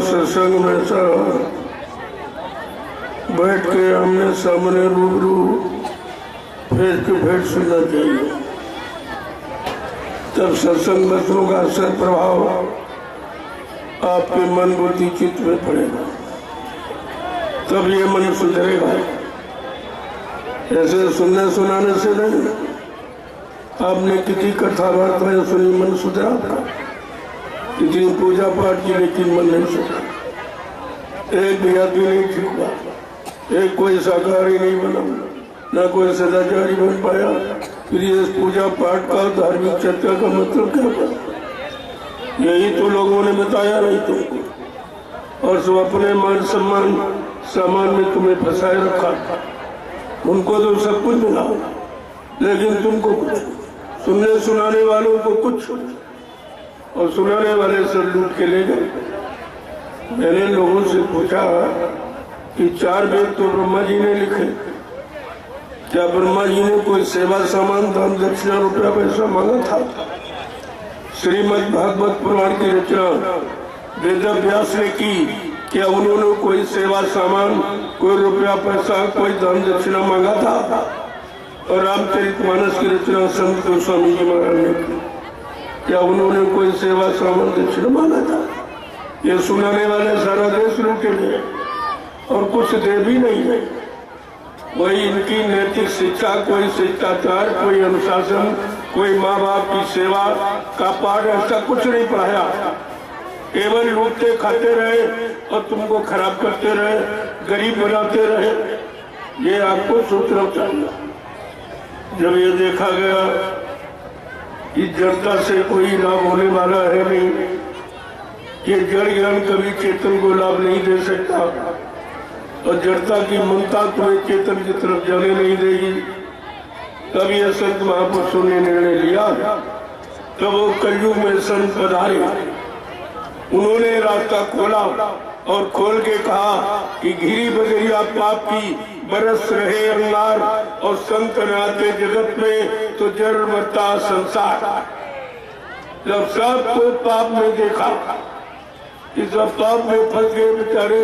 सत्संग में बैठ के आमने सामने रूबरू फेर के भेंट सुनना चाहिए। तब सत्संग वचनों का असर प्रभाव आपके मन बुद्धि चित्त में पड़ेगा, तब ये मन सुधरेगा। ऐसे सुनने सुनाने से नहीं। आपने कितनी कथा वार्ताएं सुनी, मन सुधरा था। कितनी पूजा पाठ की, लेकिन मन नहीं सुधरा। एक भी आदमी नहीं ठीक हुआ, एक कोई शाकाहारी नहीं बना, ना कोई सदाचारी बन पाया। फिर ये पूजा पाठ का धार्मिक चर्चा का मतलब क्या था? यही तो लोगों ने बताया नहीं तुमको, और सब अपने मान सम्मान सामान में तुम्हें फंसाए रखा। उनको तो सब कुछ मिला, लेकिन तुमको कुछ। सुनने सुनाने वालों को कुछ, और सुनाने वाले सब लूट के ले गए। मैंने लोगों से पूछा कि 4 वेद तो ब्रह्मा जी ने लिखे, क्या ब्रह्मा जी ने कोई सेवा सामान दान दक्षिणा रुपया पैसा मांगा था? श्रीमद् भागवत पुराण की रचना वेद व्यास ने की, क्या उन्होंने कोई सेवा सामान, कोई रुपया पैसा, कोई दान दक्षिणा मांगा था? और रामचरितमानस की रचना संत गोस्वामी जी महाराज ने की, क्या उन्होंने कोई सेवा सामान दक्षिणा मांगा था? ये सुनाने वाले सारा देश लूटे गए और कुछ दे भी नहीं है। वही इनकी नैतिक शिक्षा, कोई शिष्टाचार, कोई अनुशासन, कोई माँ बाप की सेवा का पाठ, ऐसा कुछ नहीं पढ़ाया। केवल लूटते खाते रहे और तुमको खराब करते रहे, गरीब बनाते रहे। ये आपको सोचना चाहिए। जब ये देखा गया कि जड़ता से कोई लाभ होने वाला है नहीं, ये जड़ ज्ञान कभी चेतन को लाभ नहीं दे सकता और जड़ता की ममता तुम्हें चेतन की तरफ जाने नहीं देगी, तब ये संत महापुरुषों ने निर्णय लिया। तब वो कलयुग में संत पधारे, उन्होंने रास्ता खोला और खोल के कहा कि घिरी बजरिया पाप की बरस रहे अंगार और संत नाते जगत में तो जड़ मरता संसार। जब सबको पाप में देखा कि सब पाप में फंस गए बेचारे,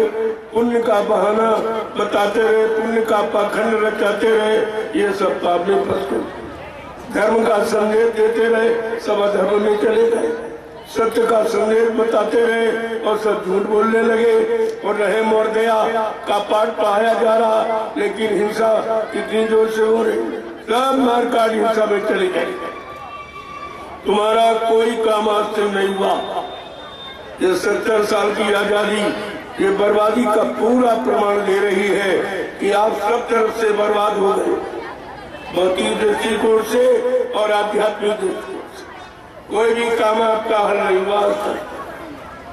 पुण्य का बहाना बताते रहे, पुण्य का पाखंड रचाते रहे, ये सब पाप में फंस गए। धर्म का संदेश देते रहे, सब अधर्म में चले गए। सत्य का संदेश बताते रहे और सब झूठ बोलने लगे और रहे मोर दया का पाठ पढ़ाया जा रहा, लेकिन हिंसा कितनी जोर से हो रही, सब मारकाट हिंसा में चले गए। तुम्हारा कोई काम आज से नहीं हुआ। ये 70 साल की आजादी ये बर्बादी का पूरा प्रमाण दे रही है कि आप सब तरफ से बर्बाद हो गए, भौतिक दृष्टिकोण से और आध्यात्मिक दृष्टिकोण। कोई भी काम आपका हल नहीं हुआ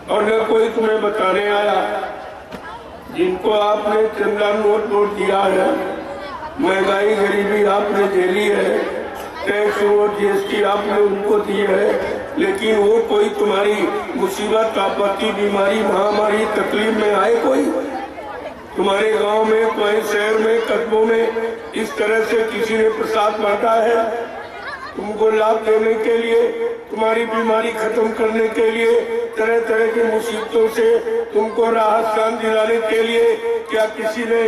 और न कोई तुम्हें बताने आया। जिनको आपने चंदा नोट दिया है, महंगाई गरीबी आपने झेली है, टैक्स और जीएसटी आपने उनको दी है, लेकिन वो कोई तुम्हारी मुसीबत, आपत्ति, बीमारी, महामारी, तकलीफ में आए कोई? तुम्हारे गांव में, तुम्हारे शहर में, कस्बों में इस तरह से किसी ने प्रसाद बांटा है? तुमको लाभ देने के लिए, तुम्हारी बीमारी खत्म करने के लिए, तरह तरह की मुसीबतों से तुमको राहत शांत दिलाने के लिए क्या किसी ने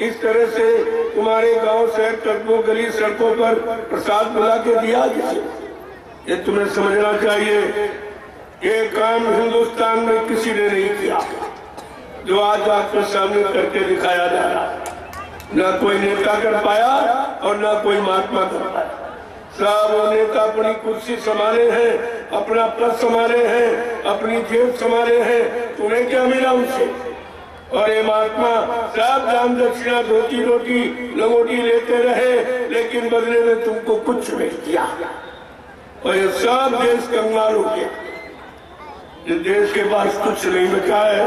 इस तरह से तुम्हारे गांव, शहर, कस्बों, गली, सड़कों पर प्रसाद बुला के दिया? ये तुम्हें समझना चाहिए। ये काम हिंदुस्तान में किसी ने नहीं किया जो आज आपके सामने करके दिखाया जा रहा है। न कोई नेता कर पाया और न कोई महात्मा कर पाया। सब नेता अपनी कुर्सी संभाले हैं, अपना पद संभाले हैं, अपनी जेब संभाले हैं। तुम्हें क्या मिला उनसे? और ये महात्मा सब दान दक्षिणा, धोती रोटी, लंगोटी लेते रहे, लेकिन बदले में तुमको कुछ नहीं किया। और ये सब देश कंगाल हो गया। इस देश के पास कुछ नहीं बचा है।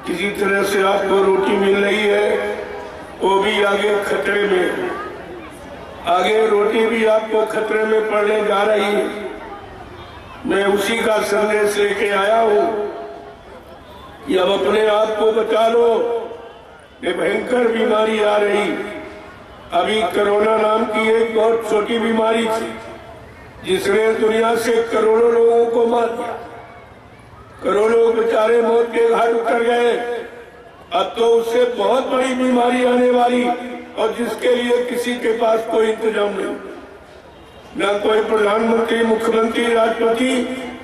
किसी तरह से आपको रोटी मिल रही है, वो भी आगे खतरे में, आगे रोटी भी आपको खतरे में पड़ने जा रही है। मैं उसी का संदेश लेके आया हूँ कि अब अपने आप को बचा लो। ये भयंकर बीमारी आ रही, अभी कोरोना नाम की एक बहुत छोटी बीमारी थी जिसने दुनिया से करोड़ों लोगों को मार दिया। करोड़ों बेचारे मौत के घाट उतर गए। अब तो उससे बहुत बड़ी बीमारी आने वाली, और जिसके लिए किसी के पास कोई इंतजाम नहीं, न कोई प्रधानमंत्री, मुख्यमंत्री, राष्ट्रपति,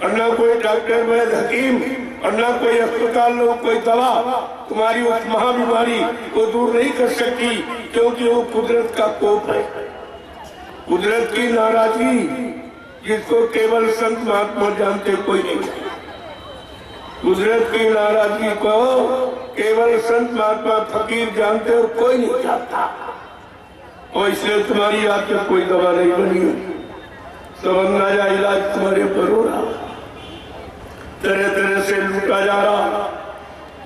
और न कोई डॉक्टर, वैद्य, हकीम, और न कोई अस्पताल, न कोई दवा तुम्हारी उस महाबीमारी को दूर नहीं कर सकती, क्योंकि वो कुदरत का कोप है, कुदरत की नाराजगी, जिसको केवल संत महात्मा जानते, कोई नहीं। कुदरत की नाराजगी को केवल संत महात्मा फकीर जानते और कोई नहीं जानता। और इसलिए तुम्हारी आज तक कोई दवा नहीं बनी। सब अंदाजा इलाज तुम्हारे ऊपर हो रहा, तरह तरह से लूटा जा रहा,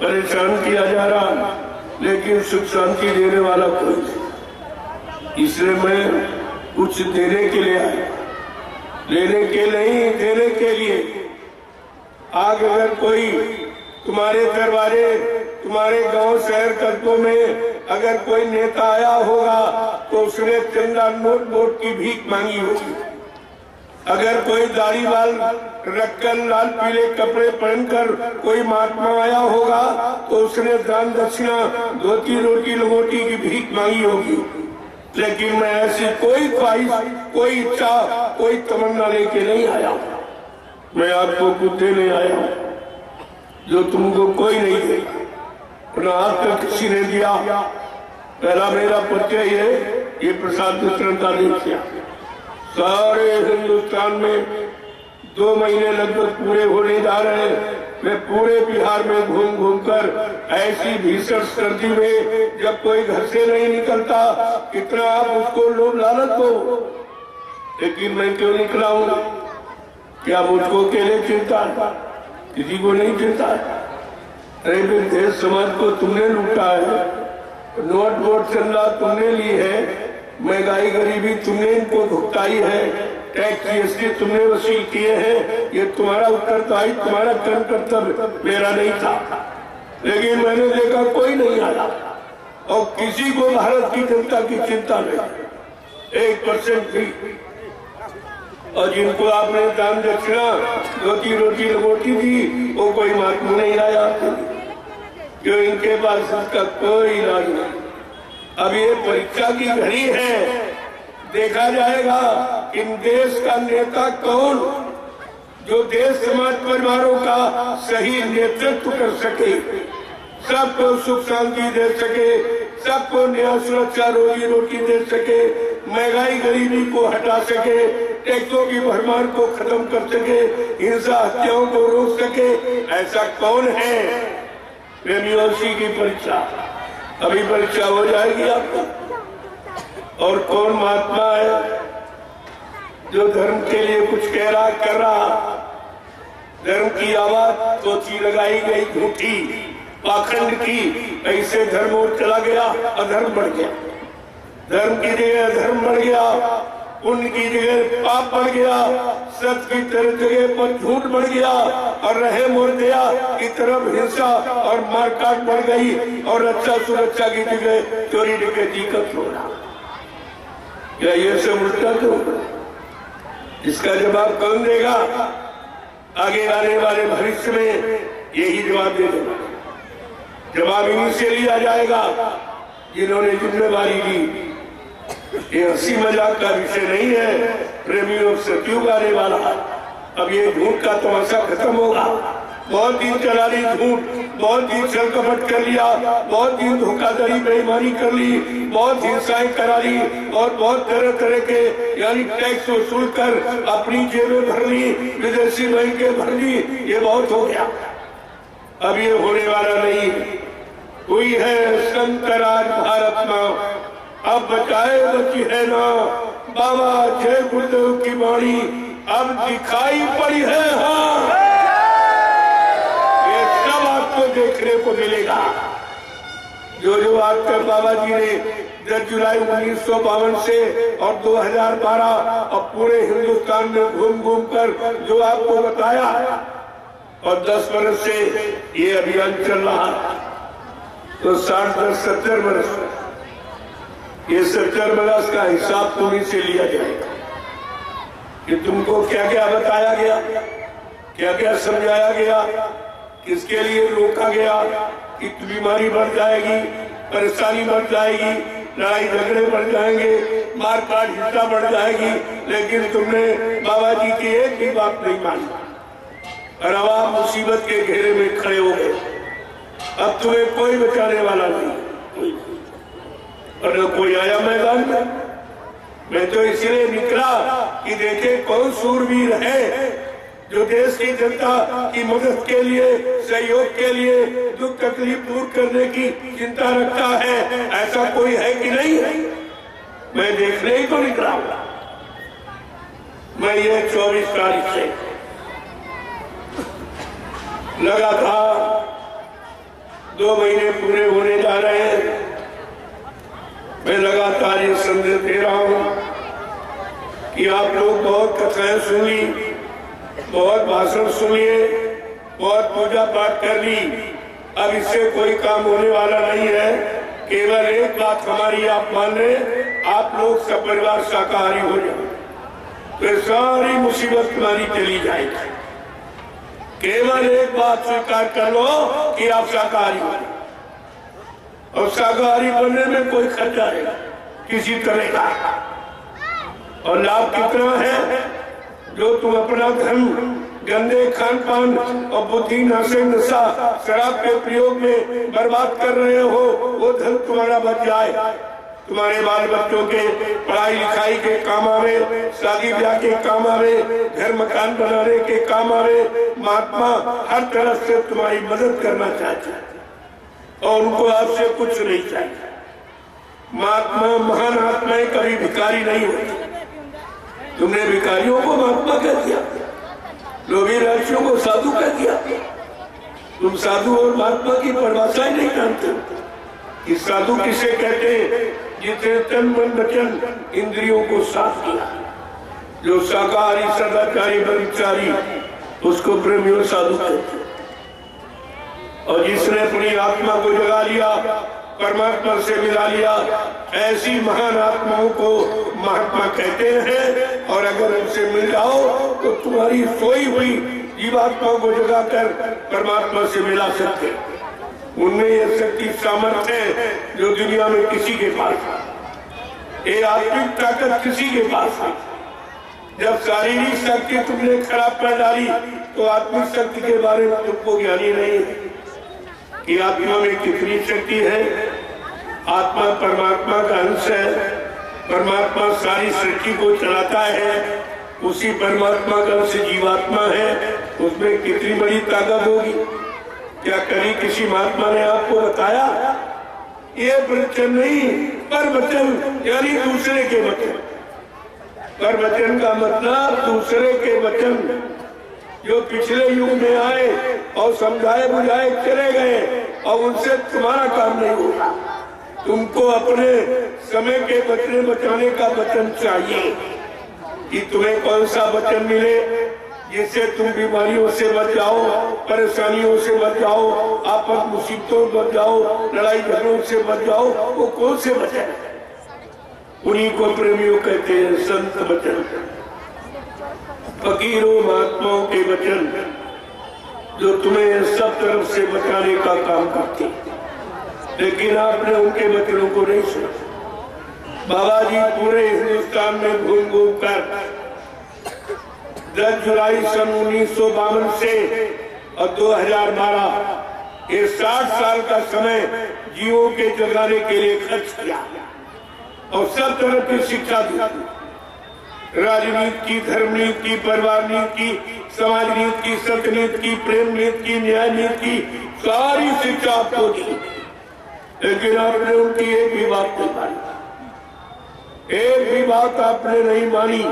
परेशान किया जा रहा, लेकिन सुख शांति देने वाला कोई नहीं। इसलिए मैं कुछ देने के लिए आया, लेने के नहीं, देने के लिए। आज अगर कोई तुम्हारे दरबारे, तुम्हारे गांव, शहर, कस्बों में अगर कोई नेता आया होगा तो उसने चंदा नोट की भीख मांगी होगी, अगर कोई दाढ़ी बाल रखकर लाल पीले कपड़े पहनकर कोई महात्मा आया होगा तो उसने दान दक्षिणा धोती रोटी लंगोटी की भीख मांगी होगी। लेकिन मैं ऐसी कोई ख्वाहिश, कोई इच्छा, कोई तमन्ना लेके नहीं आया। मैं आपको कुछ देने आया जो तुमको कोई नहीं दे, ना आज तक किसी ने दिया। पहला मेरा परिचय है, ये प्रसाद वितरण का देखिए। सारे हिंदुस्तान में 2 महीने लगभग पूरे होने जा रहे हैं। मैं पूरे बिहार में घूम घूम कर ऐसी भीषण सर्दी में जब कोई घर से नहीं निकलता, कितना आप उसको लोभ लालच दो, लेकिन मैं क्यों निकला हूँ? क्या मुझको अकेले चिंता है? किसी को नहीं चिंता है? अरे देश समाज को तुमने लूटा है, नोट वोट चंदा तुमने ली है, महंगाई गरीबी तुमने इनको भुगताई है, टैक्स जीएसटी तुमने वसूल किए हैं। ये तुम्हारा उत्तरदायित्व, तुम्हारा कर्म कर्तव्य, मेरा नहीं था। लेकिन मैंने देखा कोई नहीं आया और किसी को भारत की जनता की चिंता नहीं, 1% भी। और जिनको आपने दान दक्षिणा रोटी रोटी लंगोटी दी, वो कोई महात्मा नहीं आया जो इनके पास इसका कोई इलाज नहीं। अब ये परीक्षा की घड़ी है, देखा जाएगा इन देश का नेता कौन जो देश समाज परिवारों का सही नेतृत्व कर सके, सबको सुख शांति दे सके, सबको न्याय सुरक्षा रोजी रोटी दे सके, महंगाई गरीबी को हटा सके, टैक्सों की भरमार को खत्म कर सके, हिंसा हत्याओं को रोक सके। ऐसा कौन है? प्रेमियों की परीक्षा, अभी परीक्षा हो जाएगी आपको। और कौन महात्मा है जो धर्म के लिए कुछ कह रहा, कर रहा? धर्म की आवाज सोची लगाई गई झूठी पाखंड की, ऐसे धर्म और चला गया, अधर्म बढ़ गया। धर्म की जगह अधर्म बढ़ गया, पुण्य की जगह पाप बढ़ गया, सत्य की तरह जगह पर झूठ बढ़ गया, और रहे मुर्दिया की तरफ हिंसा और मारकाट बढ़ गई, और रक्षा सुरक्षा की जगह चोरी डकैती का थोड़ा। क्या ये सब उल्टा तो? इसका जवाब कौन देगा? आगे आने वाले भविष्य में यही जवाब दे देगा। जवाब इन्हीं से लिया जाएगा जिन्होंने जिम्मेवारी ली। ये हंसी मजाक का विषय नहीं है, प्रेमियों सत्युग आने वाला। अब ये झूठ का तमाशा खत्म होगा। बहुत दिन चला रही झूठ, बहुत दिन छल कपट कर लिया, बहुत दिन धोखाधड़ी बेईमानी कर ली, बहुत हिंसाएं करा ली, और बहुत तरह तरह के यानी टैक्स वसूल कर अपनी जेबें भर ली, विदेशी बैंकें भर ली। ये बहुत हो गया, अब ये होने वाला नहीं। हुई है संतराज भारत में, अब बचाए बची है ना। बाबा जय गुरुदेव की वाणी अब दिखाई पड़ी है। हाँ, ये सब आपको देखने को मिलेगा। जो आपके बाबा जी ने 10 जुलाई 1952 से और 2012 और पूरे हिंदुस्तान में घूम घूम कर जो आपको बताया, और 10 वर्ष से ये अभियान चल रहा है, तो 60-70 वर्ष, ये 70 वर्ष का हिसाब तुम्हीं से लिया जाएगा कि तुमको क्या क्या बताया गया, क्या क्या समझाया गया, किसके लिए रोका गया कि बीमारी बढ़ जाएगी, परेशानी बढ़ जाएगी, लड़ाई झगड़े बढ़ जाएंगे, मारकाट हिंसा बढ़ जाएगी, लेकिन तुमने बाबा जी की एक भी बात नहीं मानी और अब आप मुसीबत के घेरे में खड़े हो गए। अब तुम्हें कोई बचाने वाला नहीं, और न कोई आया मैदान में। मैं तो इसलिए निकला कि देखे कौन सूरवीर है जो देश की जनता की मदद के लिए, सहयोग के लिए, दुख तकलीफ दूर करने की चिंता रखता है। ऐसा कोई है कि नहीं है? मैं देखने ही तो निकला। मैं ये 24 तारीख से लगा था, 2 महीने पूरे होने जा रहे हैं, मैं लगातार ये संदेश दे रहा हूं कि आप लोग बहुत कथाएं सुनी, बहुत भाषण सुनिए, बहुत पूजा पाठ कर ली। अब इससे कोई काम होने वाला नहीं है। केवल एक बात हमारी आप मान लें, आप लोग सब परिवार शाकाहारी हो जाए। तो सारी मुसीबत तुम्हारी चली जाएगी। केवल एक बात स्वीकार कर लो कि आप शाकाहारी बने, और शाकाहारी बनने में कोई खर्चा है किसी तरह का, और लाभ कितना है। जो तुम अपना धन गंदे खान पान और बुद्धि नशे नशा शराब के प्रयोग में बर्बाद कर रहे हो, वो धन तुम्हारा बच जाए, तुम्हारे बाल बच्चों के पढ़ाई लिखाई के काम आवे, शादी ब्याह के काम आवे, घर मकान बनाने के काम आवे। महात्मा हर तरफ से तुम्हारी मदद करना चाहते हैं और उनको आपसे कुछ नहीं चाहिए। महात्मा महान आत्माएं कभी भिखारी नहीं होती। तुमने भिखारियों को महात्मा कह दिया, लोभी राशियों को साधु कह दिया। तुम साधु और महात्मा की परिभाषा ही नहीं जानते कि साधु किसे कहते हैं, जिसने तन मन वचन इंद्रियों को साफ किया। जो शाकाहारी सदाचारी ब्रह्मचारी उसको प्रेमियों साधु कहते हैं। और जिसने अपनी आत्मा को जगा लिया, परमात्मा से मिला लिया, ऐसी महान आत्माओं को महात्मा कहते हैं। और अगर उनसे मिल जाओ तो तुम्हारी सोई हुई जीवात्मा को जगाकर परमात्मा से मिला सकते। उनमें यह शक्ति सामर्थ्य है जो दुनिया में किसी के पास है। ये आत्मिक ताकत किसी के पास है। जब शारीरिक शक्ति तुमने खराब कर डाली तो आत्मिक शक्ति के बारे में तुमको ज्ञानी नहीं है कि आत्मा में कितनी शक्ति है। आत्मा परमात्मा का अंश है। परमात्मा सारी सृष्टि को चलाता है। उसी परमात्मा का अंश जीवात्मा है। उसमें कितनी बड़ी ताकत होगी। क्या कभी किसी महात्मा ने आपको बताया? ये वचन नहीं, पर वचन यानी दूसरे के वचन। पर वचन का मतलब दूसरे के वचन जो पिछले युग में आए और समझाए बुझाए चले गए, और उनसे तुम्हारा काम नहीं होगा। तुमको अपने समय के बचने बचाने का वचन चाहिए कि तुम्हें कौन सा वचन मिले जिससे तुम बीमारियों से बच जाओ, परेशानियों से बच जाओ, आपद मुसीबतों से बच जाओ, लड़ाई झगड़ों से बच जाओ। वो कौन से वचन? उन्हीं को प्रेमियों कहते हैं संत वचन, फकीरों महात्माओं के वचन जो तुम्हें सब तरफ से बचाने का काम करते। लेकिन आपने उनके वचनों को नहीं सुना। बाबा जी पूरे हिंदुस्तान में घूम घूम कर 10 जुलाई सन 1952 से और 2012 ये 60 साल का समय जीवों के जगाने के लिए खर्च किया और सब तरह की शिक्षा दी। राजनीति की, धर्म नीति की, परिवार नीति की, समाज नीति की, सत्य नीति की, प्रेम नीति की, न्याय नीति की, सारी शिक्षा आपको दी। लेकिन आपने उनकी एक भी बात नहीं मानी। एक भी बात आपने नहीं मानी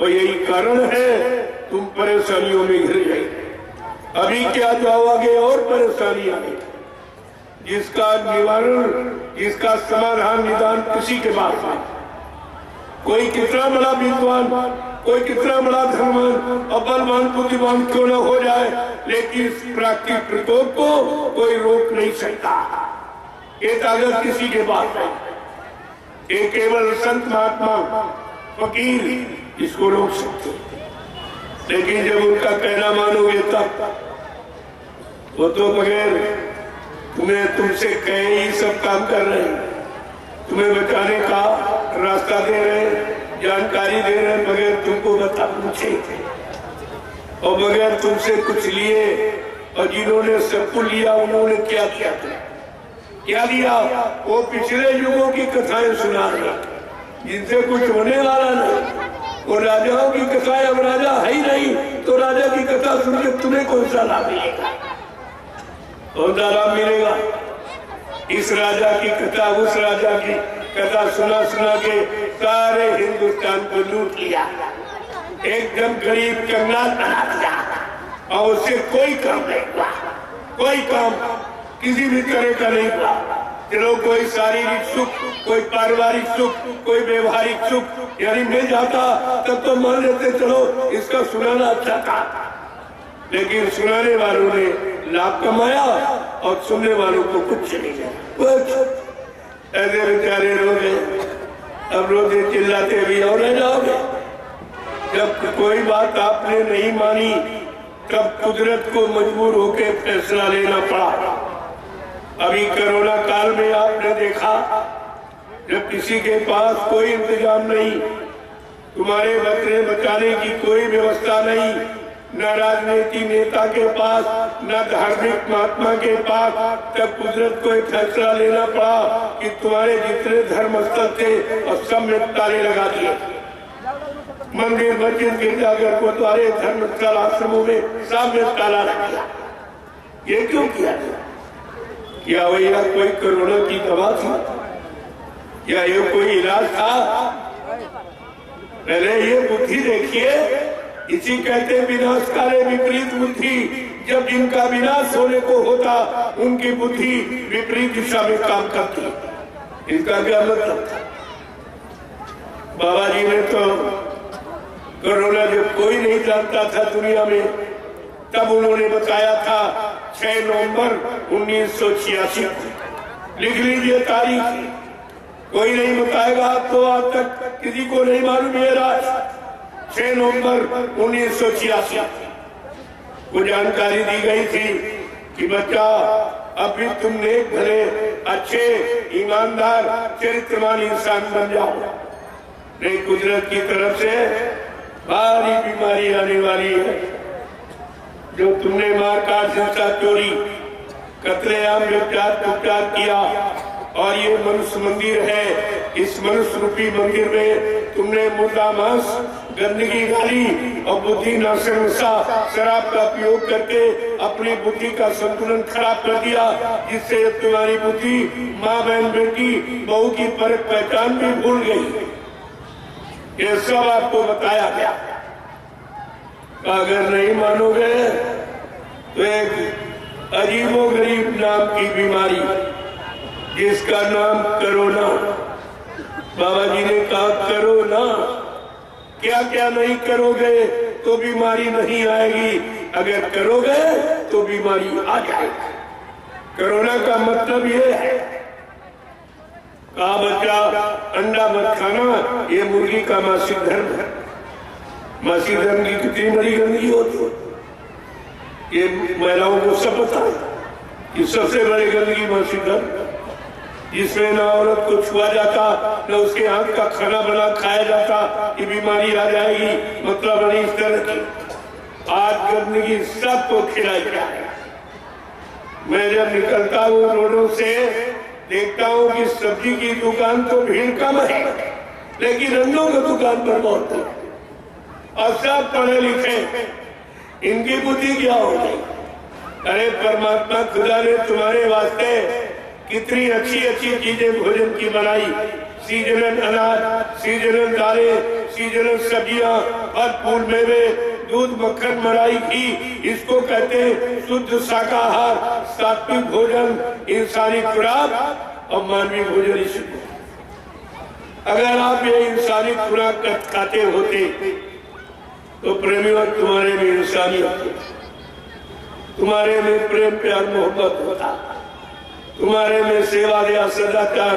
और यही कारण है तुम परेशानियों में घिर गए। अभी क्या जाओगे और परेशानी आएगी जिसका निवारण, जिसका समाधान निदान किसी के पास है। कोई कितना बड़ा विद्वान, कोई कितना बड़ा धर्मवान और बलवान बुद्धिमान क्यों न हो जाए, लेकिन इस प्राकृतिक प्रकोप को कोई रोक नहीं सकता। ये ताकत किसी के पास है। ये केवल संत महात्मा फकीर इसको रोक सकते। लेकिन जब उनका कहना मानोगे तब वो तो बगैर तुम्हें तुमसे कहे ही सब काम कर रहे हैं। तुम्हें बचाने का रास्ता दे रहे, जानकारी दे रहे, बगैर तुमको बता पूछे और बगैर तुमसे कुछ लिए। और जिन्होंने सबको लिया उन्होंने क्या किया था? क्या लिया? वो पिछले युगों की कथाएं सुना रहे जिनसे कुछ होने वाला नहीं। वो राजाओं की कथाएं, अब राजा है ही नहीं तो राजा की कथा सुनकर तुम्हें कौन सा लाभ मिलेगा? कौन सा लाभ मिलेगा? इस राजा की कथा, उस राजा की कथा सुना सुना के सारे हिंदुस्तान को लूट लिया, एकदम गरीब कंगाल बना दिया और उससे कोई काम नहीं हुआ। कोई काम किसी भी तरह का नहीं हुआ। चलो कोई शारीरिक सुख, कोई पारिवारिक सुख, कोई व्यवहारिक सुख यानी मिल जाता तब तो मान लेते चलो इसका सुनाना अच्छा था। लेकिन सुनाने वालों ने लाभ कमाया और सुनने वालों को कुछ नहीं मिला। कुछ ऐसे बेचारे रोगे, अब रोते चिल्लाते भी और रह जाओगे। जब कोई बात आपने नहीं मानी तब कुदरत को मजबूर होकर फैसला लेना पड़ा। अभी कोरोना काल में आपने देखा जब किसी के पास कोई इंतजाम नहीं, तुम्हारे बकरे बचाने की कोई व्यवस्था नहीं, न राजनीति नेता के पास न धार्मिक महात्मा के पास, तब कुदरत को एक फैसला लेना पड़ा कि तुम्हारे जितने धर्मस्थल थे और सब में ताले लगा दिए। मंदिर मस्जिद गिरजाघर गुरुद्वारे धर्मस्थल आश्रमों में सब में ताला लग गया। ये क्यों किया? क्या भैया कोई कोरोना की दवा थी या ये कोई इलाज था? पहले ये बुद्धि देखिए, इसी कहते विनाशकाले विपरीत बुद्धि। जब जिनका विनाश होने को होता उनकी बुद्धि विपरीत दिशा में काम करती। इसका क्या मतलब था? बाबा जी ने तो कोरोना जब कोई नहीं जानता था दुनिया में, तब उन्होंने बताया था 6 नवंबर 1986 को। लिख लीजिए तारीख, कोई नहीं बताएगा तो आज तक किसी को नहीं मालूम है। राज 6 नवंबर 1986 को जानकारी दी गई थी कि बच्चा अभी तुमने भले अच्छे ईमानदार चरित्रवान इंसान बन जाओ, नहीं कुदरत की तरफ से भारी बीमारी आने वाली है। जो तुमने मारकाट हिंसा चोरी कतलेआम उपचार किया और ये मनुष्य मंदिर है, इस मनुष्य रूपी मंदिर में तुमने मुर्दा मांस गंदगी डाली और बुद्धि नाशक नशा शराब का उपयोग करके अपनी बुद्धि का संतुलन खराब कर दिया, जिससे तुम्हारी बुद्धि माँ बहन बेटी बहू की परख पहचान भी भूल गई। ये सब आपको बताया गया। अगर नहीं मानोगे तो एक अजीबोगरीब नाम की बीमारी जिसका नाम कोरोना, बाबा जी ने कहा कोरोना, क्या क्या नहीं करोगे तो बीमारी नहीं आएगी, अगर करोगे तो बीमारी आ जाएगी। कोरोना का मतलब ये है, कहा बच्चा अंडा मत खाना, ये मुर्गी का मासिक धर्म है। मासिक धर्म की कितनी बड़ी गंदगी होती है, ये महिलाओं को सब पता है कि सबसे बड़ी गंदगी मासिक धर्म, जिसमें न औरत को छुआ जाता न उसके हाथ का खाना बना खाया जाता, ये बीमारी आ जाएगी। मतलब बड़ी इस तरह की आज गंदगी सबको खिलाई जाए। मैं जब निकलता हूँ रोडों से देखता हूँ कि सब्जी की दुकान तो भीड़ कम है, लेकिन रंगों की दुकान पर बहुत है और सब पढ़े लिखे। इनकी बुद्धि क्या हो गई? अरे परमात्मा खुदा ने तुम्हारे वास्ते कितनी अच्छी अच्छी चीजें भोजन की बनाई, सीजनल अनाज, सीजनल दालें, सीजनल सब्जियां, फल फूल मेवे, दूध मक्खन मलाई घी, इसको कहते हैं शुद्ध शाकाहार, सात्विक भोजन, इंसानी खुराक और मानवीय भोजन। इसको अगर आप ये इंसानी खुराक खाते होते तो प्रेमियों तुम्हारे में इंसानियत होती, तुम्हारे में प्रेम प्यार मोहब्बत होता, तुम्हारे में सेवा दया सदाचार,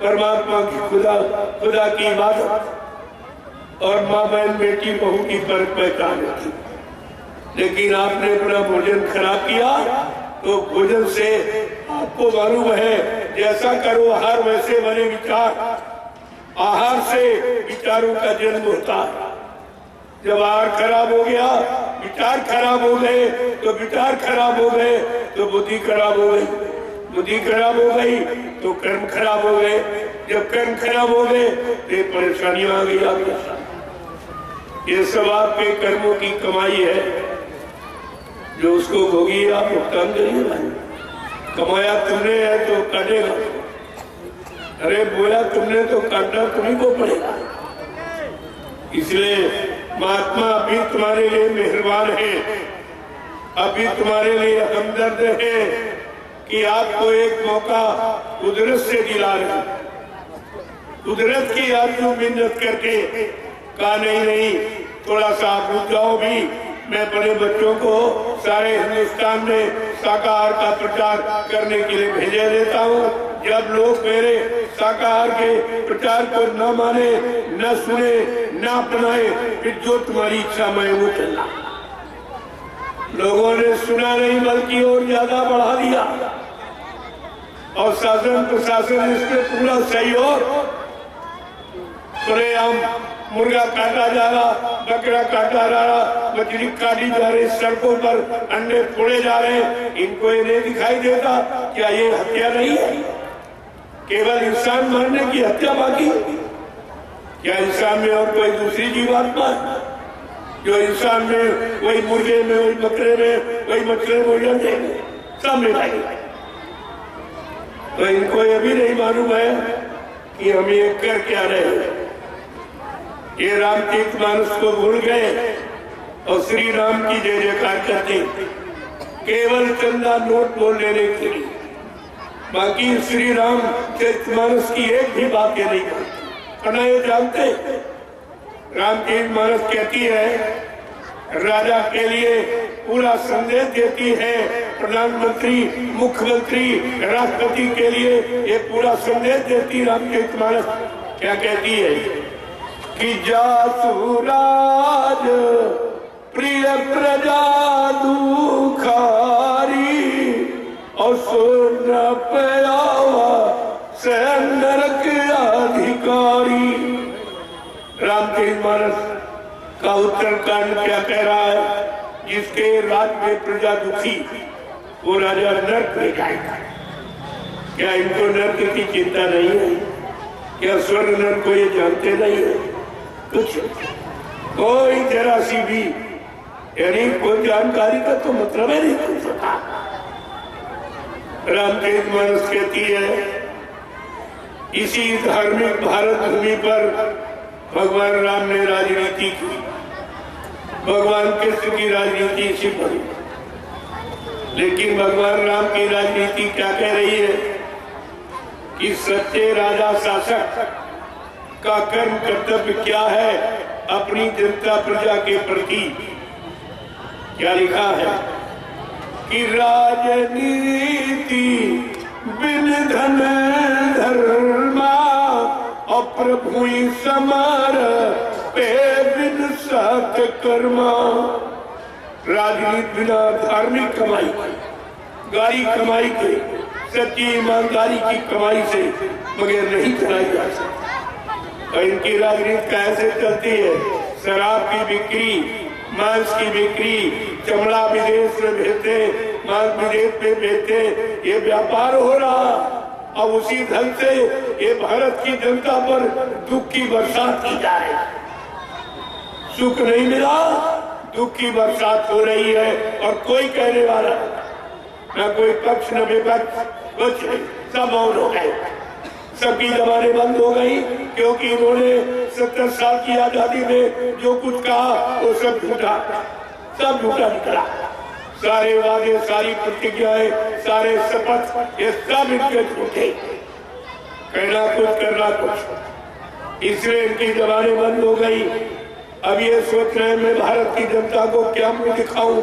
परमात्मा की खुदा की इबादत और माँ बहन बेटी बहू की परख पहचान होती। लेकिन आपने अपना भोजन खराब किया तो भोजन से आपको मालूम है जैसा करो आहार वैसे बने विचार, आहार से विचारों का जन्म होता है। जब आहार खराब हो गया, विचार खराब हो गए, तो विचार खराब हो गए तो बुद्धि खराब हो गई, बुद्धि खराब हो गई तो कर्म खराब हो गए, जब कर्म खराब हो गए तो परेशानियां आ गई। ये सब आपके कर्मों की कमाई है, जो उसको भोगी आप भुगतान करिए। भाई कमाया तुमने है तो काटेगा, अरे बोया तुमने तो काटना तुम्ही को पड़ेगा। इसलिए महात्मा अभी तुम्हारे लिए मेहरबान है, अभी तुम्हारे लिए हमदर्द है कि आपको एक मौका कुदरत से दिला रहे। कुदरत की आरज़ू मिन्नत करके कहा नहीं थोड़ा सा आप रुक जाओ भी, मैं बड़े बच्चों को सारे हिंदुस्तान में शाकाहार का प्रचार करने के लिए भेजे देता हूँ, जब लोग मेरे शाकाहार के प्रचार को न माने, न सुने, न अपनाए, फिर जो तुम्हारी इच्छा मैं वो करना। लोगों ने सुना नहीं बल्कि और ज्यादा बढ़ा दिया और शासन प्रशासन इसमें पूरा सहयोग। खुलेआम मुर्गा काटा जा रहा, बकरा काटा जा रहा, मछली काटी जा रही, सड़कों पर अंडे फोड़े जा रहे हैं। इनको ये नहीं दिखाई देता क्या ये हत्या नहीं है? केवल इंसान मारने की हत्या बाकी? क्या इंसान में और कोई दूसरी जीवात्मा है? जो इंसान में, वही मुर्गे में, वही बकरे में, वही मछली में, सब में भाई। तो इनको ये भी नहीं मालूम है कि हम ये कर क्या रहे हैं। ये रामचरित मानस को भूल गए और श्री राम की जय जयकार करते, केवल चंदा नोट बोल लेने के लिए। बाकी श्री राम चरित मानस की एक भी बात ये नहीं करते। और ये जानते रामचरित मानस कहती है, राजा के लिए पूरा संदेश देती है, प्रधानमंत्री, मुख्यमंत्री, राष्ट्रपति के लिए ये पूरा संदेश देती रामचरित मानस। क्या कहती है कि जासु राज प्रिय प्रजा दुखारी और सुन प्यावा से नरक अधिकारी। रामचरित मानस का उत्तरकांड क्या कह रहा है? जिसके राज में प्रजा दुखी, वो राजा नरक में जाएगा। क्या इनको नरक की चिंता नहीं है? क्या स्वर्ग नरक को ये जानते नहीं है? कुछ कोई जरा सी भी यानी कोई जानकारी का तो मतलब है नहीं कुछ पता। रामचरित मानस कहती है, इसी धार्मिक भारत भूमि पर भगवान राम ने राजनीति की। भगवान कृष्ण की राजनीति इसी पर, लेकिन भगवान राम की राजनीति क्या कह रही है कि सच्चे राजा शासक का कर्म कर्तव्य क्या है अपनी जनता प्रजा के प्रति। क्या लिखा है कि राजनीति बिन धन धर्मा और प्रभु समर पे बिन सत कर्मा। राजनीति बिना धार्मिक कमाई, गाड़ी कमाई के, सच्ची ईमानदारी की कमाई से बगैर नहीं चलाई जा सकती। और इनकी राजनीति कैसे चलती है? शराब की बिक्री, मांस की बिक्री, चमड़ा विदेश में भेजते, मांस विदेश में बेचते, ये व्यापार हो रहा। अब उसी ढंग से ये भारत की जनता पर दुख की बरसात की जा रही। सुख नहीं मिला, दुख की बरसात हो रही है और कोई कहने वाला न कोई पक्ष न विपक्ष, कुछ नहीं, सब मौन हो गए। सबकी जबानें बंद हो गई क्योंकि इन्होंने 70 साल की आजादी में जो कुछ कहा वो सब झूठा, सब झूठा निकला। सारे वादे, सारी प्रतिज्ञाएं, सारे शपथ, ये सब इनके झूठे। कहना कुछ, करना कुछ, इसलिए इनकी जबानें बंद हो गई। अब ये सोच रहे हैं मैं भारत की जनता को क्या मुंह दिखाऊं।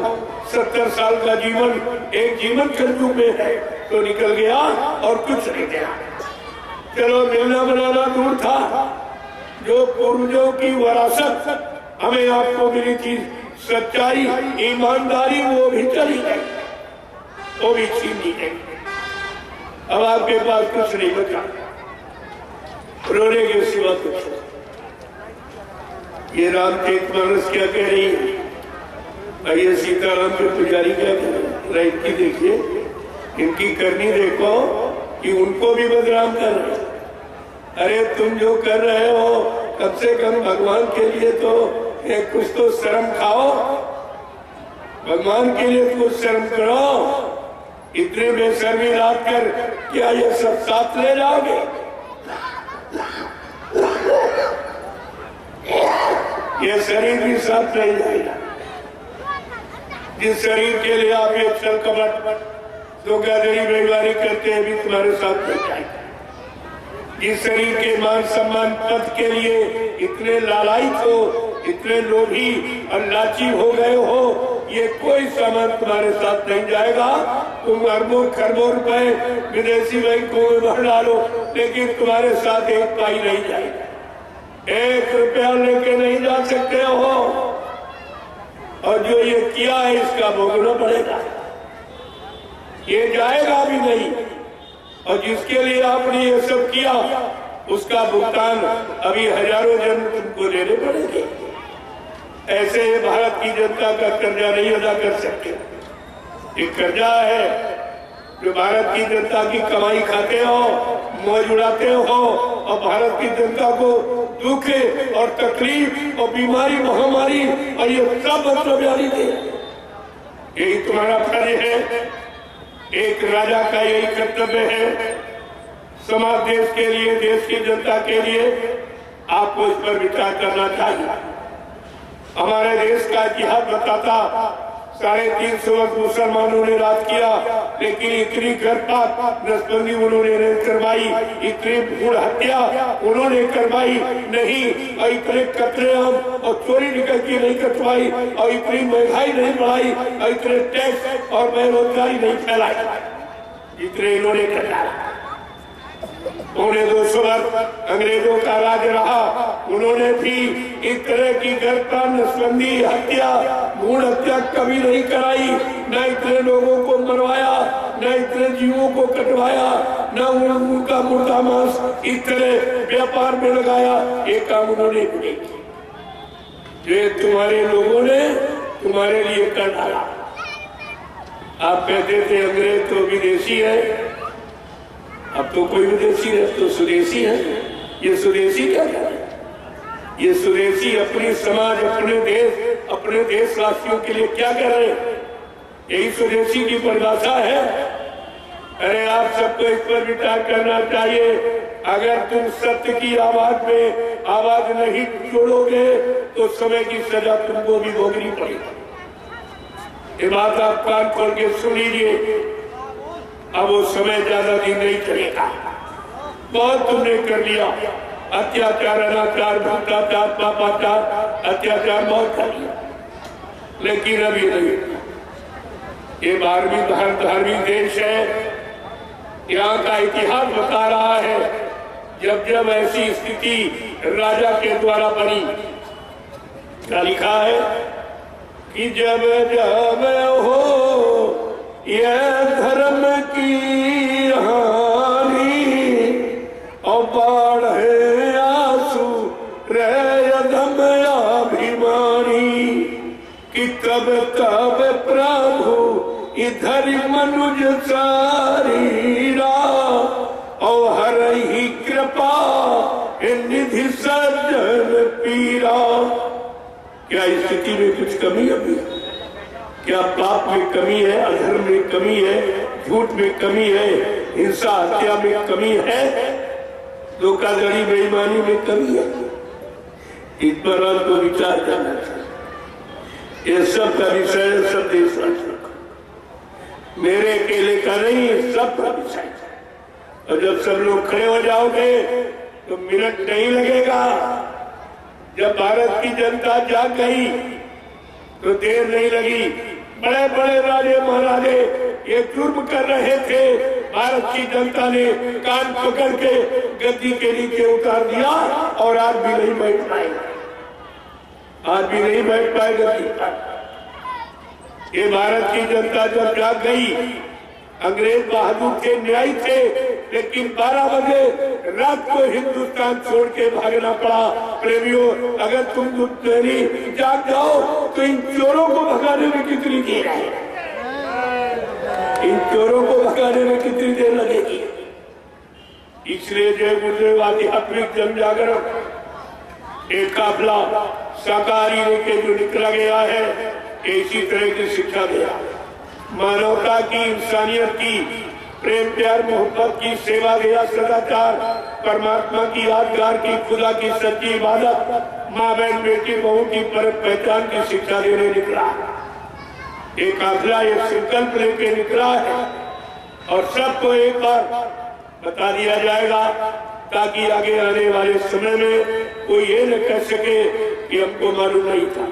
70 साल का जीवन एक जीवन कलयुग में है तो निकल गया और कुछ नहीं गया। चलो मिलना बनाना दूर था, जो पूर्वजों की विरासत हमें आपको मिली थी, सच्चाई, ईमानदारी, वो भी चली गई, वो भी छीन ली गई। अब आपके पास कुछ नहीं बचा, रोने के सिवा कुछ। ये रामचरित मानस क्या कह रही है? ये सीताराम के पुजारी क्या कह रहे हैं? देखिए इनकी करनी देखो कि उनको भी बदनाम कर रहे। अरे तुम जो कर रहे हो कम से कम भगवान के लिए तो कुछ तो शर्म खाओ, भगवान के लिए कुछ शर्म करो। इतने बेशर्मी रात कर क्या ये सब साथ ले जाओगे? ये शरीर भी साथ नहीं जाएगा। जिस शरीर के लिए आप ये छल कपट धोखाधड़ी बेईमानी करते हैं भी तुम्हारे साथ नहीं जाएगा। जिस शरीर के मान सम्मान पद के लिए इतने लालायित हो, इतने लोभी और लाची हो गए हो, ये कोई सामान तुम्हारे साथ नहीं जाएगा। तुम अरबों खरबों रुपए विदेशी बैंकों में भर डालो, लेकिन तुम्हारे साथ एक पाई नहीं जाएगा, 1 रुपया लेके नहीं जा सकते हो। और जो ये किया है इसका भोगना पड़ेगा, ये जाएगा भी नहीं। और जिसके लिए आपने ये सब किया उसका भुगतान अभी हजारों जन्म तुमको देने पड़ेंगे। ऐसे भारत की जनता का कर्जा नहीं अदा कर सकते। ये कर्जा है जो भारत की जनता की कमाई खाते हो, मौज उड़ाते हो, और भारत की जनता को दुख और तकलीफ और बीमारी महामारी और ये सब मतलब यानी थे। यही तुम्हारा फर्ज है। एक राजा का यही कर्तव्य है, समाज देश के लिए, देश की जनता के लिए आपको इस पर विचार करना चाहिए। हमारे देश का इतिहास बताता 350 वर्ष मुसलमानों ने राज किया, लेकिन इतनी घरपात नसबंदी उन्होंने नहीं करवाई, इतनी भूड़ हत्या उन्होंने करवाई नहीं, और इतने कतलेआम और चोरी निकलती नहीं कटवाई, और इतनी महंगाई नहीं बढ़ाई, और इतने टैक्स और बेरोजगारी नहीं फैलाई जितने इन्होंने कराया। 200 वर्ष अंग्रेजों का राज रहा, उन्होंने भी इस तरह की घरपात नसबंदी हत्या भ्रूण हत्या कभी नहीं कराई, न इतने लोगों को मरवाया, न इतने जीवों को कटवाया, न उनका मुर्दा मांस इस तरह व्यापार में लगाया। ये काम उन्होंने नहीं किया, ये तुम्हारे लोगों ने तुम्हारे लिए कर डाला। आप कहते थे अंग्रेज तो विदेशी है, अब तो कोई विदेशी है तो स्वदेशी है। ये स्वदेशी क्या है? ये स्वदेशी अपनी समाज, अपने देशवासियों के लिए क्या कर रहे हैं? यही स्वदेशी की परिभाषा है। अरे आप सबको इस पर विचार करना चाहिए। अगर तुम सत्य की आवाज में आवाज नहीं जोड़ोगे तो समय की सजा तुमको भी भोगनी पड़ेगी। ये बात आप कान खोल के सुन लीजिए। अब वो समय ज्यादा दिन नहीं चलेगा। बहुत तुमने कर लिया, अत्याचार, अनाचार, भ्रष्टाचार, पापाचार, अत्याचार बहुत कर लिया, लेकिन अभी नहीं। ये धार्मिक देश है। यहाँ का इतिहास बता रहा है जब जब ऐसी स्थिति राजा के द्वारा बनी, क्या लिखा है कि जब जब हो यह धर्म की हानि और बाढ़े आंसू रधम अभिमानी, कि कब कब प्रभु इधर मनुज सारीरा और हर ही कृपा निधि सज्जन पीरा। क्या स्थिति में कुछ कमी अभी? क्या पाप में कमी है, अधर्म में कमी है, झूठ में कमी है, हिंसा हत्या में कमी है, धोखाधड़ी बेईमानी में कमी है? इस पर आपको विचार करना चाहिए। ये सब का विषय है, सब देशवासियों का, मेरे अकेले का नहीं, सब का विषय है। और जब सब लोग खड़े हो जाओगे तो मिनट नहीं लगेगा। जब भारत की जनता जाग गई तो देर नहीं लगी। बड़े बड़े राजे महाराजे ये जुर्म कर रहे थे, भारत की जनता ने कान पकड़ के गद्दी के नीचे उतार दिया, और आज भी नहीं बैठ पाए, आज भी नहीं बैठ पाए गद्दी पर। ये भारत की जनता जब जाग गई, अंग्रेज बहादुर थे, न्यायी थे, लेकिन 12 बजे रात को हिंदुस्तान छोड़ के भागना पड़ा। प्रेमियों, अगर तुम नहीं जाग जाओ तो इन चोरों को भगाने में कितनी देर है? इन चोरों को भगाने में कितनी देर लगेगी? इसलिए जय गुरुदेव आध्यात्मिक जन जागरण एक काफिला शाकाहारी लेके जो निकला गया है, इसी तरह की शिक्षा दिया। मानवता की, इंसानियत की, प्रेम प्यार मोहब्बत की, सेवा दया सदाचार, परमात्मा की यादगार की, खुदा की सच्ची इबादत, माँ बहन बेटी बहू की परम पहचान की शिक्षा देने निकला। एक काफिला ये संकल्प लेके निकला है, और सबको एक बार बता दिया जाएगा ताकि आगे आने वाले समय में कोई ये न कह सके कि हमको मालूम नहीं था,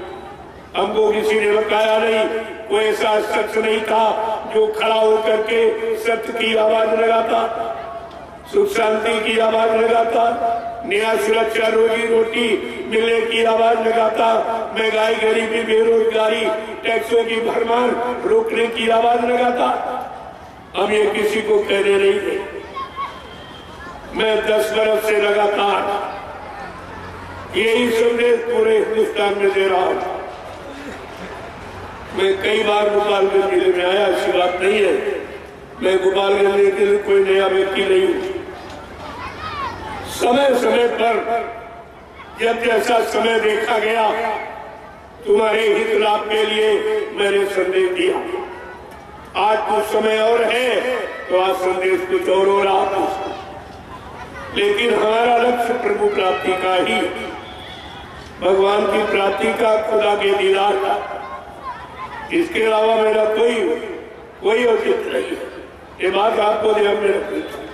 हमको किसी ने बताया नहीं, कोई ऐसा शख्स नहीं था जो खड़ा होकर के सत्य की आवाज लगाता, सुख शांति की आवाज लगाता, न्याय सुरक्षा रोजी रोटी मिलने की आवाज लगाता, महंगाई गरीबी बेरोजगारी टैक्सों की भरमार रोकने की आवाज लगाता। हम ये किसी को कहने नहीं थे। मैं 10 बरस से लगातार यही संदेश पूरे हिंदुस्तान में दे रहा हूं। मैं कई बार गोपालगंज जिले में आया, ऐसी बात नहीं है। मैं गोपालगंज जिले के लिए कोई नया व्यक्ति नहीं हूं। समय समय पर जब जैसा समय देखा गया, तुम्हारे हित लाभ के लिए मैंने संदेश दिया। आज कुछ समय और है तो आज संदेश कुछ और हो रहा, लेकिन हमारा लक्ष्य प्रभु प्राप्ति का ही, भगवान की प्राप्ति का, खुदा के दीदार का। इसके अलावा मेरा कोई औचित्य नहीं है। ये बात आपको ध्यान में रखनी चाहिए।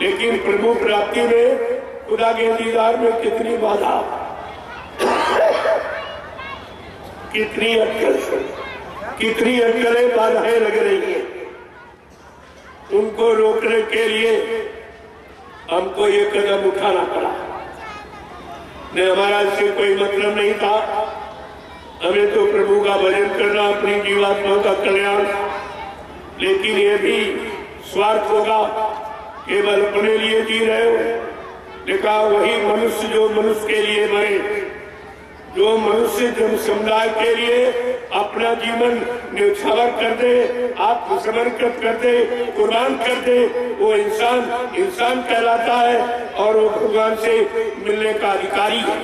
लेकिन प्रभु प्राप्ति में, खुदा के दीदार में कितनी बाधा, कितनी अटकलें बाधाएं लग रही है। उनको रोकने के लिए हमको ये कदम उठाना पड़ा। नहीं, हमारा इससे कोई मतलब नहीं था। हमें तो प्रभु का भजन करना, अपनी जीवात्माओं का कल्याण। लेकिन ये भी स्वार्थ होगा, केवल अपने लिए जी रहे हो। देखा, वही मनुष्य जो मनुष्य के लिए मरे, जो मनुष्य जन समुदाय के लिए अपना जीवन न्यौछावर कर दे, आत्मसमर्पित कर दे, कुर्बान कर दे, वो इंसान कहलाता है और वो भगवान से मिलने का अधिकारी है।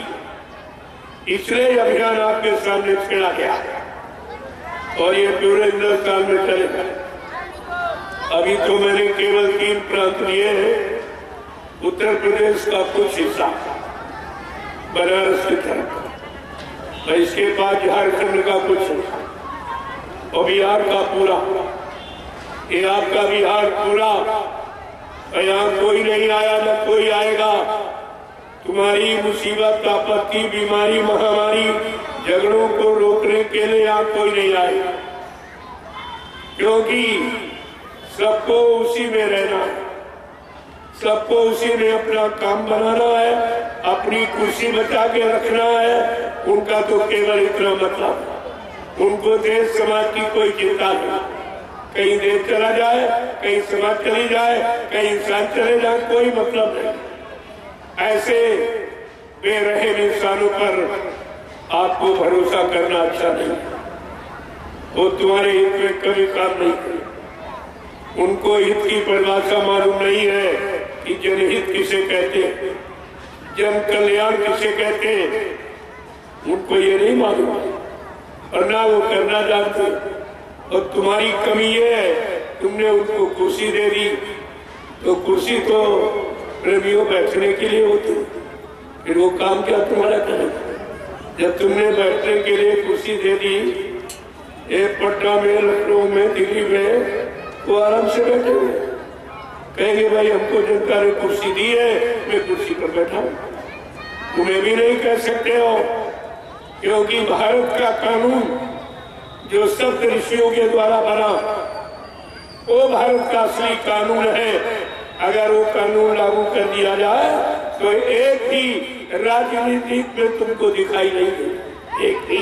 इसलिए अभियान आपके सामने छेड़ा गया और ये पूरे हिंदुस्तान में चलेगा। अभी तो मैंने केवल 3 प्रांत लिए हैं। उत्तर प्रदेश का कुछ हिस्सा, बनारस की तरफ, इसके बाद झारखंड का कुछ और बिहार का पूरा। ये आपका बिहार पूरा, यहाँ कोई नहीं आया, न कोई आएगा। तुम्हारी मुसीबत, आपत्ति, बीमारी, महामारी, झगड़ों को रोकने के लिए यहाँ कोई नहीं आएगा, क्योंकि सबको उसी में रहना है, सबको उसी में अपना काम बनाना है, अपनी कुर्सी बचा के रखना है। उनका तो केवल इतना मतलब, उनको देश समाज की कोई चिंता नहीं। कहीं देश चला जाए, कहीं समाज चली जाए, कहीं इंसान चले जाए, कोई मतलब नहीं। ऐसे बेरहम इंसानों पर आपको भरोसा करना अच्छा नहीं। वो तुम्हारे हित में कभी काम नहीं करे। उनको हित की परिभाषा मालूम नहीं है कि जनहित किसे कहते हैं, जन कल्याण किसे कहते हैं। उनको ये नहीं मालूम और ना वो करना जानते। और तुम्हारी कमी ये है, तुमने उनको कुर्सी दे दी, तो कुर्सी तो प्रेमियों बैठने के लिए होती, फिर वो काम क्या तुम्हारा करेगा? जब तुमने बैठने के लिए कुर्सी दे दी, एक पटना में, लखनऊ में, दिल्ली में, वो आराम से बैठे हुए कहेंगे भाई हमको जनता ने कुर्सी दी है, मैं कुर्सी पर बैठा हूं। तुम्हें भी नहीं कह सकते हो, क्योंकि भारत का कानून जो सप्त ऋषियों के द्वारा बना, वो भारत का असली कानून है। अगर वो कानून लागू कर दिया जाए तो एक भी राजनीति में तुमको दिखाई नहीं दे, एक भी।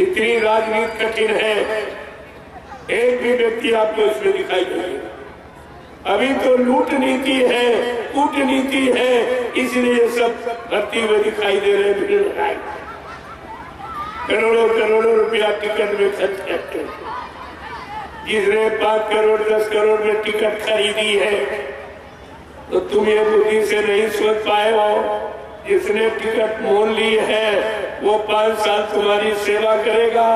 इतनी राजनीति कठिन है, एक भी व्यक्ति आपको इसमें दिखाई नहीं देगा। अभी तो लूट नीति है, कूटनीति है, इसलिए सब भर्ती हुए दिखाई दे रहे हैं। करोड़ों करोड़ों रुपया टिकट में खर्च करते हैं। जिसने 5 करोड़ 10 करोड़ में टिकट खरीदी है, तो तुम ये बुद्धि से नहीं सोच पाए हो। जिसने टिकट मोल ली है, वो 5 साल तुम्हारी सेवा करेगा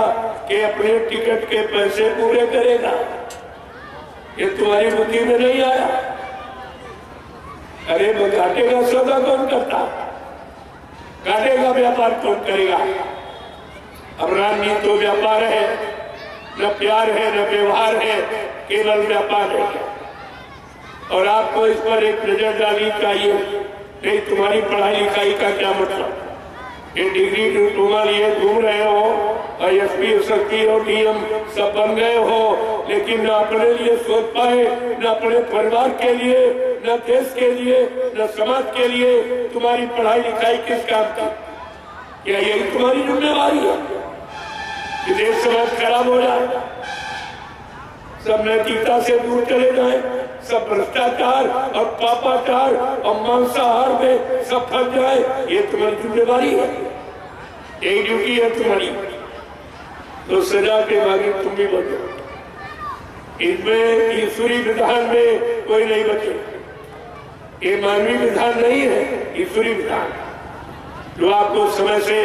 कि अपने टिकट के पैसे पूरे करेगा? ये तुम्हारी बुद्धि में नहीं आया। अरे घाटे का सौदा कौन करता, घाटे का व्यापार कौन करेगा? अब राजनीति तो व्यापार है, न प्यार है, न व्यवहार है, केवल व्यापार है। और आपको इस पर एक नजर डालनी चाहिए। नहीं, तुम्हारी पढ़ाई लिखाई का क्या मतलब? ये डिग्री डिप्लोमा लिए घूम रहे हो और एसपी, एसपी और डीएम सब बन गए हो, लेकिन न अपने लिए सोच पाए, न अपने परिवार के लिए, न देश के लिए, न समाज के लिए। तुम्हारी पढ़ाई लिखाई किस काम की? क्या यही तुम्हारी जिम्मेवारी है कि देश समाज खराब हो जाए, सब नैतिकता से दूर चले जाए, सब भ्रष्टाचार और पापाचार और मांसाहार में सब फंस जाए? ये तुम्हारी जिम्मेवारी है, यही ड्यूटी है तुम्हारी। तो सजा के मालिक तुम भी बचो। इसमें ईश्वरी विधान में कोई नहीं बचे। ये मानवीय विधान नहीं है, ईश्वरी विधान जो आपको समय से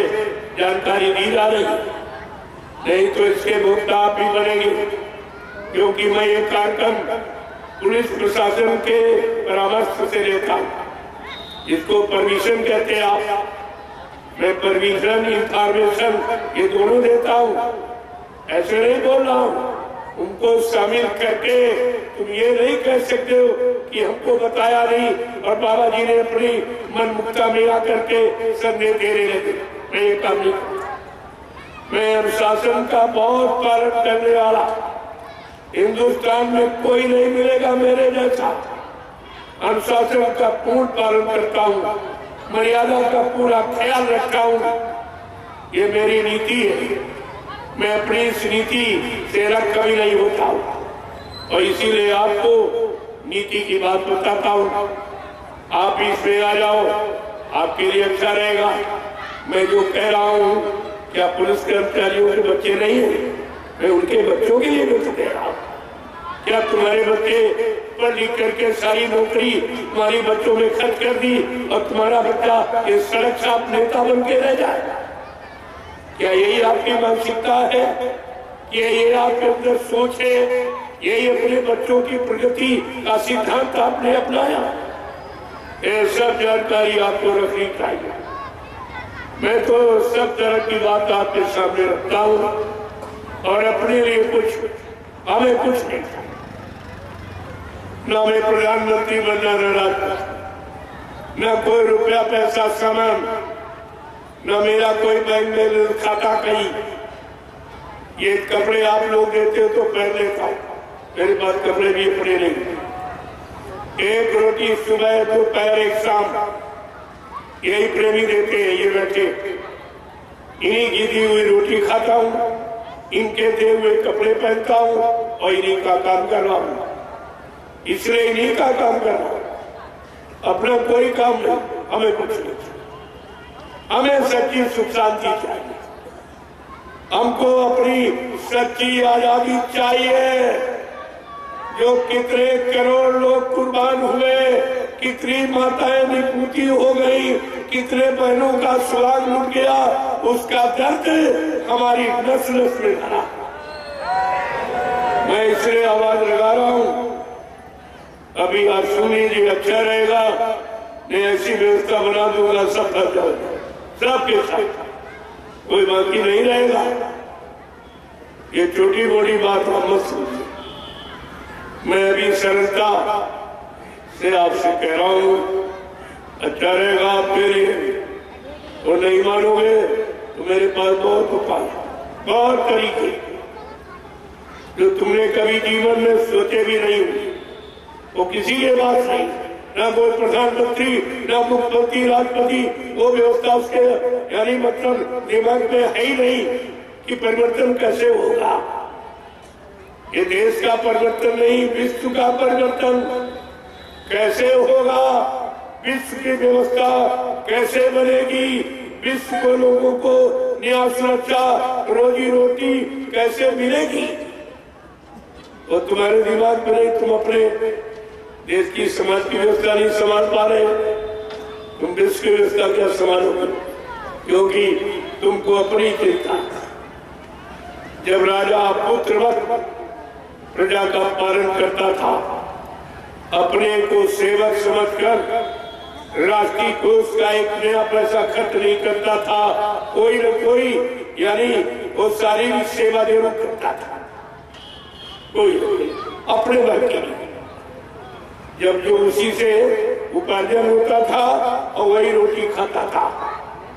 जानकारी दी जा रही, नहीं तो इसके भोक्ता आप भी बनेंगे। क्योंकि मैं ये कार्यक्रम पुलिस प्रशासन के परामर्श से लेता हूँ, जिसको परमिशन कहते हैं आप। मैं परमिशन, इंफॉर्मेशन ये दोनों देता हूँ, ऐसे नहीं बोल रहा हूँ। उनको शामिल करके तुम ये नहीं कह सकते हो कि हमको बताया नहीं और बाबा जी ने अपनी मन मुक्ता मेरा करके संदेह दे रहे लगे। मैं ये काम नहीं करता। मैं अनुशासन का बहुत पालन करने वाला, हिंदुस्तान में कोई नहीं मिलेगा मेरे जैसा। अनुशासन का पूर्ण पालन करता हूँ, मर्यादा का पूरा ख्याल रखता हूँ। ये मेरी नीति है। मैं अपनी इस नीति से रख कभी नहीं होता हूँ और इसीलिए आपको नीति की बात बताता हूँ। आप इसमें आ जाओ, आपके लिए अच्छा रहेगा। मैं जो कह रहा हूँ, क्या पुलिस कर्मचारियों के बच्चे नहीं है? मैं उनके बच्चों के लिए भी तो कह रहा हूँ। क्या तुम्हारे बच्चे पढ़ लिख करके सारी नौकरी तुम्हारी बच्चों में खर्च कर दी और तुम्हारा बच्चा इस सड़क साफ नेता बन के रह जाएगा? क्या यही आपकी मानसिकता है? क्या ये आपके अंदर सोच है? यही अपने बच्चों की प्रगति का सिद्धांत आपने अपनाया? ये सब जानकारी आपको रखनी चाहिए। मैं तो सब तरह की बात आपके सामने रखता हूँ और अपने लिए हमें कुछ नहीं, न मैं प्रधानमंत्री बनना रहा, न कोई रुपया पैसा सामान, न मेरा कोई बैंक में खाता कहीं। ये कपड़े आप लोग देते हो तो पहन लेता हूँ, मेरे पास कपड़े भी अपने नहीं। एक रोटी सुबह, दोपहर, एक शाम, यही प्रेमी देते हैं। ये बैठे इन्हीं की दी हुई रोटी खाता हूँ, इनके दिए हुए कपड़े पहनता हूँ और इन्हीं का काम कर रहा हूँ। इसलिए इन्हीं का काम कर रहा हूँ, अपना कोई काम नहीं। हमें कुछ नहीं, हमें सच्ची सुख शांति चाहिए। हमको अपनी सच्ची आजादी चाहिए। जो कितने करोड़ लोग कुर्बान हुए, कितनी माताएं निपूती हो गई, कितने बहनों का सुहाग लुट गया, उसका दर्द हमारी नस नस में भरा। मैं इसलिए आवाज लगा रहा हूँ। अभी आज सुनिए जी, अच्छा रहेगा। मैं ऐसी व्यवस्था बना दूंगा, सब फंस जाएगा, सबके साथ कोई बाकी नहीं रहेगा। ये छोटी मोटी बात हम मत समझिए। मैं अभी सरलता से आपसे कह रहा हूँ, अच्छा रहेगा आपके लिए। वो नहीं मानोगे तो मेरे पास बहुत उपाय, बहुत तरीके जो तुमने कभी जीवन में सोचे भी नहीं हुए। वो किसी के पास नहीं, ना कोई प्रधानमंत्री, ना मुख्यमंत्री, राष्ट्रपति, वो व्यवस्था उसके यानी मतलब दिमाग में है ही नहीं कि परिवर्तन कैसे होगा। ये देश का परिवर्तन नहीं, विश्व का परिवर्तन कैसे होगा, विश्व की व्यवस्था कैसे बनेगी, विश्व को लोगों को न्याय, सुरक्षा, रोजी रोटी कैसे मिलेगी, वो तुम्हारे दिमाग में नहीं। तुम अपने देश की समाज की व्यवस्था नहीं संभाल पा रहे, तुम विश्व की व्यवस्था क्या संभालोगे? क्योंकि तुमको अपनी चिंता। जब राजा पुत्रवत प्रजा का पालन करता था, अपने को सेवक समझकर राष्ट्रीय कोष का एक नया पैसा खर्च नहीं करता था। कोई न कोई यानी वो शारीरिक सेवा जरूर करता था, कोई अपने वर्ग के लिए। जब जो उसी से उपार्जन होता था और वही रोटी खाता था,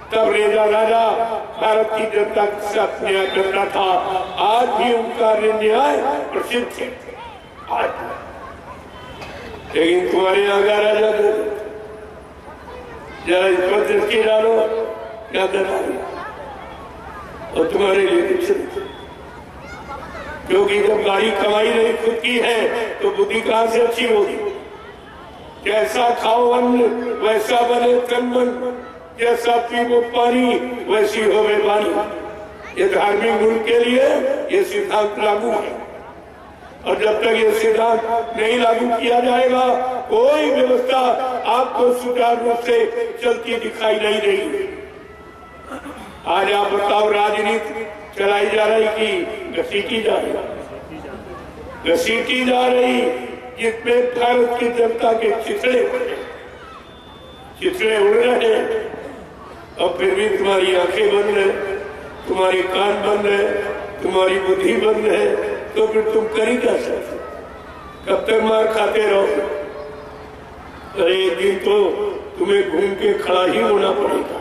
तब रेजा राजा भारत की जनता के साथ न्याय करता था। आज भी उनका न्याय प्रसिद्ध है आज। लेकिन तुम्हारे यहाँ का राजा जरा इस पर दृष्टि डालो, क्या करना है और तुम्हारे लिए कुछ नहीं। क्योंकि जब गाड़ी कमाई नहीं खुद की है तो बुद्धि कहां से अच्छी होगी। जैसा खाओ अन्न वैसा बने तन मन, जैसा पीवो पानी वैसी होवे वाणी। ये धार्मिक मुल्क के लिए ये सिद्धांत लागू है और जब तक ये सिद्धांत नहीं लागू किया जाएगा कोई व्यवस्था आपको सुचारू रूप से चलती दिखाई नहीं देगी। आज आप बताओ, राजनीति चलाई जा रही कि घसीटी जा रही? घसीटी जा रही, जिसमें भारत की जनता के चिथड़े उड़ रहे और फिर भी तुम्हारी आंखें बंद है, तुम्हारे कान बंद है, तुम्हारी बुद्धि बंद है, तो फिर तुम कर ही क्या सकते? कब तक मार खाते रहोगे? अरे एक दिन तो तुम्हें घूम के खड़ा ही होना पड़ेगा।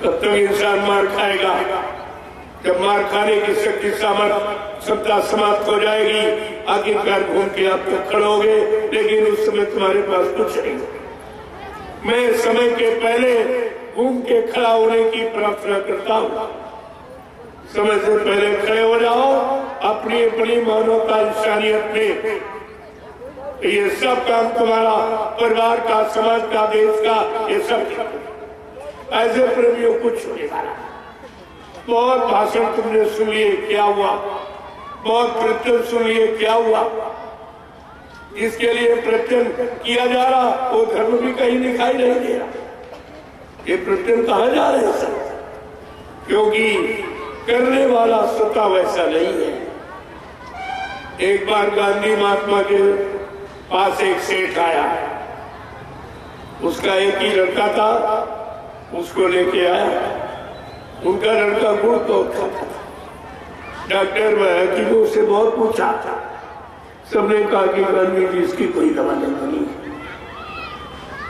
कब तक इंसान मार खाएगा? जब मार खाने की शक्ति क्षमता समाप्त हो जाएगी, आखिरकार घूम के आप तो खड़ोगे, लेकिन उस समय तुम्हारे पास कुछ नहीं। मैं समय के पहले घूम के खड़ा होने की प्रार्थना करता हूँ। समय से पहले खड़े हो जाओ अपनी अपनी मानवता इंसानियत में। ये सब काम तुम्हारा परिवार का, समाज का, देश का, ये सब ऐसे प्रेमियों कुछ होने वाला। बहुत भाषण तुमने सुन लिए, क्या हुआ? बहुत प्रवचन सुन लिए, क्या हुआ? इसके लिए प्रवचन किया जा रहा वो धर्म भी कहीं दिखाई नहीं दे रहा। ये प्रवचन कहाँ जा रहे हैं सब? क्योंकि करने वाला स्वतः वैसा नहीं है। एक बार गांधी महात्मा के पास एक सेठ आया, उसका एक ही लड़का था, उसको लेके आया। उनका लड़का गुड़ बहुत खाता था। डॉक्टर व हकीमों से बहुत पूछा, सबने कहा कि गांधी जी इसकी कोई दवा नहीं बनी,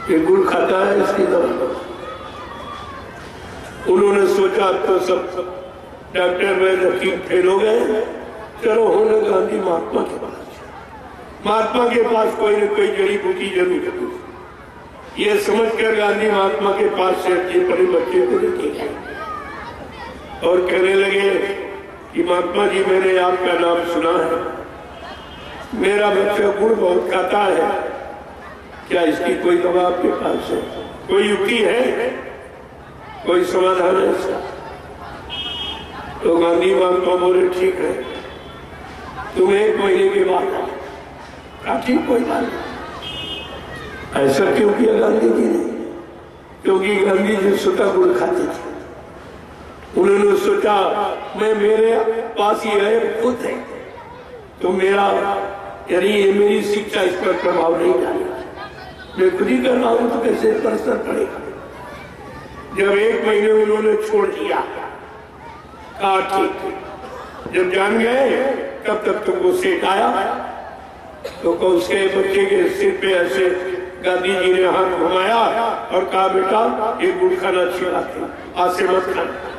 ये गुड़ खाता है, इसकी दवा नहीं। उन्होंने सोचा तो सब डॉक्टर व हकीम फेल हो गए, चलो होने गांधी महात्मा के पास। महात्मा के पास कोई न कोई जड़ी बूटी जरूर है। ये समझकर गांधी महात्मा के पास से अपने बच्चे को लेके गए और कहने लगे कि महात्मा जी, मैंने आपका नाम सुना है, मेरा बच्चा गुड़ बहुत खाता है, क्या इसकी कोई दवा आपके पास है? कोई युक्ति है, कोई समाधान है इसका? तो गांधी महात्मा बोले ठीक है, तुम 1 महीने के बाद आओ। ठीक, कोई बात नहीं। ऐसा क्यों किया गांधी जी ने? क्योंकि गांधी जी स्वतः गुड़ खाते थे। उन्होंने सोचा मैं मेरे पास ही है खुद है, तो मेरा यानी ये मेरी शिक्षा इस पर प्रभाव नहीं डालेगा, मैं खुद ही कर रहा हूं तो कैसे इस पर असर पड़ेगा। जब 1 महीने उन्होंने छोड़ दिया, कहा ठीक। जब जान गए तब तक तुमको सेठ आया तो उसके बच्चे के सिर पे ऐसे गांधी जी ने हाथ घुमाया और कहा बेटा ये गुड़ खाना अच्छी बात है, आज से मत खाना।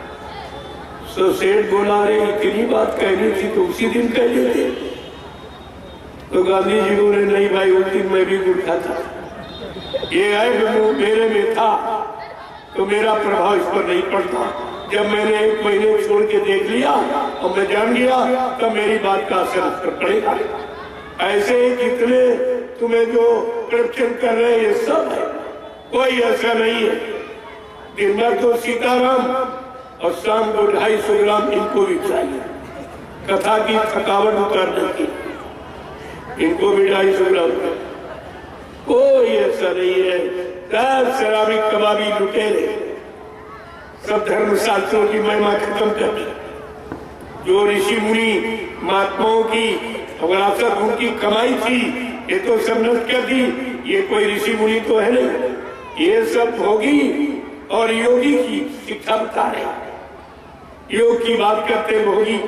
तो सेठ बोला अरे इतनी बात कहनी थी तो उसी दिन कह लेते। तो गांधी जी बोले नहीं भाई, उस दिन मैं भी गुड़ खाता, ये है मेरे में था तो मेरा प्रभाव इस पर नहीं पड़ता। जब मैंने 1 महीने छोड़ के देख लिया और मैं जान गया तब मेरी बात का असर पड़ेगा। ऐसे ही जितने तुम्हें जो प्रवचन कर रहे हैं ये सब है, कोई ऐसा नहीं है। दिन भर तो सीताराम और शाम को 250 ग्राम इनको भी चाहिए कथा की थकावट उतारने की, इनको भी 250 ग्राम। कोई ऐसा नहीं है। शराबी कबाबी लुटेरे सब धर्म शास्त्रों की महिमा खत्म कर दी। जो ऋषि मुनि महात्माओं की विरासत उनकी कमाई थी ये तो सब नष्ट कर दी। ये कोई ऋषि मुनि तो है नहीं, ये सब भोगी और योगी की शिक्षा बता रहे। योग की बात करते भोगी,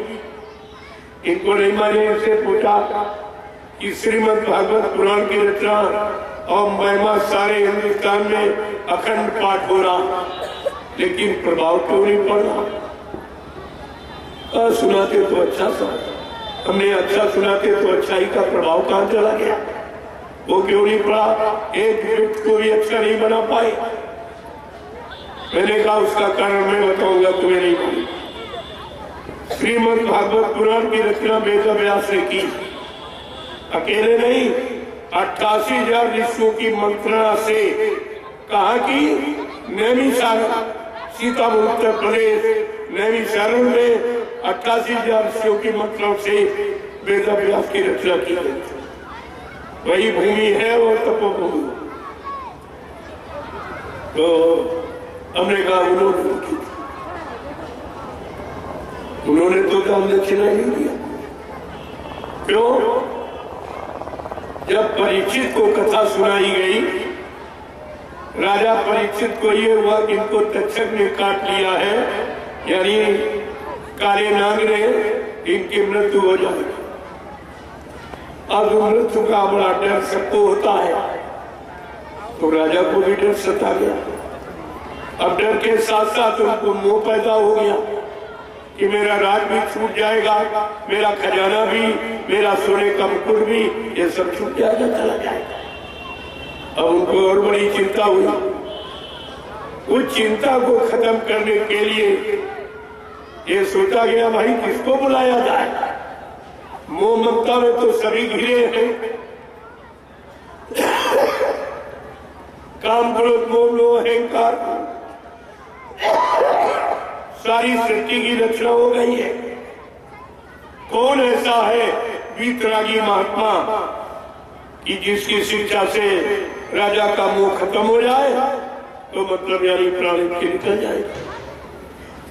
इनको नहीं माने। इनसे पूछा कि श्रीमद् भागवत पुराण की रचना और महिमा सारे हिंदुस्तान में अखंड पाठ हो रहा, लेकिन प्रभाव क्यों नहीं पड़ रहा? सुनाते तो अच्छा सा, हमने अच्छा सुनाते तो अच्छाई का प्रभाव कहां चला गया? वो क्यों नहीं पड़ा? एक व्यक्ति को भी अच्छा नहीं बना पाए। मैंने कहा उसका कारण मैं बताऊंगा, तुम्हें नहीं मालूम। श्रीमद् भागवत पुराण की रचना वेद व्यास ने की, अकेले नहीं, 88,000 ऋषियों की मंत्रणा से। कहा कि नैमिषारण्य, सीता उत्तर प्रदेश नैमिषारण्य में 88,000 ऋषियों की मंत्रणा से वेद व्यास की रचना की गई। वही भूमि है वो तपोभूमि। तो हमने कहा उन्होंने तो दान दक्षिणा नहीं दिया। क्यों? जब परीक्षित को कथा सुनाई गई, राजा परीक्षित को ये हुआ कि इनको तक्षक ने काट लिया है, यानी काले नाग ने, इनकी मृत्यु हो जाएगी। अब मृत्यु का बड़ा डर सबको होता है, तो राजा को भी डर सता गया। अब डर के साथ साथ उनको मोह पैदा हो गया कि मेरा राज भी छूट जाएगा, मेरा खजाना भी, मेरा सोने का मुकुट भी, ये सब छूट जाएगा, चला जाएगा। अब उनको और बड़ी चिंता हुई। उस चिंता को खत्म करने के लिए ये सोचा गया, भाई किसको बुलाया जाए? मोह ममता में तो सभी घिरे हैं। काम, क्रोध, मोह, लोभ, अहंकार, सारी सृष्टि की रचना हो गई है। कौन ऐसा है वीतरागी महात्मा कि जिसकी शिक्षा से राजा का मोह खत्म हो जाए, तो मतलब यानी प्राण के निकल जाएगा,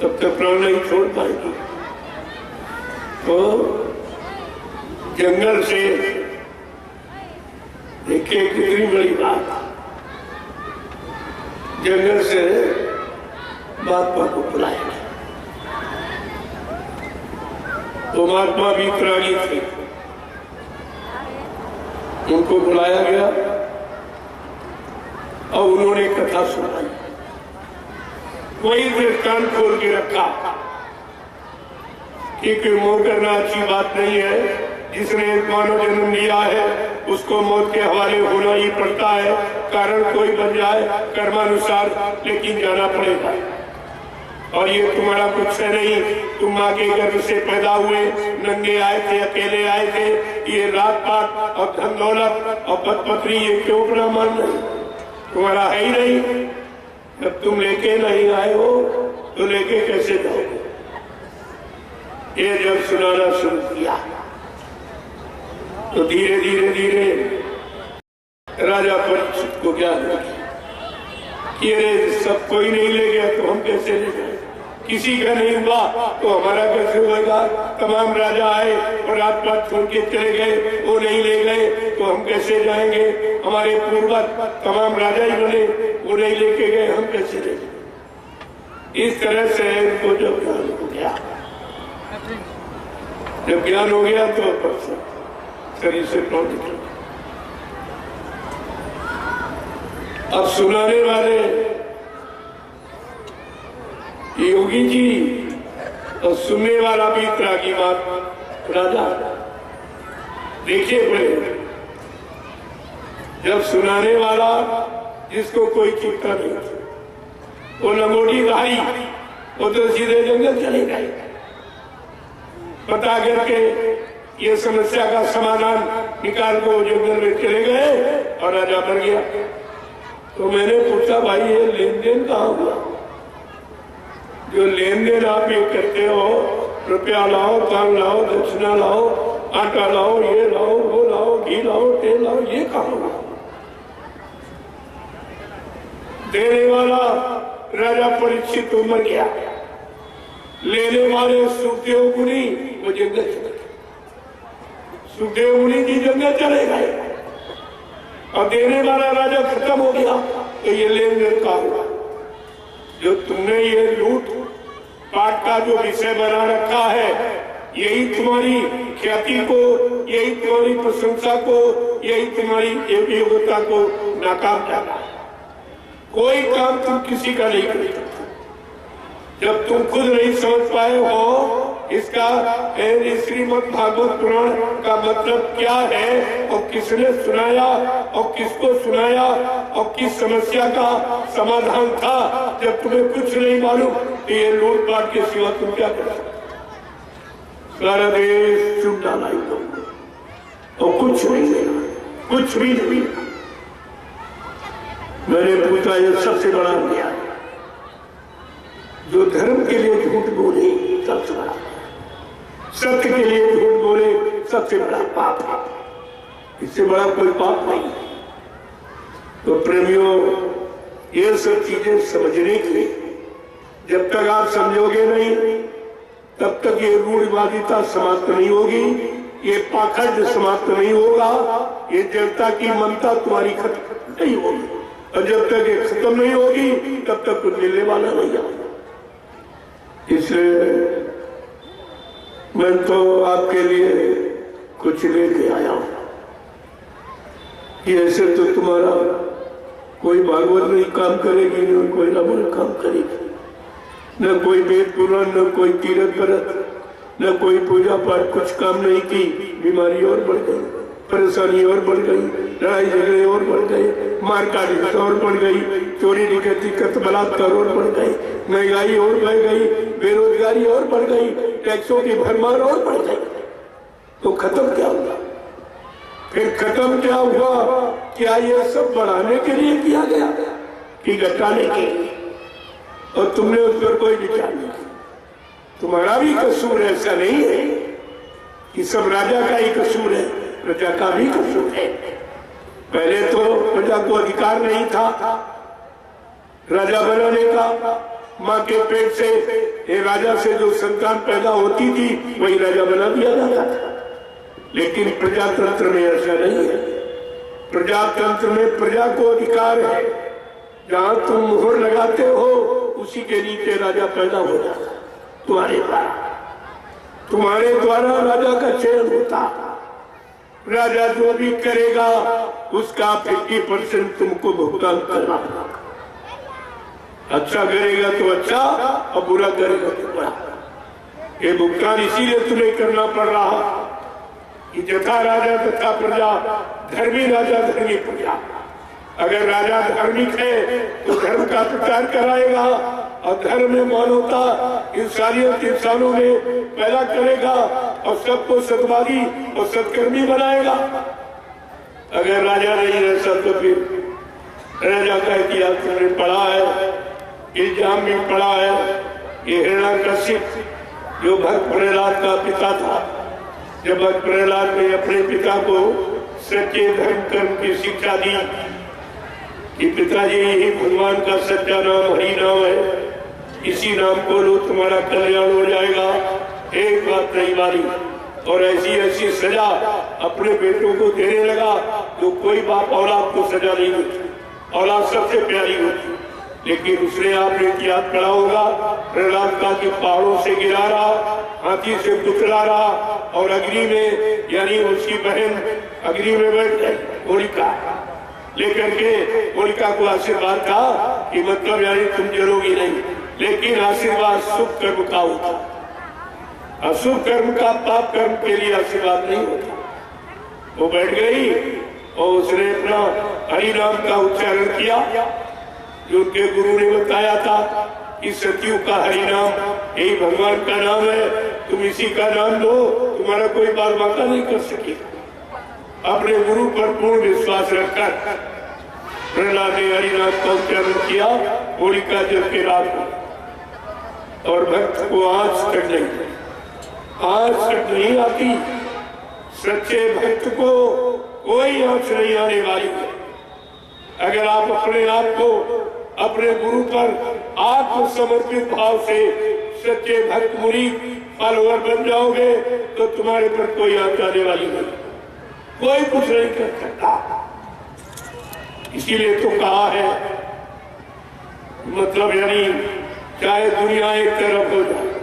तब तक प्राण नहीं छोड़ पाएगी। तो जंगल से देखिए कितनी बड़ी बात, जंगल से महात्मा को बुलाया गया। तो महात्मा वीतरागी थे, उनको बुलाया गया और उन्होंने कथा सुनाई। वही दृष्टांत खोल के रखा कि मोह करना अच्छी बात नहीं है। जिसने एक मानव जन्म लिया है उसको मौत के हवाले होना ही पड़ता है। कारण कोई बन जाए कर्मानुसार, लेकिन जाना पड़ेगा। और ये तुम्हारा कुछ है नहीं, तुम माँ के गर्भ से पैदा हुए, नंगे आए थे, अकेले आए थे। ये रात पात और धन दौलत और पदपत्री ये क्यों अपना मान नहीं? तुम्हारा है ही नहीं। जब तुम लेके नहीं आए हो तो लेके कैसे जाओगे? ये जब सुनाना शुरू किया तो धीरे धीरे धीरे राजा परीक्षित को ज्ञान हो गया कि अरे सब कोई नहीं ले गया तो हम कैसे ले गए? किसी का नहीं हुआ तो हमारा कैसे होगा? तमाम राजा आए और रात पात छोड़ के चले गए, वो नहीं ले गए तो हम कैसे जाएंगे? हमारे पूर्वज तमाम राजा ही बने, वो नहीं लेके गए, हम कैसे ले गए? इस तरह से इनको जब ज्ञान हो गया, तो शरीर से प्राण निकल। अब सुनाने वाले योगी जी और सुनने वाला भी वीतरागी राजा। देखिए पहले, जब सुनाने वाला जिसको कोई चिंता नहीं, वो लंगोटी धारी, वो तो सीधे जंगल चले गए पता करके ये समस्या का समाधान निकाल को जंगल में चले गए और राजा मर गया। तो मैंने पूछा, भाई ये लेन देन कहाँ हुआ? जो लेन देन आप ये करते हो, रुपया लाओ, पान लाओ, दक्षिणा लाओ, आटा लाओ, ये लाओ, वो लाओ, घी लाओ, तेल लाओ, ये कहाँ हुआ? देने वाला राजा परीक्षित मर गया, लेने वाले सुखदेव मुनि वो जंगल चले गए। सुखदेव मुनि जी जंगल चले गए और देने वाला राजा खत्म हो गया। तो ये लेन देन का हुआ। जो तुमने ये लूट पाट का जो विषय बना रखा है, यही तुम्हारी ख्याति को, यही तुम्हारी प्रशंसा को, यही तुम्हारी योग्यता को नाकाम करना है। कोई काम तुम किसी का नहीं कर सकते। जब तुम खुद नहीं समझ पाए हो इसका श्रीमद् भागवत पुराण का मतलब क्या है और किसने सुनाया और किसको सुनाया और किस समस्या का समाधान था, जब तुम्हें कुछ नहीं मालूम तो ये लूटपाट के सिवा तुम क्या कर सकते? सारा देश चुप डाला और कुछ नहीं मिला, कुछ भी नहीं। मैंने पूछा ये सबसे बड़ा अन्याय, जो धर्म के लिए झूठ बोले सबसे बड़ा, सत्य के लिए झूठ बोले सबसे बड़ा पाप है, इससे बड़ा कोई पाप नहीं। तो प्रेमियों, ये सब चीजें समझने के लिए जब तक आप समझोगे नहीं तब तक ये रूढ़िवादिता समाप्त नहीं होगी, ये पाखंड समाप्त नहीं होगा, ये जनता की ममता तुम्हारी खत्म नहीं होगी, और जब तक ये खत्म नहीं होगी तब तक कुछ मिलने वाला नहीं होगा। इसलिए मैं तो आपके लिए कुछ लेके आया हूं कि ऐसे तो तुम्हारा कोई भागवत नहीं काम करेगी, न कोई रामायण काम करेगी, न कोई वेद पुराण, न कोई तीर्थ व्रत, न कोई पूजा पाठ, कुछ काम नहीं की। बीमारी और बढ़ गई, परेशानी और बढ़ गई, लड़ाई झगड़े और बढ़ गए, मारकाट और बढ़ गई, चोरी डकैती कत्ल बलात्कार और बढ़ गई, महंगाई और बढ़ गई, बेरोजगारी और बढ़ गई, टैक्सों की भरमार और बढ़ गई। तो खत्म क्या हुआ? फिर खत्म क्या हुआ? क्या ये सब बढ़ाने के लिए किया गया कि घटाने के लिए? और तुमने उस पर कोई विचार नहीं किया। तुम्हारा भी कसूर ऐसा नहीं है कि सब राजा का ही कसूर है, प्रजा का भी कसूर है। पहले तो प्रजा को अधिकार नहीं था राजा बनाने का, माँ के पेट से ये राजा से जो संतान पैदा होती थी वही राजा बना दिया जाता था। लेकिन प्रजातंत्र में ऐसा नहीं है। प्रजातंत्र में प्रजा को अधिकार है, जहां तुम मुहर लगाते हो उसी के नीचे राजा पैदा हो जाता तुम्हारे द्वारा राजा का चयन होता। राजा जो भी करेगा उसका 50% तुमको भुगतान करना होगा। अच्छा करेगा तो अच्छा और बुरा करेगा तो बुरा। ये भुगतान इसीलिए तुम्हें करना पड़ रहा कि जथा राजा तथा प्रजा, धर्मी राजा धर्मी प्रजा। अगर राजा धार्मिक है तो धर्म का प्रचार कराएगा और धर्म में मानवता इंसानियत इंसानों में पैदा करेगा और सबको सतवादी और सत्कर्मी बनाएगा। अगर राजा नहीं रहता तो फिर राजा का इतिहास तुमने पढ़ा है, इल्जाम में पढ़ा है। ये हिरण्यकशिप जो भक्त प्रहलाद का पिता था, जब भक्त प्रहलाद ने अपने पिता को सच्चे धर्म कर्म की शिक्षा दी कि पिताजी यही भगवान का सच्चा नाम हरि नाम है, इसी नाम को लो तुम्हारा कल्याण हो जाएगा, एक बात नहीं मानी। और ऐसी ऐसी सजा अपने बेटों को देने लगा तो कोई बाप औलाद को सजा नहीं होती, औलाद सबसे प्यारी होती। लेकिन उसने आपने इतिहास पढ़ा होगा, प्रहलाद का कि पहाड़ों से गिरा रहा, हाथी से कुचला रहा और अग्नि में, यानी उसकी बहन अग्नि में बैठ गई होलिका लेकर के। होलिका को आशीर्वाद था कि मतलब यानी तुम जलोगी नहीं, लेकिन आशीर्वाद शुभ कर्म का होता, अशुभ कर्म का पाप कर्म के लिए आशीर्वाद नहीं होता। वो बैठ गई और उसने अपना हरि नाम का उच्चारण किया जो उनके गुरु ने बताया था कि सतयुग का हरि नाम यही भगवान का नाम है, तुम इसी का नाम लो, तुम्हारा कोई बाल बाका नहीं कर सकेगा। अपने गुरु पर पूर्ण विश्वास रखकर प्रहलाद ने हरि नाम का उच्चारण किया, होलिका जल के रात को। और भक्त को आज तक नहीं आती। सच्चे भक्त को कोई आंच नहीं आने वाली है। अगर आप अपने आप को अपने गुरु पर आत्मसमर्पित भाव से सच्चे भक्त मुरीद फॉलोअर बन जाओगे तो तुम्हारे पर कोई आंच आने वाली नहीं, कोई कुछ नहीं कर सकता। इसीलिए तो कहा है, मतलब यानी चाहे दुनिया एक तरफ हो जाए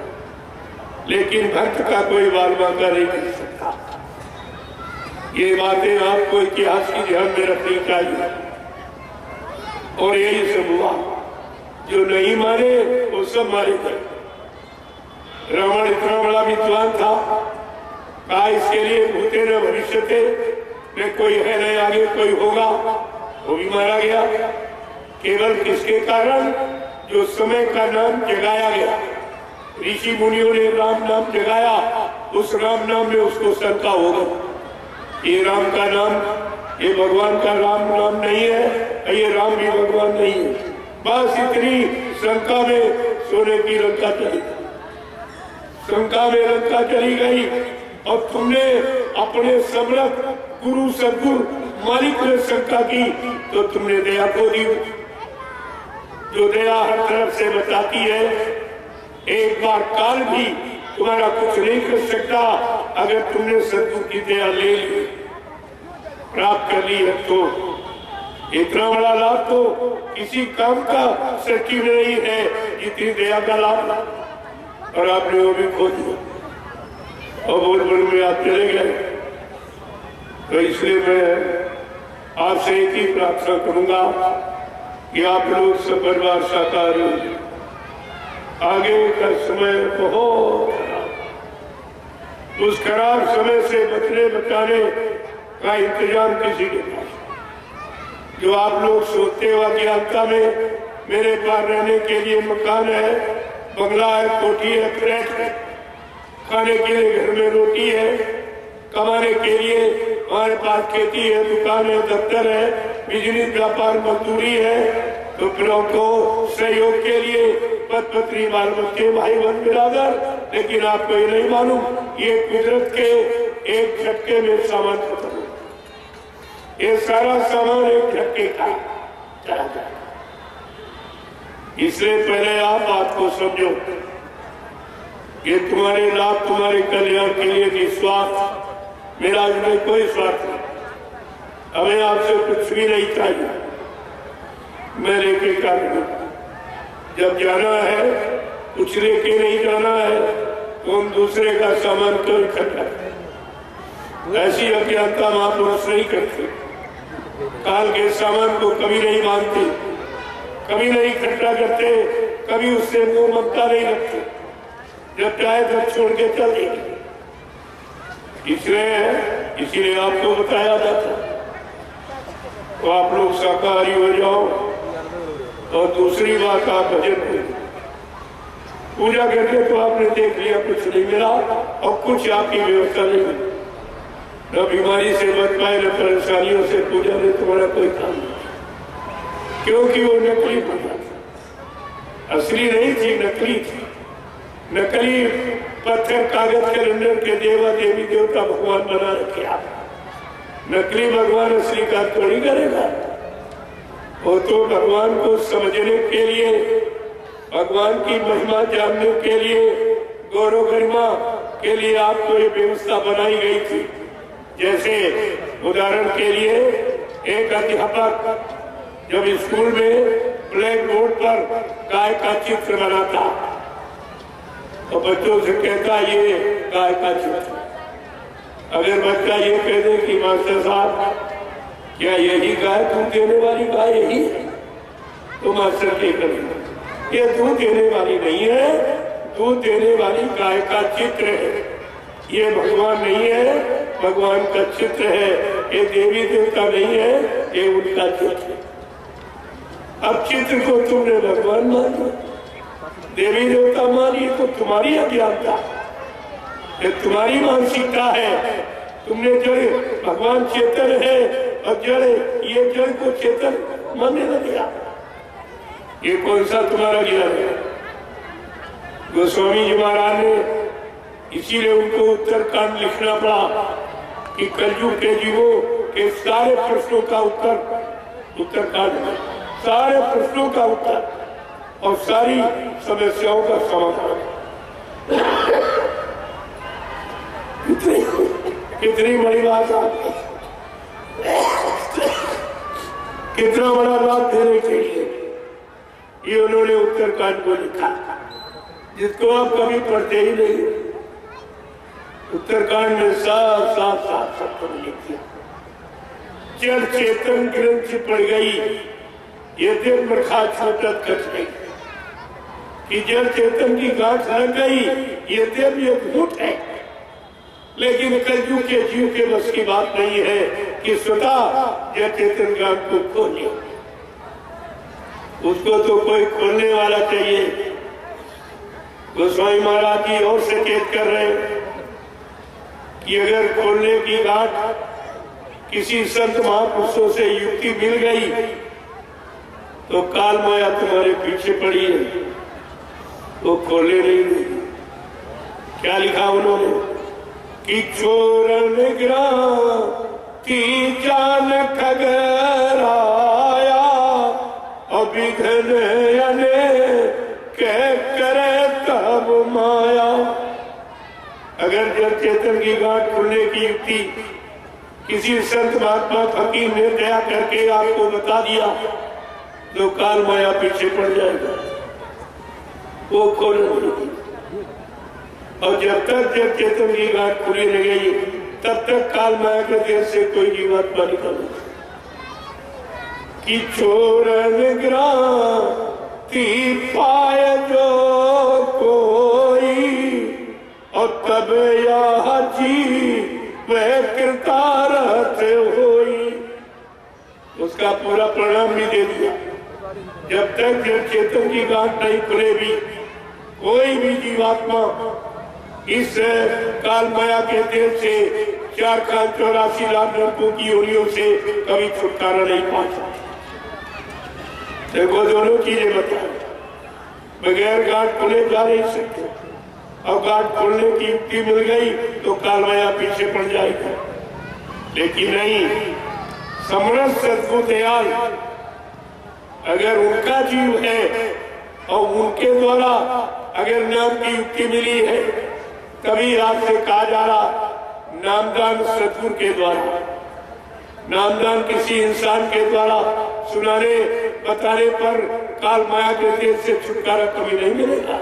लेकिन भक्त का कोई बाल बांका नहीं कर सकता। ये बातें आपको इतिहास की ध्यान में रखनी चाहिए। और यही सब हुआ। जो नहीं माने वो सब मारे गए। रावण इतना बड़ा विद्वान था, कहा इसके लिए भूते न भविष्य थे, न कोई है न आगे कोई होगा, वो भी मारा गया। केवल किसके कारण? जो समय का नाम जगाया गया, ऋषि मुनियों ने राम नाम जगाया, उस राम नाम में उसको शंका हो गई, ये राम का नाम, ये भगवान का राम नाम नहीं है, ये राम भी भगवान नहीं है। बस इतनी शंका में सोने की लंका चली गई, शंका में लंका चली गई। और तुमने अपने समर्थ गुरु सदगुरु मालिक ने शंका की तो तुमने दया को दी, जो दया हर तरफ से बताती है। एक बार काल भी तुम्हारा कुछ नहीं कर सकता अगर तुमने सदगुरु की दया ले ली, प्राप्त कर ली है तो इतना बड़ा लाभ तो किसी काम का सच्ची में नहीं है जितनी दया का लाभ। और आपने वो भी खो दिया और बोल बोल में आप चले गए। तो इसलिए मैं आपसे एक ही प्रार्थना करूंगा कि आप लोग सब परिवार साकार हो। आगे का समय बहुत खराब, उस खराब समय से बचने बचाने का इंतजाम किसी के पास। जो आप लोग सोचते हो अज्ञानता में मेरे पास रहने के लिए मकान है, बंगला है, कोठी है, फ्लैट है, खाने के लिए घर में रोटी है, कमाने के लिए हमारे पास खेती है, दुकान है, दफ्तर है, बिजली व्यापार मजदूरी है, तो फिरों को सहयोग के लिए पद पत्नी बाल बच्चे भाई बहन बिरादर। लेकिन आपको ये नहीं मालूम ये कुदरत के एक झटके में सामान खत्म हो, ये सारा सामान एक झटके का चला जाए। इसलिए पहले आप बात को समझो, ये तुम्हारे लाभ तुम्हारे कल्याण के लिए निस्वार्थ, मेरा इसमें कोई स्वार्थ नहीं, हमें आपसे कुछ भी नहीं चाहिए। मैं लेके कार्य जब जाना है कुछ लेके नहीं जाना है तो हम दूसरे का सामान क्यों इकट्ठा करें? ऐसी अज्ञानता महापुरुष नहीं करते, काल के सामान को कभी नहीं मानते, कभी नहीं इकट्ठा करते, कभी उससे मोह ममता नहीं रखते, जब चाहे तब छोड़ के चल देंगे। इसीलिए आपको बताया जाता तो आप लोग शाकाहारी हो जाओ। और दूसरी बात, आप भजन करें, पूजा करके तो आपने देख लिया कुछ नहीं मिला और कुछ आपकी व्यवस्था नहीं मिली, न बीमारी से बच पाए न परेशानियों से, पूजा में तुम्हारा कोई काम नहीं, क्योंकि वो नकली पूजा थी, असली नहीं थी, नकली थी। नकली पत्थर कागज कैलेंडर के देवा देवी देवता भगवान बना रखे आप, नकली भगवान असली का थोड़ी करेगा। वो तो भगवान को समझने के लिए, भगवान की महिमा जानने के लिए, गौरव गरिमा के लिए आपको ये व्यवस्था बनाई गई थी। जैसे उदाहरण के लिए एक अध्यापक जब स्कूल में ब्लैक बोर्ड पर गाय का चित्र बनाता तो बच्चों से कहता ये गाय का चित्र। अगर बच्चा ये कह दे कि मास्टर साहब क्या यही गाय दूध देने वाली गाय यही है, तो मास्टर क्या करेंगे? ये दूध देने वाली नहीं है, दूध देने वाली गाय का चित्र है, ये भगवान नहीं है, भगवान का चित्र है, ये देवी देवता नहीं है, ये उनका चित्र है। अब चित्र को तुमने भगवान मान लिया, देवी देवता मानिए तो तुम्हारी अज्ञानता, ये तुम्हारी मानसिकता है। तुमने जड़ भगवान चेतन है और जड़ ये जड़ को चेतन मानने न दिया, ये कौन सा तुम्हारा ज्ञान है? गोस्वामी जी महाराज ने इसीलिए उनको उत्तरकांड लिखना पड़ा कि कलयुग के जीवों के सारे प्रश्नों का उत्तरकांड में सारे प्रश्नों का उत्तर और सारी समस्याओं का समाधान। कितनी बड़ी बात है, कितना बड़ा लाभ देने के लिए ये उन्होंने उत्तरकांड को लिखा, जिसको आप कभी पढ़ते ही नहीं। उत्तरकांड में साफ साफ साफ सब लिख दिया। जड़ चेतन ग्रंथ पड़ गई, ये दिल मरखा छोटत कच गई। कि जड़ चेतन की गांठ लग गई, ये देव ये झूठ है। लेकिन कलयुग के जीव के बस की बात नहीं है कि स्वतः जड़ चेतन गांठ को खोले। उसको तो कोई खोलने वाला चाहिए। गोस्वामी महाराज जी और सचेत कर रहे हैं कि अगर खोलने की गांठ किसी संत महापुरुषों से युक्ति मिल गई तो काल माया तुम्हारे पीछे पड़ी है, वो खोले नहीं देगी। क्या लिखा उन्होंने कि चोरन ग्रांति जान खगराया और विघन कह करे तब माया। अगर जब चेतन की गांठ खुलने की युक्ति किसी संत महात्मा फकीर ने दया करके आपको बता दिया तो काल माया पीछे पड़ जाएगा, वो खोल नहीं। और जब तक जब चेतन की गांठ खुली नहीं गई तब तक काल माया के देश से कोई जीवात्मा निकल कि चोरन ग्रांति पाए जो कोई और तब यह जी वह कृतार्थ होई। उसका पूरा परिणाम भी दे दिया। जब तक जब चेतन की गांठ नहीं खुलेगी कोई भी जीवात्मा इस काल माया के देश से 4,84,00,000 नरकों की योनियों से कभी छुटकारा नहीं पा सकता। देखो दोनों चीजें बताए, बगैर गांठ खुले जा नहीं सकते। अब गांठ खोलने की युक्ति मिल गई तो काल माया पीछे पड़ जाएगा। लेकिन नहीं, समरस सद्गुरु दयाल अगर उनका जीव है और उनके द्वारा अगर नाम की युक्ति मिली है, तभी आपसे कहा जा रहा नामदान सद्गुरु के द्वारा, नामदान किसी इंसान के द्वारा सुनाने बताने पर काल माया के देश से छुटकारा कभी नहीं मिलेगा।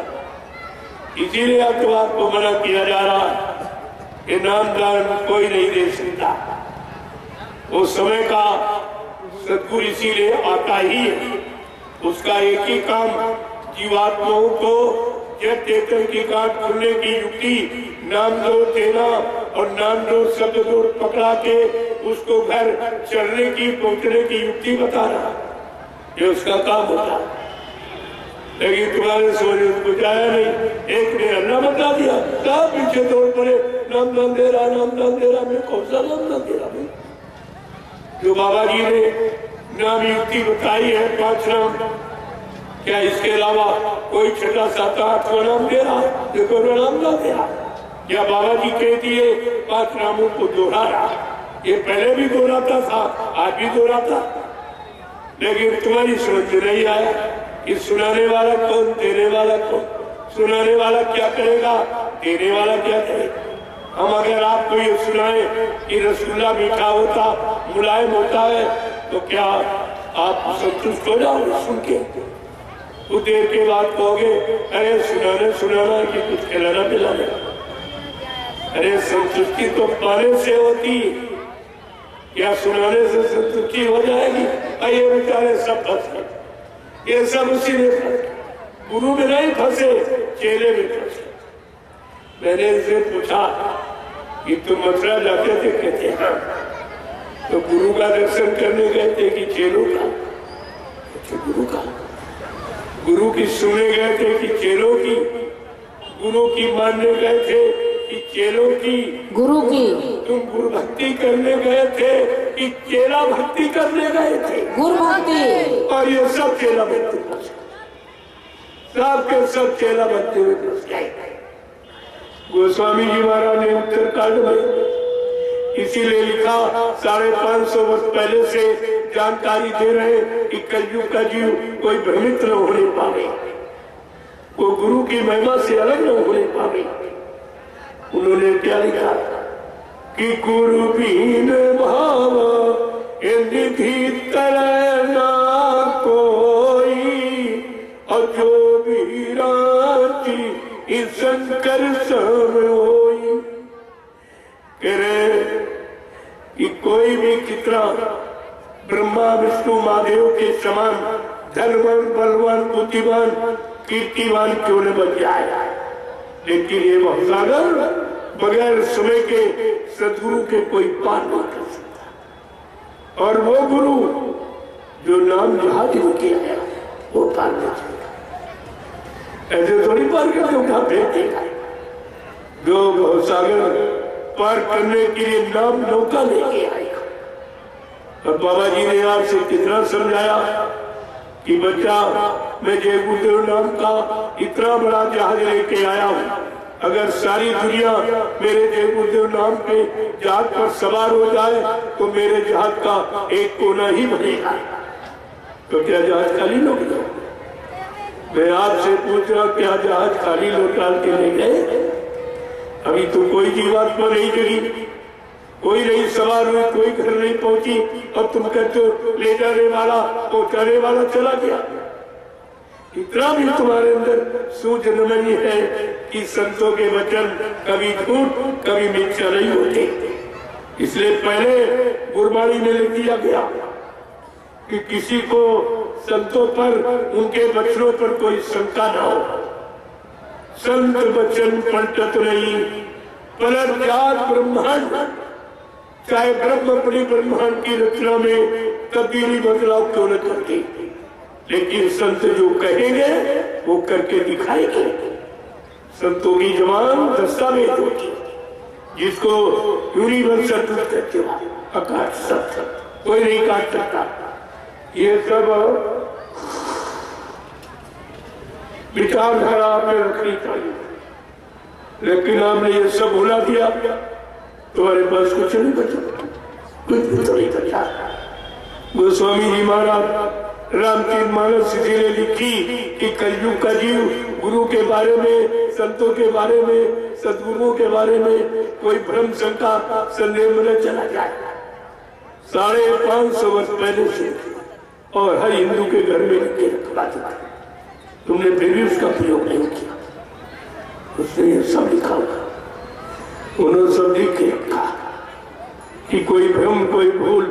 इसीलिए अब तो आपको मना किया जा रहा है कि नामदान कोई नहीं दे सकता। वो समय का सद्गुरु इसीलिए आता ही है। उसका एक ही काम जीवात्माओं को जब चेतन की गांठ खुलने की युक्ति नाम दो देना और नाम दो शब्द दो पकड़ा के उसको घर चलने की पहुंचने की युक्ति बता रहा, ये उसका काम होता। लेकिन तुम्हारे समझ उसको जाया नहीं। एक ने अल्लाह बता दिया, कहा पीछे दौड़ पड़े, नाम दान दे रहा, नाम दान दे रहा। मैं कौन सा नाम दान दे रहा भाई? जो बाबा जी ने नाम युक्ति बताई है 5 नाम, क्या इसके अलावा कोई 6, 7, 8 नाम दे रहा है? देखो नाम ना दे रहा। या बाबा जी कह दिए 5 नामों को दोहरा रहा, ये पहले भी दोहराता था, आज भी दोहराता। लेकिन तुम्हारी समझ में नहीं आया कि सुनाने वाला कौन, देने वाला कौन। सुनाने वाला क्या करेगा, देने वाला क्या करेगा। हम अगर आपको ये सुनाए कि रसगुल्ला मीठा होता, मुलायम होता है, तो क्या आप संतुष्ट हो जाओगे सुन के? कुछ देर के बाद कहोगे अरे सुनाना कि कुछ खिलाना पिलाना। अरे संतुष्टि तो पाने से होती, क्या सुनाने से संतुष्टि हो जाएगी? ये बेचारे सब फंस गए, ये सब उसी में फंसे। गुरु में नहीं फंसे, चेले में फंसे। मैंने इनसे पूछा कि तुम मथुरा जाते थे? कहते हाँ। तो गुरु का दर्शन करने गए थे कि चेलों का? गुरु का। गुरु की सुने गए थे कि चेलों की? गुरु की मानने गए थे कि चेलों की? गुरु की। तुम गुरु भक्ति करने गए थे कि चेला भक्ति करने गए थे? गुरु भक्ति। और ये सब चेला भक्ति, सब के सब चेला भक्ति में घुस गए। गोस्वामी जी महाराज ने उत्तरकांड में इसीलिए लिखा, 550 वर्ष पहले से जानकारी दे रहे कि कलयुग का जीव कोई भ्रमित न होने पावे, वो गुरु की महिमा से अलग न होने पावे। उन्होंने क्या लिखा कि गुरु बीन भाव निधि तरह ना कोई, और जो भी रांची शंकर सब होई। कि कोई भी कितना ब्रह्मा विष्णु महादेव के समान धनवान बलवान बुद्धिमान कीर्तिवान क्यों न बन जाए, लेकिन ये भवसागर बगैर समय के सदगुरु के कोई पार नहीं कर सकता। और वो गुरु जो नाम जहाज लेके आया वो पार नहीं चलेगा, ऐसे थोड़ी पार करके उठा फेंकेगा। जो भवसागर पार करने के लिए नाम नौका लेके आएगा। और बाबा जी ने आपसे कितना समझाया कि बच्चा, मैं जय गुरुदेव नाम का इतना बड़ा जहाज लेके आया हूँ, अगर सारी दुनिया मेरे जय गुरुदेव नाम के जहाज पर सवार हो जाए तो मेरे जहाज का एक कोना ही बनेगा। तो क्या जहाज खाली लौट गया? मैं आपसे पूछ रहा, क्या जहाज खाली लौटा के ले गए? अभी तो कोई जीवात्मा नहीं जगी, कोई नहीं सवार हुई, कोई घर नहीं पहुंची, अब तुम कहते हो ले जाने वाला पहुंचाने वाला चला गया। इतना भी तुम्हारे अंदर सूझनमनी है कि संतों के वचन कभी झूठ कभी मिथ्या नहीं होते। इसलिए पहले गुरबाणी में लिख दिया गया कि किसी को संतों पर, उनके वचनों पर कोई शंका ना हो। संत वचन पलटत नहीं, पलट जात ब्रह्मांड। चाहे ब्रह्म अपनी ब्रह्मांड की रचना में तब्दीली बदलाव क्यों न करते, लेकिन संत जो कहेंगे वो करके दिखाएंगे। संतों की जबान दस्तावेज होती, जिसको यूनिवर्सल ट्रुथ कहते हो, अकाट सत्य, कोई नहीं काट सकता। ये सब विचारधारा आपने रखनी चाहिए, लेकिन आपने ये सब भुला दिया, तुम्हारे पास कुछ नहीं बचा, कुछ भी तो नहीं बचा। गोस्वामी जी महाराज रामचरित मानस इसीलिए लिखी कि कलयुग का जीव गुरु के बारे में, संतों के बारे में, सदगुरुओं के बारे में कोई भ्रम शंका संदेह में न चला जाए। 550 वर्ष पहले से और हर हिंदू के घर में लिखे रखा था, तुमने फिर भी उसका प्रयोग नहीं किया। उसने ये सब लिखा होगा, उन्होंने सब लिख के रखा कि कोई भ्रम, कोई भूल,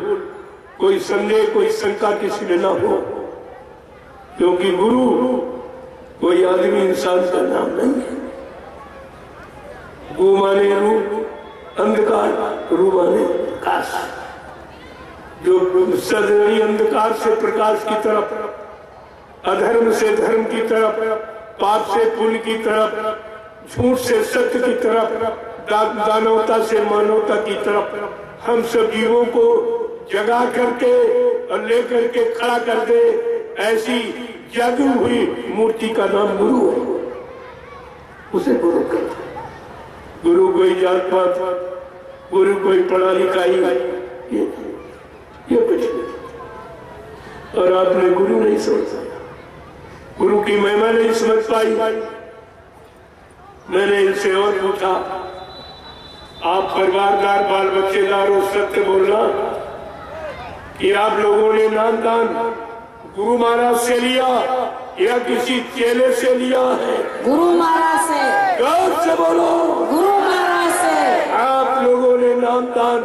कोई संदेह, कोई शंका किसी में ना हो, क्योंकि गुरु कोई आदमी इंसान का नाम नहीं है। गु माने रूप अंधकार, रू माने प्रकाश। जो सदरी अंधकार से प्रकाश की तरफ, अधर्म से धर्म की तरफ, पाप से पुण्य की तरफ, झूठ से सत्य की तरफ, दानवता से मानवता की तरफ हम सब जीवों को जगा करके और लेकर के खड़ा कर दे, ऐसी जागी हुई मूर्ति का नाम गुरु है। उसे गुरु कहते हैं। गुरु कोई जात पात, गुरु कोई पढ़ा लिखा ही, ये कुछ नहीं। और आपने गुरु नहीं समझ पाया, गुरु की महिमा नहीं समझ पाई। मैंने इनसे और पूछा, आप परिवारदार, बाल बच्चेदार और सत्य बोलना कि आप लोगों ने नामदान गुरु महाराज से लिया या किसी चेले से लिया है? गुरु महाराज से। गौर से बोलो। गुरु महाराज से। आप लोगों ने नामदान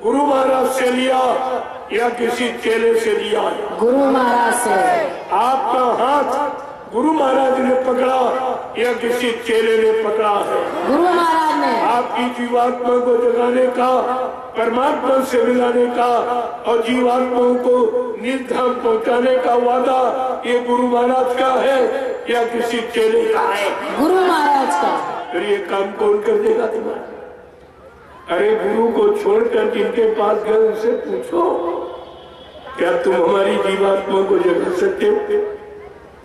गुरु महाराज से लिया या किसी चेले से लिया है? गुरु महाराज से। आपका हाथ गुरु महाराज ने पकड़ा या किसी चेले ने पकड़ा है? गुरु महाराज ने। आपकी जीवात्मा को जगाने का, परमात्मा से मिलाने का और जीवात्माओं को निर्धाम पहुंचाने का वादा ये गुरु महाराज का है या किसी चेले का है? गुरु महाराज का। फिर ये काम कौन कर देगा तुम्हारा? अरे गुरु को छोड़कर जिनके पास गए उनसे पूछो, क्या तुम हमारी जीवात्मा को जगा सकते हो?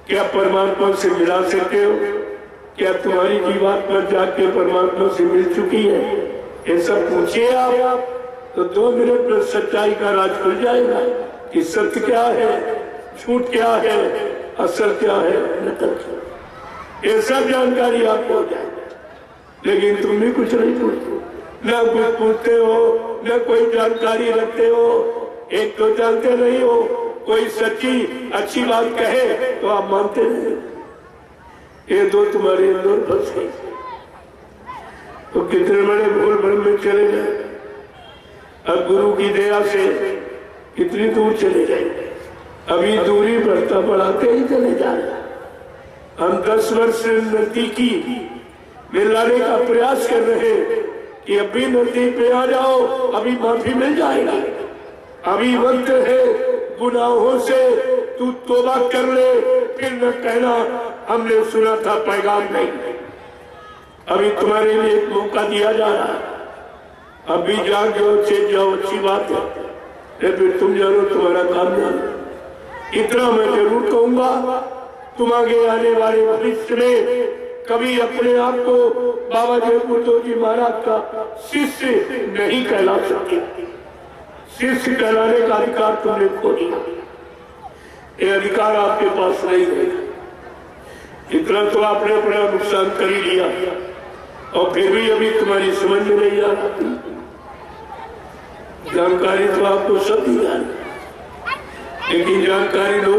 क्या परमात्मा से मिला सकते हो? क्या तुम्हारी जीवात्मा जाके परमात्मा से मिल चुकी है? ये सब पूछिए आप, तो 2 मिनट में सच्चाई का राज खुल जाएगा कि सत्य क्या है, झूठ क्या है, असल क्या है, नकल क्या है। ये सब जानकारी आपको हो जाएगी, लेकिन तुम भी कुछ नहीं पूछते, न कुछ पूछते हो, न कोई जानकारी रखते हो। एक तो जानते नहीं हो, कोई सच्ची अच्छी बात कहे तो आप मानते नहीं। ये 2 तुम्हारे अंदर फंस गए तो कितने बड़े भूल भ्रम में चले गए। अब गुरु की दया से कितनी दूर चले गए। अभी दूरी बढ़ता बढ़ाते ही चले जा रहे। हम 10 वर्ष नजदीकी में लाने का प्रयास कर रहे हैं कि अभी नजदीक पे आ जाओ, अभी माफी मिल जाएगा, अभी वक्त है, गुनाहों से तू तौबा कर ले, फिर न कहना हमने सुना था पैगाम नहीं। अभी तुम्हारे लिए एक मौका दिया जा रहा है, अभी जाग जाओ, चेत जाओ, अच्छी बात है, फिर तुम जानो तुम्हारा काम जानो। इतना मैं जरूर कहूंगा, तुम आगे आने वाले भविष्य में कभी अपने आप को बाबा जयपुर जी महाराज का शिष्य नहीं कहला सकते। शिष्य कहलाने का अधिकार तुमने खो दिया, ये अधिकार आपके पास नहीं है। इतना तो आपने अपना नुकसान कर ही लिया, और फिर भी अभी तुम्हारी समझ में नहीं आ रही। जानकारी तो आपको सब दी जा रही, लेकिन जानकारी लो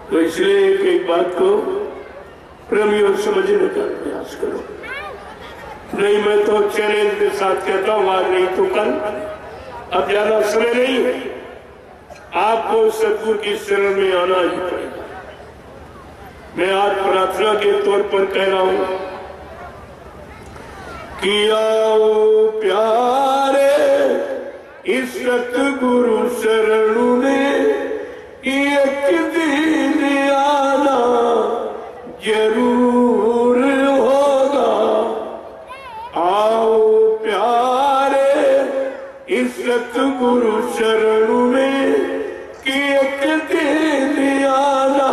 तो इसलिए एक बात को प्रेमियों समझने का प्रयास करो। नहीं, मैं तो चैलेंज के साथ कहता हूं, आज नहीं तो कल, अब ज्यादा समय नहीं है, आपको सदगुरु की शरण में आना ही पड़ेगा। मैं आज प्रार्थना के तौर पर कह रहा हूं कि आओ प्यारे इस सतगुरु शरण में एक दिन आना जरूर होगा। आओ प्यारे इस सतगुरु शरण में कि एक दिन आना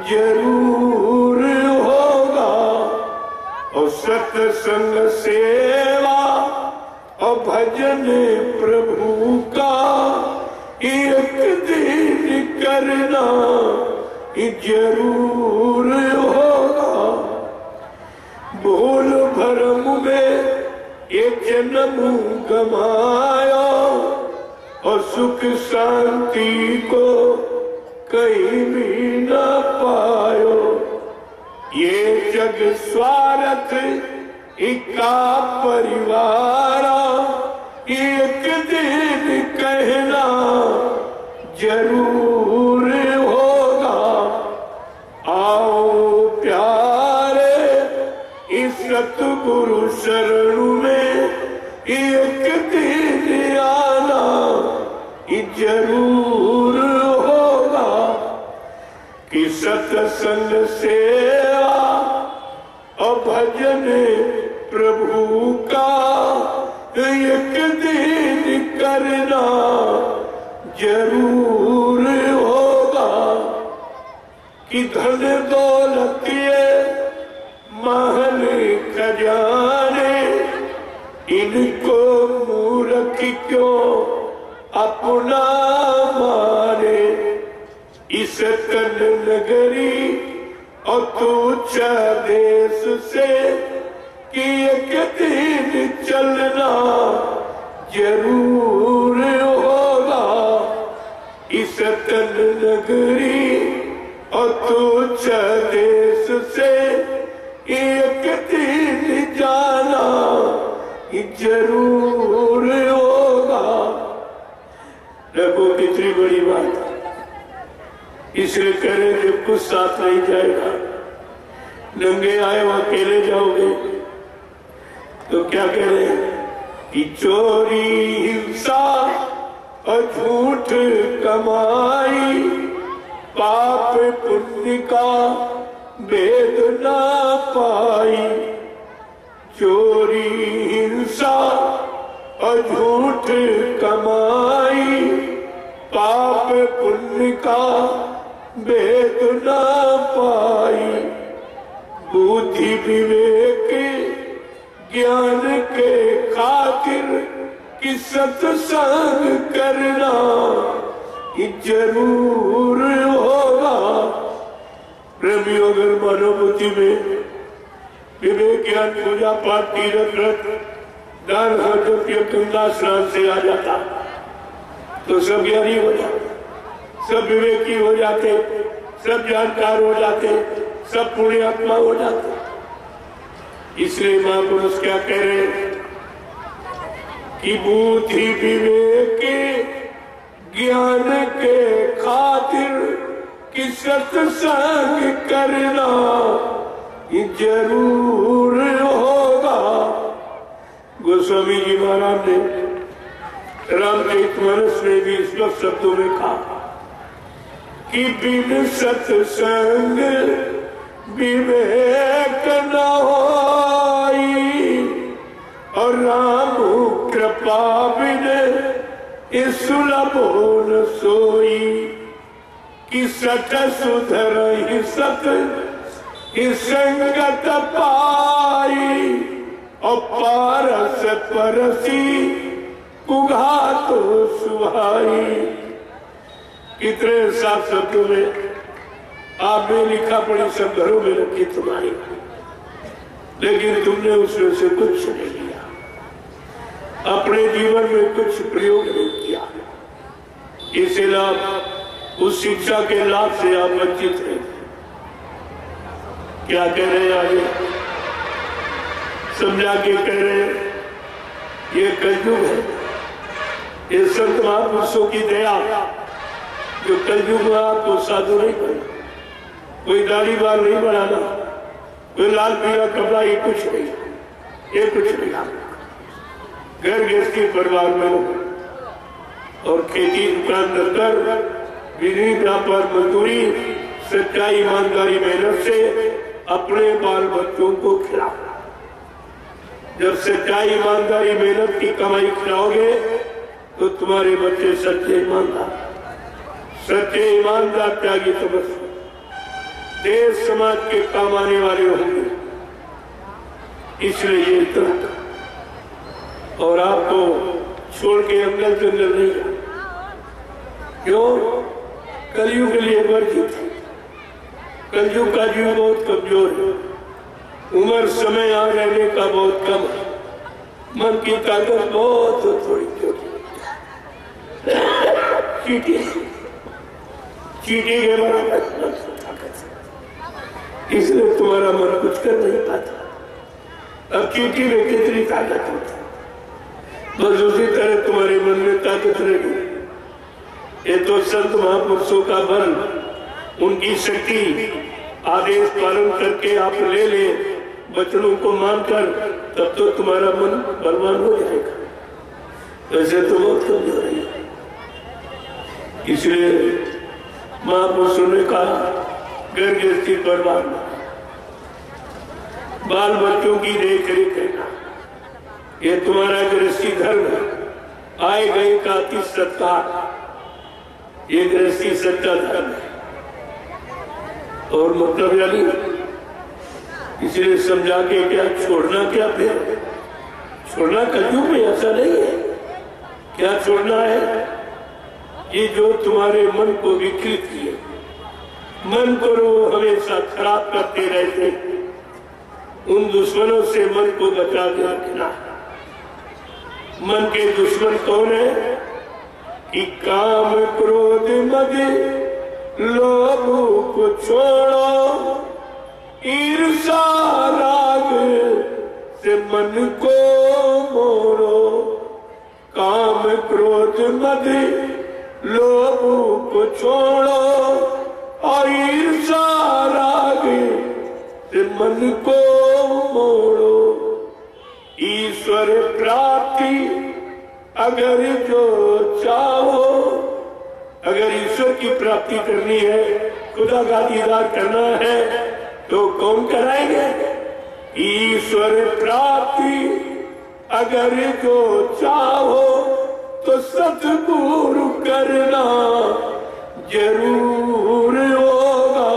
जरूर होगा। और सत्संग सेवा और भजन प्रभु का एक दिन करना जरूर होगा। भूल भरम में एक जन्म गमाया और सुख शांति को कहीं भी न पायो। ये जग स्वार्थ इका परिवार एक दिन कहना जरूर होगा। आओ प्यारे इस सतगुरु शरण में एक दिन आना जरूर होगा। कि सत्संग सेवा और भजन प्रभु का एक दिन करना जरूर होगा। कि धन दौलतिए महल खजाने इनको मूर्ख क्यों अपना माने। इस तन नगरी और तुच्छ देश से कि एक दिन चलना जरूर होगा। इस तन नगरी और तुच्छ देश से एक दिन जाना जरूर होगा। देखो कितनी बड़ी बात है, इसलिए कह रहे जब कुछ साथ नहीं जाएगा, नंगे आए वो अकेले जाओगे, तो क्या कह रहे कि चोरी हिंसा और झूठ कमाई पाप पुण्य का भेद ना पाई। चोरी हिंसा और झूठ कमाई पाप पुण्य का भेद ना पाई। बुद्धि विवेक ज्ञान के खातिर कि सत्संग करना जरूर होगा। प्रेमियों, अगर मानव बुद्धि में विवेक ज्ञान पूजा पाठ तीरथ व्रत दान गंगा स्नान से आ जाता तो सब ज्ञानी हो जाते, सब विवेकी हो जाते, सब जानकार हो जाते, सब पुण्यात्मा हो जाते। इसलिए महापुरुष क्या कह रहे हैं कि बुद्धि विवेक ज्ञान के खातिर कि सत्संग करना जरूर होगा। गोस्वामी जी महाराज ने रामचरितमानस में भी इस वक्त शब्दों में कहा कि बिन सत्संग विवेक न होई और राम कृपा बिन सुलभ न सोई कि सत सुधर ही सत संगत पाई और पारस परसी कुघा तो सुहाई। कितने साफ शब्दों में आपने लिखा पड़ी सब घरों में रखी तुम्हारी, लेकिन तुमने उसमें से कुछ नहीं लिया, अपने जीवन में कुछ प्रयोग नहीं किया। इस लाभ उस शिक्षा के लाभ से आप वंचित हैं। क्या कह रहे हैं आगे? समझा के कह रहे हैं ये कलयुग है, ये संत महापुरुषों की दया जो कलयुग में आपको साधु नहीं बने, कोई दाढ़ी बाल नहीं बनाना, कोई लाल पीला कपड़ा, ये कुछ नहीं, ये कुछ नहीं। घर गृहस्थी परिवार में और खेती दुकान दफ्तर बिजली व्यापार मजदूरी सच्चाई ईमानदारी मेहनत से अपने बाल बच्चों को खिलाओ। जब सच्चाई ईमानदारी मेहनत की कमाई खिलाओगे तो तुम्हारे बच्चे सच्चे ईमानदार त्यागी तपस्वी देश समाज के काम आने वाले होंगे। इसलिए ये इतना और आपको छोड़ के अंदर जंगल नहीं जाए। क्यों? कलयुग के लिए वर्जित है। कलयुग का जीव बहुत कमजोर है, उम्र समय आ रहने का बहुत कम है, मन की ताकत बहुत थोड़ी चीटी के बराबर ताकत, इसलिए तुम्हारा मन कुछ कर नहीं पाता। अब चीटी में कितनी ताकत होती, बस उसी तरह तुम्हारे मन में ताकत रहेगी। ये तो संत महापुरुषों का बल, उनकी शक्ति, आदेश पालन करके आप ले वचनों को मानकर, तब तो तुम्हारा मन बलवान हो जाएगा। ऐसे तो बहुत कमजोर है। इसलिए महापुरुषों ने कहा घर गृहस्थी परिवार में बाल बच्चों की देख रेख करना, ये तुम्हारा गृहस्थी धर्म है। आए गए का अति सत्कार, ये गृहस्थी सच्चा धर्म है। और मतलब यानी इसलिए समझा के क्या छोड़ना, क्या फिर छोड़ना कलयुग में ऐसा नहीं है। क्या छोड़ना है? ये जो तुम्हारे मन को विकृत किए, मन को हमेशा खराब करते रहते, उन दुश्मनों से मन को बचा के रखना। मन के दुश्मन कौन है? कि काम क्रोध मद लोभ को छोड़ो, ईर्षा राग से मन को मोड़ो। काम क्रोध मद लोभ को छोड़ो और ईर्षा राग से मन को मोड़ो। ईश्वर प्राप्ति अगर जो चाहो, अगर ईश्वर की प्राप्ति करनी है, खुदा का दीदार करना है, तो कौन कराएंगे? ईश्वर प्राप्ति अगर जो चाहो तो सतगुरु करना जरूर होगा।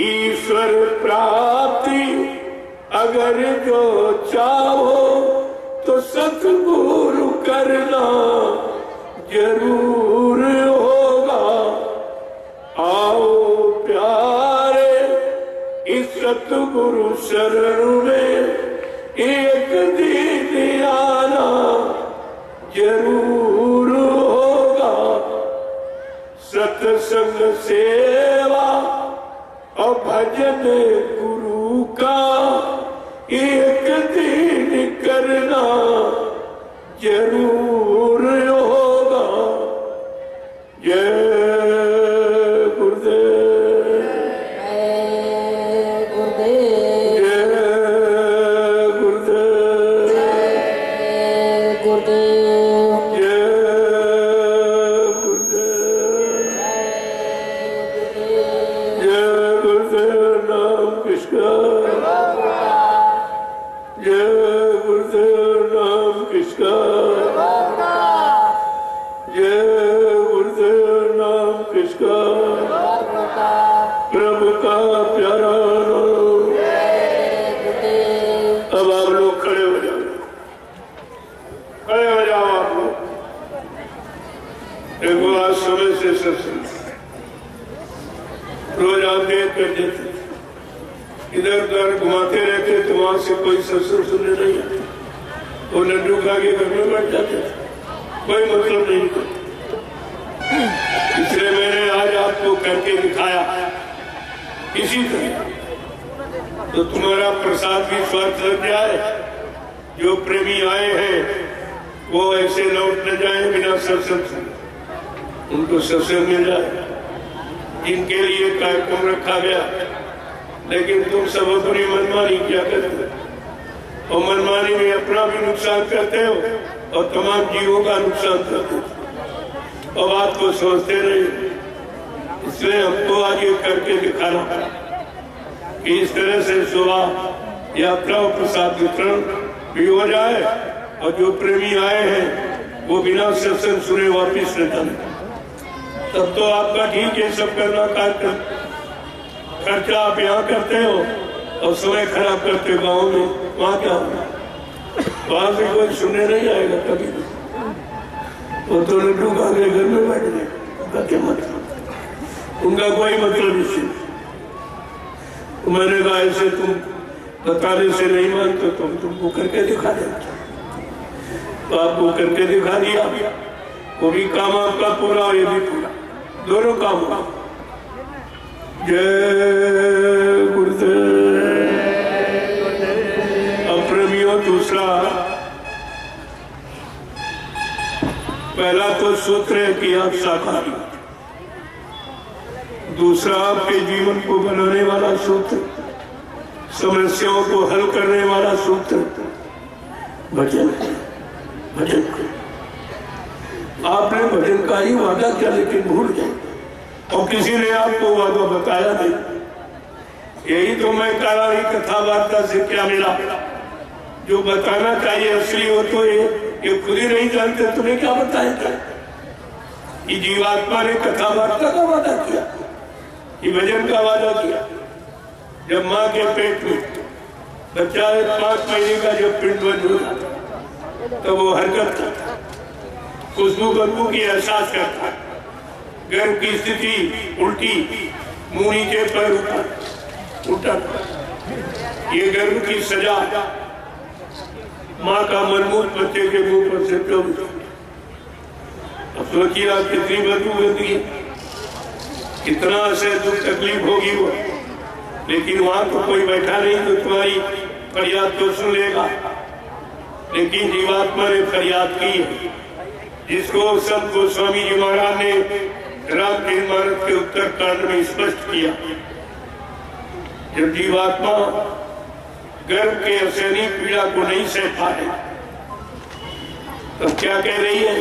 ईश्वर प्राप्ति अगर जो चाहो तो सतगुरु करना जरूर होगा। आओ प्यारे इस सतगुरु शरण में एक दिन आना जरूर होगा। सत्संग सेवा और भजन गुरु का एक दिन करना जरूर होगा। जय गुरुदेव। देखो आज समय से सत्संग रोज आप देख कर देते, इधर उधर घुमाते रहते तो वहां से कोई सत्संग सुनने नहीं आते, वो लड्डू खा के घर में बैठ जाते, कोई मतलब नहीं था। इसलिए मैंने आज आपको करके दिखाया इसी तरह, तो तुम्हारा प्रसाद भी स्वार्थ लग जाए। जो प्रेमी आए हैं वो ऐसे लौट न जाए बिना सत्संग से, उनको सत्संग मिल जाए। जिनके लिए कार्यक्रम रखा गया, लेकिन तुम सब अपनी मनमानी क्या करते हो, और मनमानी में अपना भी नुकसान करते हो और तमाम जीवों का नुकसान करते हो, और बात को सोचते नहीं। इसलिए हमको आगे करके दिखाना कि इस तरह से सुबह यात्रा और प्रसाद वितरण भी हो जाए, और जो प्रेमी आए हैं वो बिना सत्संग सुने वापिस न जाए। तब तो आपका ठीक है सब करना, कार्यक्रम खर्चा आप यहाँ करते हो और समय खराब करते हो गाँव में, वहाँ क्या होगा? वहां से कोई सुनने नहीं आएगा कभी भी। वो तो लड्डू खा के घर में बैठ गए, उनका क्या मतलब? उनका कोई मतलब नहीं। मैंने कहा ऐसे तुम बताने से नहीं मानते तो तुमको करके दिखा देते, तो आपको करके दिखा दिया। वो भी काम आपका पूरा और ये भी पूरा, दोनों काम हुआ। जय गुरुदेव। अप्रेमियों, दूसरा पहला तो सूत्र है कि आप साकारी, दूसरा आपके जीवन को बनाने वाला सूत्र, समस्याओं को हल करने वाला सूत्र भजन। भजन आपने भजन का ही वादा किया लेकिन भूल गए, और किसी ने आपको वादा बताया नहीं। यही तो मैं कह रहा हूं, कथा वार्ता से क्या मिला? जो बताना चाहिए असली हो तो ये खुद ही नहीं जानते, तुम्हें क्या बताएगा? ये जीवात्मा ने कथा वार्ता का वादा किया, ये भजन का वादा किया। जब माँ के पेट में बच्चा 5 महीने का जब पिंड बंद हुआ तो वो हरकत करता, खुशबू बदबू की एहसास करता, गर्भ की स्थिति उल्टी, मुंह नीचे पैर ऊपर उल्टा, ये गर्भ की सजा। माँ का मनमोहन बच्चे के मुंह पर से क्यों? अब सोचिए आप कितनी बदबू बदली, कितना से दुख तकलीफ होगी वो, लेकिन वहां तो कोई बैठा नहीं जो तुम्हारी फरियाद तो सुन लेगा। लेकिन जीवात्मा ने फरियाद की है, जिसको सब गोस्वामी जी महाराज ने रामचरितमानस के उत्तर कांड में स्पष्ट किया। जब जीवात्मा गर्भ के असहनीय पीड़ा को नहीं सह पाए तो क्या कह रही है?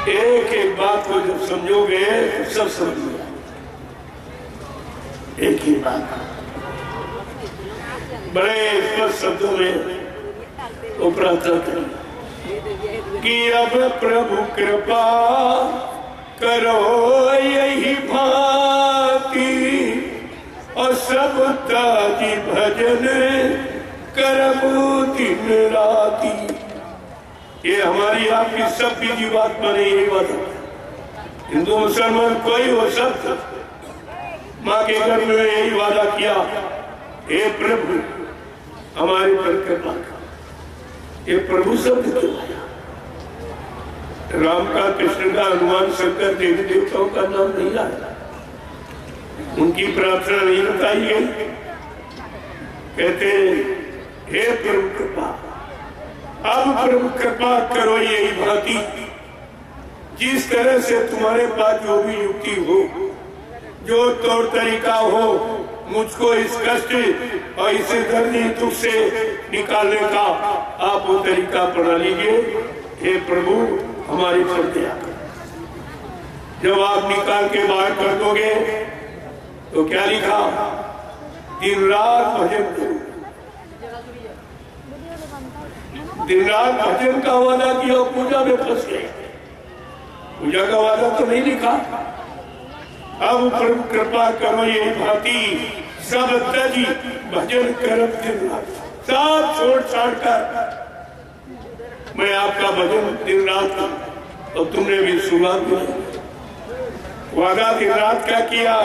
एक एक बात को जब समझोगे तो सब समझ में एक ही बात बड़े स्पष्ट शब्दों में वो प्रार्थना करें कि अब प्रभु कृपा करो यही भांति, और सब ताजी भजन करबू दिन राती। ये हमारी आपकी सब की जीवात्मा ने यही बात, हिंदू मुसलमान कोई हो, सब माँ के घर में यही वादा किया, हे प्रभु हमारे पर कृपा कर। ये प्रभु शब्द क्यों आया? राम का, कृष्ण का, हनुमान, शंकर, देवी देवताओं का नाम नहीं आया, उनकी प्रार्थना नहीं बताई गई। कहते हे प्रभु कृपा, अब प्रभु कृपा करो यही भांति, जिस तरह से तुम्हारे पास जो भी युक्ति हो, जो तौर तरीका हो, मुझको इस कष्ट और इस दर्द दुख से निकालने का आप वो तरीका अपना लीजिए। हे प्रभु हमारी पर दया करो। जब आप निकाल के बाहर कर दोगे तो क्या लिखा? दिन रात भजन करो। दिन रात भजन का वादा किया, पूजा में फंस गए। पूजा का वादा तो नहीं लिखा। अब प्रभु कृपा करो ये भांति, सब तजी भजन करब दिन रात। सब छोड़ छाड़ कर मैं आपका भजन दिन रात और तुमने भी शुरुआत की। वादा दिन रात क्या किया,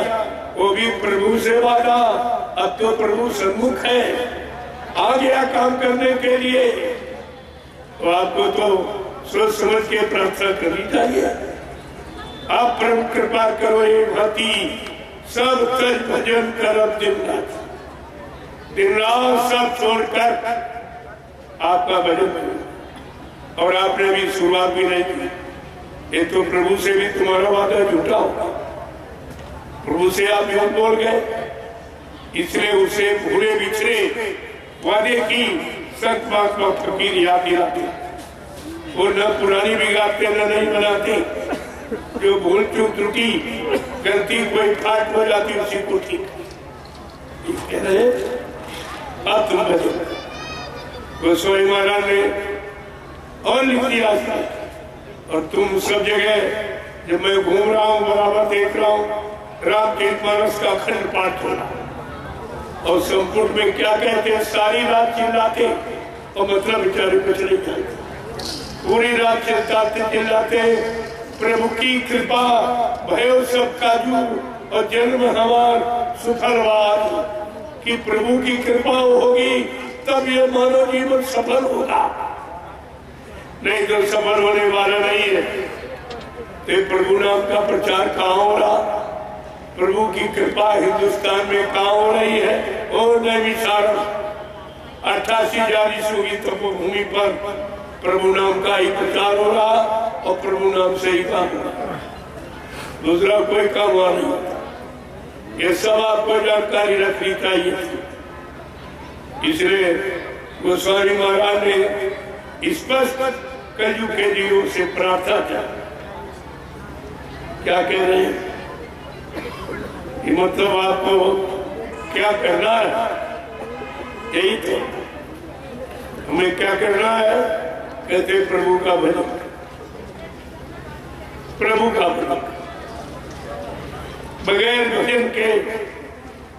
वो भी प्रभु से वादा। अब तो प्रभु सन्मुख है, आ गया काम करने के लिए। तो आपको तो सोच समझ के प्रार्थना करनी चाहिए। आप प्रभु कृपा करो ये भांति सब सच भजन करब दिन रात सब छोड़कर आपका भजन करो। और आपने भी शुरुआत भी नहीं की। ये तो प्रभु से भी तुम्हारा वादा झूठा होगा। प्रभु से आप झूठ बोल गए, इसलिए उसे भूले बिछड़े वादे की सख्त बात को फकीर याद दिलाते। वो न पुरानी बिगाड़ते न नहीं बनाते। जो भूल चूक त्रुटि गलती कोई फाट हो जाती उसी को ठीक कह रहे। अब तुम बचो। गोस्वामी महाराज ने और लिख दिया और तुम सब जगह जब मैं घूम रहा हूँ बराबर देख रहा हूँ रामचरितमानस का अखंड पाठ हो रहा। और संपूर्ण में क्या कहते हैं, सारी रात चिल्लाते और मतलब बेचारे कुछ नहीं कहते। पूरी रात चिल्लाते प्रभु की कृपा भयो सब काजू और जन्म हमार सुफलवाद। कि प्रभु की कृपा होगी तब ये मानव जीवन सफल होगा, नहीं तो सफल होने वाला नहीं है। तो प्रभु नाम का प्रचार कहाँ हो रहा, प्रभु की कृपा हिंदुस्तान में कहाँ हो रही है। और नैमिषारण्य 88,000 तपोभूमि पर प्रभु नाम का ही प्रचार हो रहा और प्रभु नाम से ही काम हो रहा, दूसरा कोई काम हुआ नहीं। ये सब आपको जानकारी रखनी चाहिए। इसलिए गोस्वामी महाराज ने स्पष्ट कलयुग के जीवों से प्रार्थना किया। क्या कह रहे हैं, मतलब आपको क्या करना है, यही तो हमें क्या करना है। कहते प्रभु का भजन, प्रभु का भजन। बगैर भजन के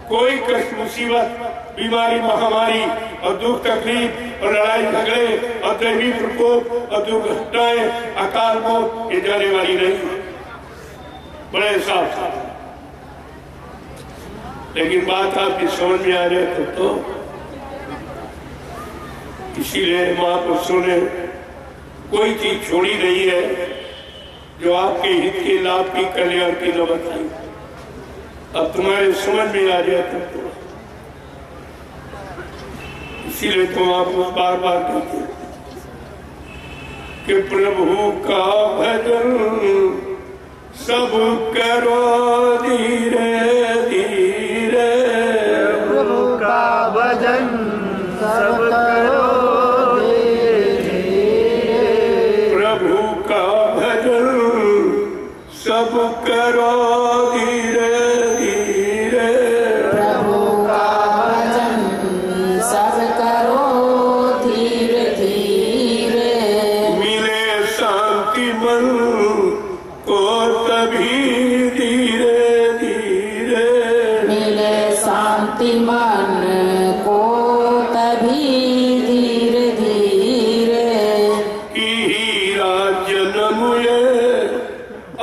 कोई कष्ट मुसीबत बीमारी महामारी और दुख तकलीफ और लड़ाई झगड़े और दैवी प्रकोप और दुर्घटनाएं अकाल मौत ये जाने वाली नहीं। बड़े साफ था, लेकिन बात आपकी समझ में आ रही तो इसीलिए महापुरुषों ने कोई चीज छोड़ी नहीं है जो आपके हित के लाभ की कल्याण की न बताई। अब तुम्हारे समझ में आ जाए तो इसीलिए तुम आपको बार बार कहते कि प्रभु का भजन सब करो धीरे धीरे। प्रभु का भजन सब करो धीरे धीरे। प्रभु का भजन सब करो धीरे धीरे। प्रभु का भजन सब करो धीरे धीरे। मिले शांति मन को तभी धीरे धीरे। मिले शांति मन को तभी धीरे धीरे। कि हीरा जन्म ये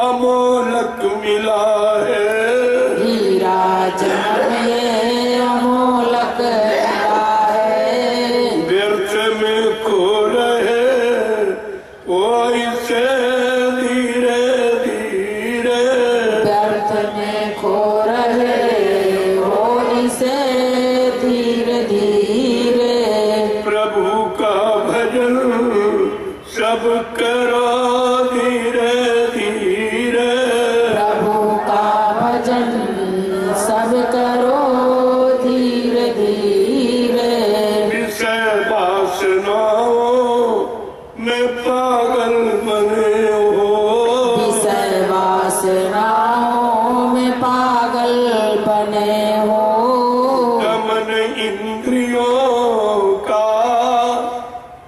अमोलक मिला है। हीरा जन्म ये अमोलक मिला है। व्यर्थ में खो रहे वो इसे धीरे धीरे। व्यर्थ में खो रहे हो इसे धीरे धीरे। प्रभु का भजन सब करो धीरे धीरे। प्रभु का भजन सब करो धीरे धीरे। विषय वासनाओं में पागल बने हो। विषय वासनाओं में पागल बने हो। दमन इंद्रियों का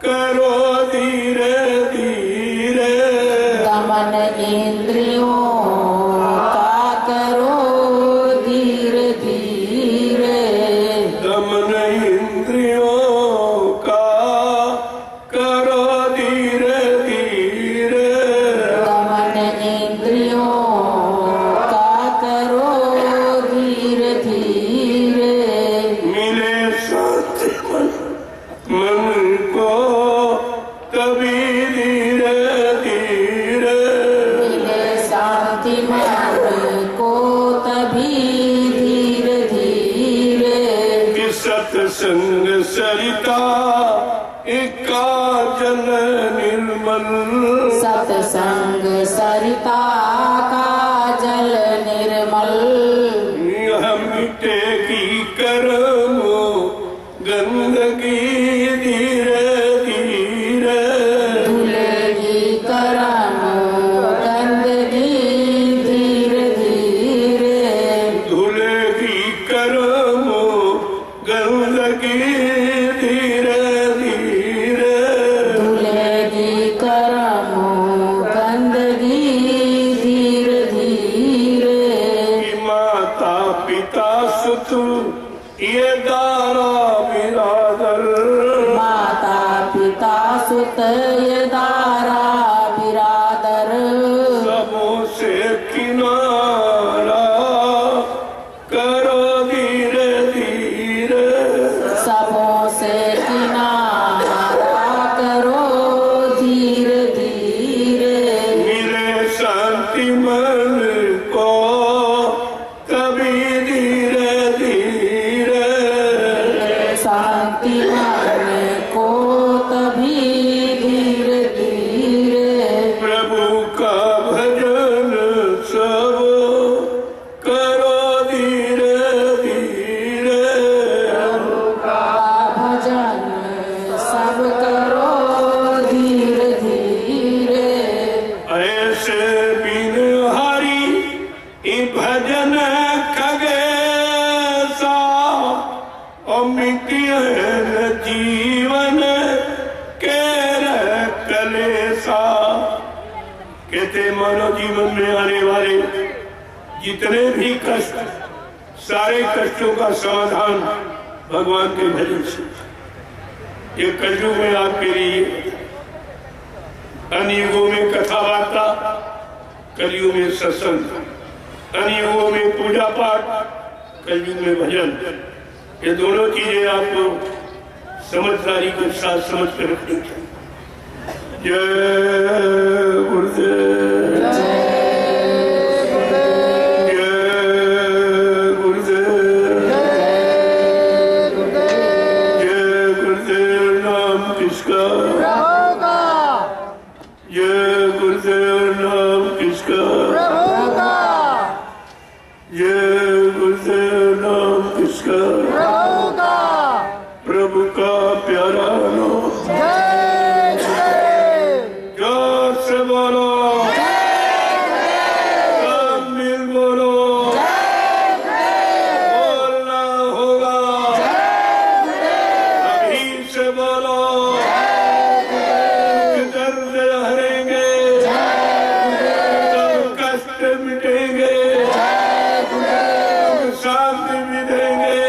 करो धीरे धीरे। दमन इंद्रियों का करो धीरे धीरे। दमन इंद्रियों का करो धीरे सत्संग सरिता काजल निर्मल, सत्संग सरिता काजल निर्मल, मिटे की कर्मो गंदगी धीरे धीरे, धुलेगी करम गंदगी धीरे धीरे, धुलेगी कर्मो गंदगी धीरे धीरे, धुलेगी करम गंदगी धीरे धीरे, माता पिता सुत ये दारा बिरादर, माता पिता सुत ये दारा बिरादर, सबों से किनारा करो धीरे धीरे, सबों से किनारा करो धीरे धीरे, मिले शांति मन को कभी धीरे धीरे, शांति मन को तभी धीरे धीरे, प्रभु का भजन सब करो धीरे धीरे, का भजन सब करो धीरे धीरे, ऐसे बिन हरि ई भजन खगेसा, मिटिए जीवन के कलेसा। कहते मानव जीवन में आने वाले जितने भी कष्ट, सारे कष्टों का समाधान भगवान के भजन से। ये कलयुग में आपके लिए, अन्य युगों में कथा वार्ता, कलयुग में सत्संग, अन्य युगों में पूजा पाठ, कलयुग में भजन। ये दोनों चीजें आपको समझदारी के साथ समझ कर रखनी चाहिए। जय गुरुदेव, जय गुरुदेव, जय गुरुदेव। नाम किसका? जय गुरुदेव। नाम किसका? जय गुरुदेव। नाम किसका? प्रभु का प्यारा नाम। जोर से बोलो, सब मिल बोलो, बोलना होगा, अभी से बोलो, दर्द हरेंगे, सब कष्ट मिटेंगे, शांति मिलेंगे,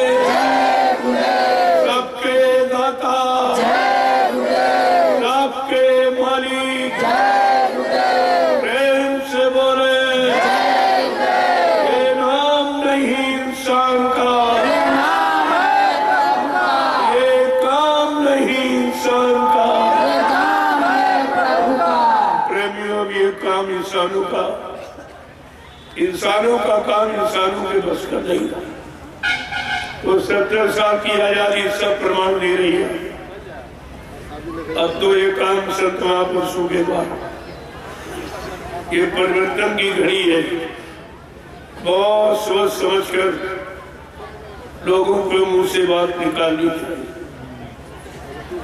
सबके दाता, सबके मालिक, प्रेम से बोले, ये नाम नहीं इंसान का, ये काम नहीं इंसान का। प्रेमियों, ये काम इंसानों का, इंसानों का काम इंसानों के बस का नहीं था। तो 70 साल की आजादी सब प्रमाण दे रही है। अब तो ये काम संत महापुरुषों के बाद, ये परिवर्तन की घड़ी है। बहुत सोच समझ कर लोगों को मुंह से बात निकालनी चाहिए,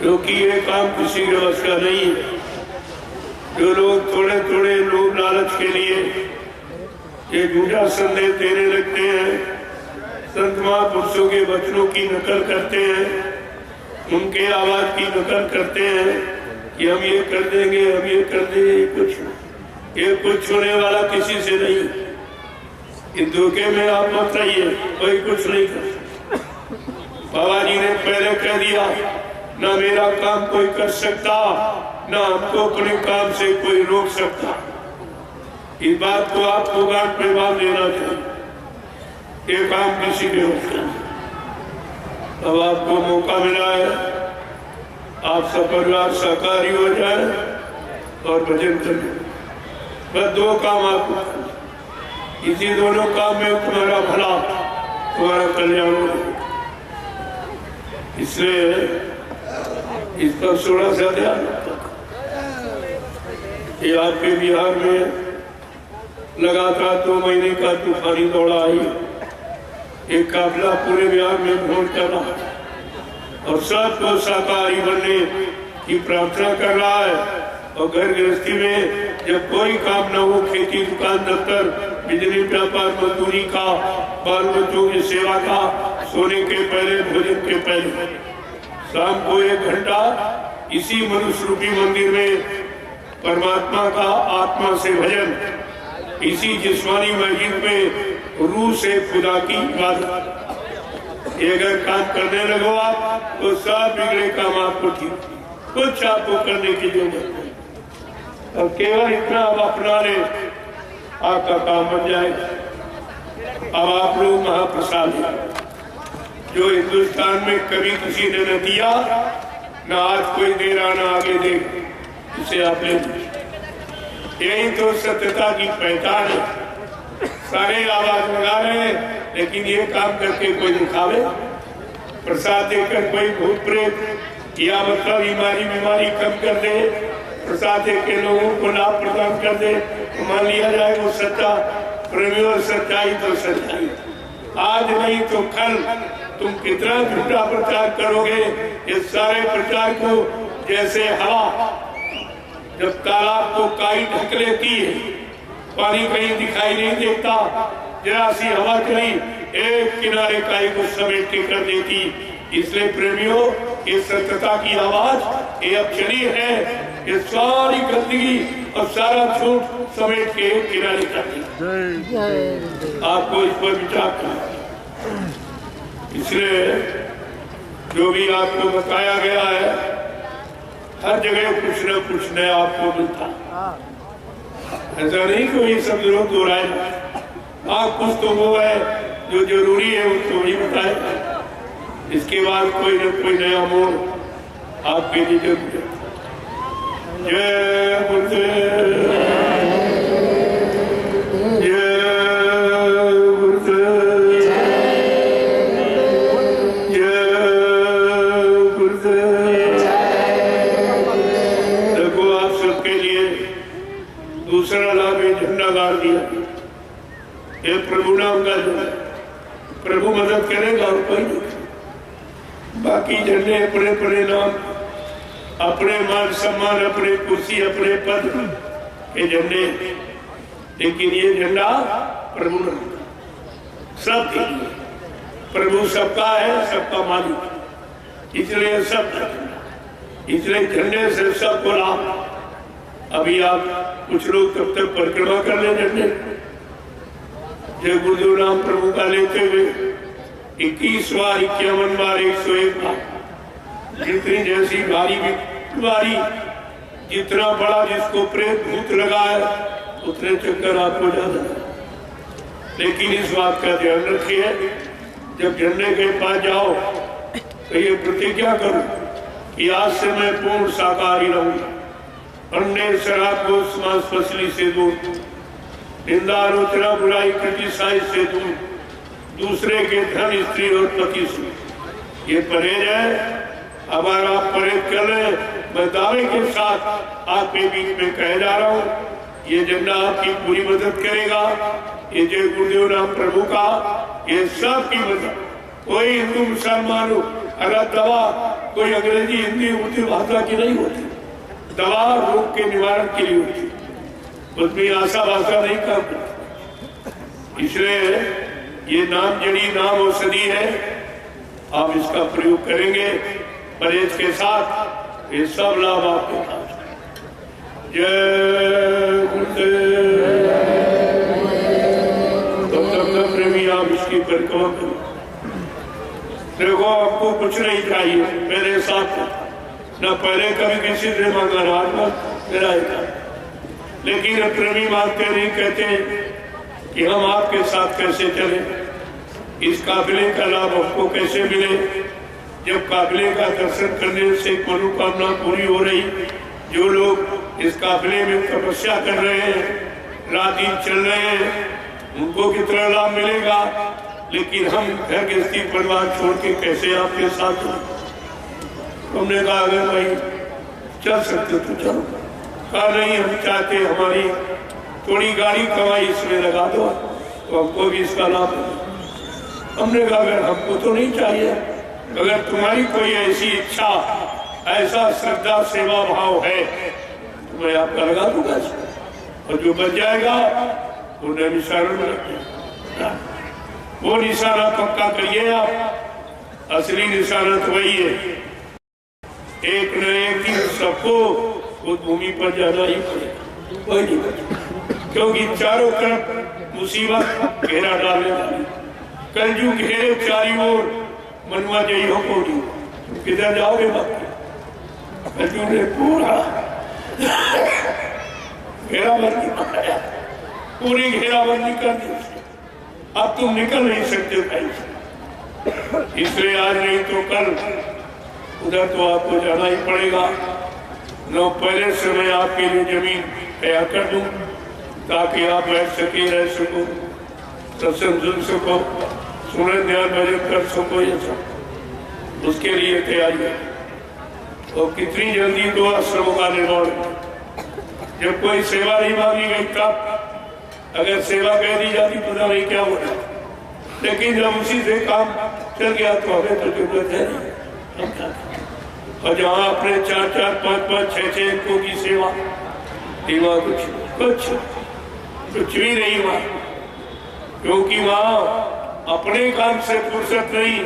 क्योंकि ये काम किसी के बस का नहीं है। जो लोग थोड़े थोड़े लोग लालच के लिए ये झूठा संदेश देने लगते हैं, संत महापुरुषों के वचनों की नकल करते हैं, उनके आवाज की नकल करते हैं कि हम ये कर देंगे, हम ये कर देंगे। ये कुछ होने वाला किसी से नहीं। इस धोखे में आप मत रहिए, कोई कुछ नहीं कर। बाबा जी ने पहले कह दिया, ना मेरा काम कोई कर सकता, ना हमको अपने काम से कोई रोक सकता। इस बात को आपको गांठ पे बांध देना चाहिए। ये काम किसी के होता। अब आपको मौका मिला है, आप सब परिवार सहकारी हो जाए और भजन करें। बस 2 काम आपको, इसी दोनों काम में तुम्हारा भला, तुम्हारा कल्याण हो। इसलिए इस पर थोड़ा सा ध्यान ये आपके बिहार में लगातार 2 महीने का तूफानी दौड़ा आई। एक काफिला पूरे बिहार में भ्रमण कर रहा है और सबको शाकाहारी बनने की प्रार्थना कर रहा है। और घर गृहस्थी में जब कोई काम न हो, खेती, दुकान, दफ्तर, बिजली, व्यापार, मजदूरी का, बाल बच्चों की सेवा का, सोने के पहले, भोजन के पहले, शाम को 1 घंटा इसी मनुष्य रूपी मंदिर में परमात्मा का आत्मा से भजन, इसी जिस्मानी मस्जिद में रूह से खुदा की इबादत। ये अगर काम करने लगो आप तो सब बिगड़े काम आपको ठीक, कुछ आपको करने की जरूरत नहीं। और केवल इतना अब अपना ले, आपका काम बन जाएगा। अब आप लोग महाप्रसाद हैं, जो हिंदुस्तान में कभी किसी ने न दिया, न आज कोई दे रहा, न आगे देगा, इसे आप ले लीजिए। यही तो सत्यता की पहचान है। सारे आवाज लगा रहे हैं, लेकिन ये काम करके कोई दिखावे, प्रसाद देकर कोई भूत प्रेत या मतलब बीमारी कम कर दे, प्रसाद के लोगों को लाभ प्रदान कर दे, तो मान लिया जाए वो सच्चा प्रेमियों। सच्चाई तो सच्चाई, आज नहीं तो कल तुम कितना झूठा प्रचार करोगे। ये सारे प्रचार को जैसे हवा जब तालाब को काई ढक लेती है, पानी कहीं दिखाई नहीं देता, जरा सी हवा चली एक किनारे काई को समेट के कर देती। इसलिए प्रेमियों, ये सत्यता की आवाज ये अब चली है, ये सारी गंदगी और सारा झूठ समेट के एक किनारे कर दी। आपको इस पर विचार करना। इसलिए जो भी आपको बताया गया है, हर जगह कुछ न कुछ नया आपको मिलता। ऐसा नहीं कोई सब लोग दोहराए, आप कुछ तो वो है जो जरूरी है उसको भी बताए। इसके बाद कोई न कोई नया मोड़ आपके लिए जरूर है। जय गुरुदेव, जय गुरुदेव, जय गुरुदेव। देखो आप सबके लिए दूसरा लाभ है, झंडा गाड़ दिया। ये प्रभु नाम का जो है, प्रभु मदद करेगा और कोई नहीं। बाकी झंडे अपने अपने नाम, अपने मान सम्मान, अपने कुर्सी, अपने पद के झंडे, लेकिन ये झंडा प्रभु नाम का, सबके लिए। प्रभु सबका है, सबका मालिक, इसलिए सब, इसलिए झंडे से सबको लाभ। अभी आप कुछ लोग तब तक परिक्रमा कर ले झंडे, जय गुरुदेव नाम प्रभु का लेते हुए 21 बार, 51 बार, 101 बार, जितनी जैसी भारी जितना बड़ा जिसको प्रेत भूत लगा है उतने चक्कर आपको ज्यादा। लेकिन इस बात का ध्यान रखिए, जब झंडे के पास जाओ तो ये प्रतिज्ञा करो कि आज से मैं पूर्ण शाकाहारी रहूंगा, अन्य शराब को मांस मछली से दूर, निंदा आलोचना बुराई क्रिटिसाइज से दूर, दूसरे के धन स्त्री और पति से। ये परहेज है। अगर आप परहेज कर रहे, मैं दावे के साथ आपके बीच में कह जा रहा हूँ, ये झंडा आपकी पूरी मदद करेगा। ये जय गुरुदेव नाम प्रभु का, ये सब की मदद। कोई हिंदू मुसलमान हो, अगर दवा कोई अंग्रेजी हिंदी उर्दू भाषा की नहीं होती, दवा रोग के निवारण के लिए होती, उसमें आशा भाषा नहीं करती। इसलिए ये नाम जड़ी नाम औषधि है, आप इसका प्रयोग करेंगे परहेज के साथ, ये सब लाभ आपके पास। जय गुरुदेव। तब प्रेमी आप इसकी परिक्रमा करो। देखो आपको कुछ नहीं चाहिए मेरे साथ, न पहले कभी किसी से मांगा, आज मेरा था। लेकिन प्रेमी मांगते नहीं, कहते कि हम आपके साथ कैसे चले, इस काबिले का लाभ आपको कैसे मिले। जब काबिले का दर्शन करने से मनोकामना पूरी हो रही, जो लोग इस काबिले में तपस्या कर रहे हैं, रात दिन चल रहे हैं, उनको कितना लाभ मिलेगा। लेकिन हम घर गृहस्थी परिवार छोड़ के कैसे आपके साथ, हमने कहा अगर भाई चल सकते हो तो चलो। कहा नहीं, हम चाहते हमारी थोड़ी गाड़ी कमाई इसमें लगा दो तो हमको भी इसका लाभ है। हमने कहा अगर हमको तो नहीं चाहिए, अगर तुम्हारी कोई ऐसी इच्छा, ऐसा श्रद्धा सेवा भाव है तो मैं आपका लगा दूंगा इसमें, और जो बच जाएगा वो निशाना में रखिए, वो निशाना पक्का करिए आप। असली निशाना तो वही है, एक न एक दिन सबको उस भूमि पर जाना ही पड़ेगा, कोई नहीं बचेगा, क्योंकि चारों तरफ मुसीबत घेरा डालने वाली, कलयुग घेरे चारी ओर, मनुआ जई हो कोई, किधर जाओगे बाकी? कलयुग ने पूरा घेराबंदी कराया, पूरी घेराबंदी कर दी, अब तुम निकल नहीं सकते कहीं से। इसलिए आज नहीं तो कल उधर तो आपको जाना ही पड़ेगा। नो पहले से मैं आपके लिए जमीन तैयार कर दूं ताकि आप बैठ सके, रह सको, सत्संग सुन सको, सुने ध्यान भजन कर सको, ये सब उसके लिए तैयारी है। और कितनी जल्दी दो आश्रमों का निर्माण, जब कोई सेवा नहीं मांगी गई तब, अगर सेवा कह दी जाती पता नहीं क्या होता, लेकिन जब उसी से काम चल गया तो हमें तो जरूरत है नहीं। और जहाँ अपने 4-4, 5-5, 6-6 अंकों की सेवा, वहाँ कुछ भी नहीं वहाँ, क्योंकि वहाँ अपने काम से फुर्सत नहीं,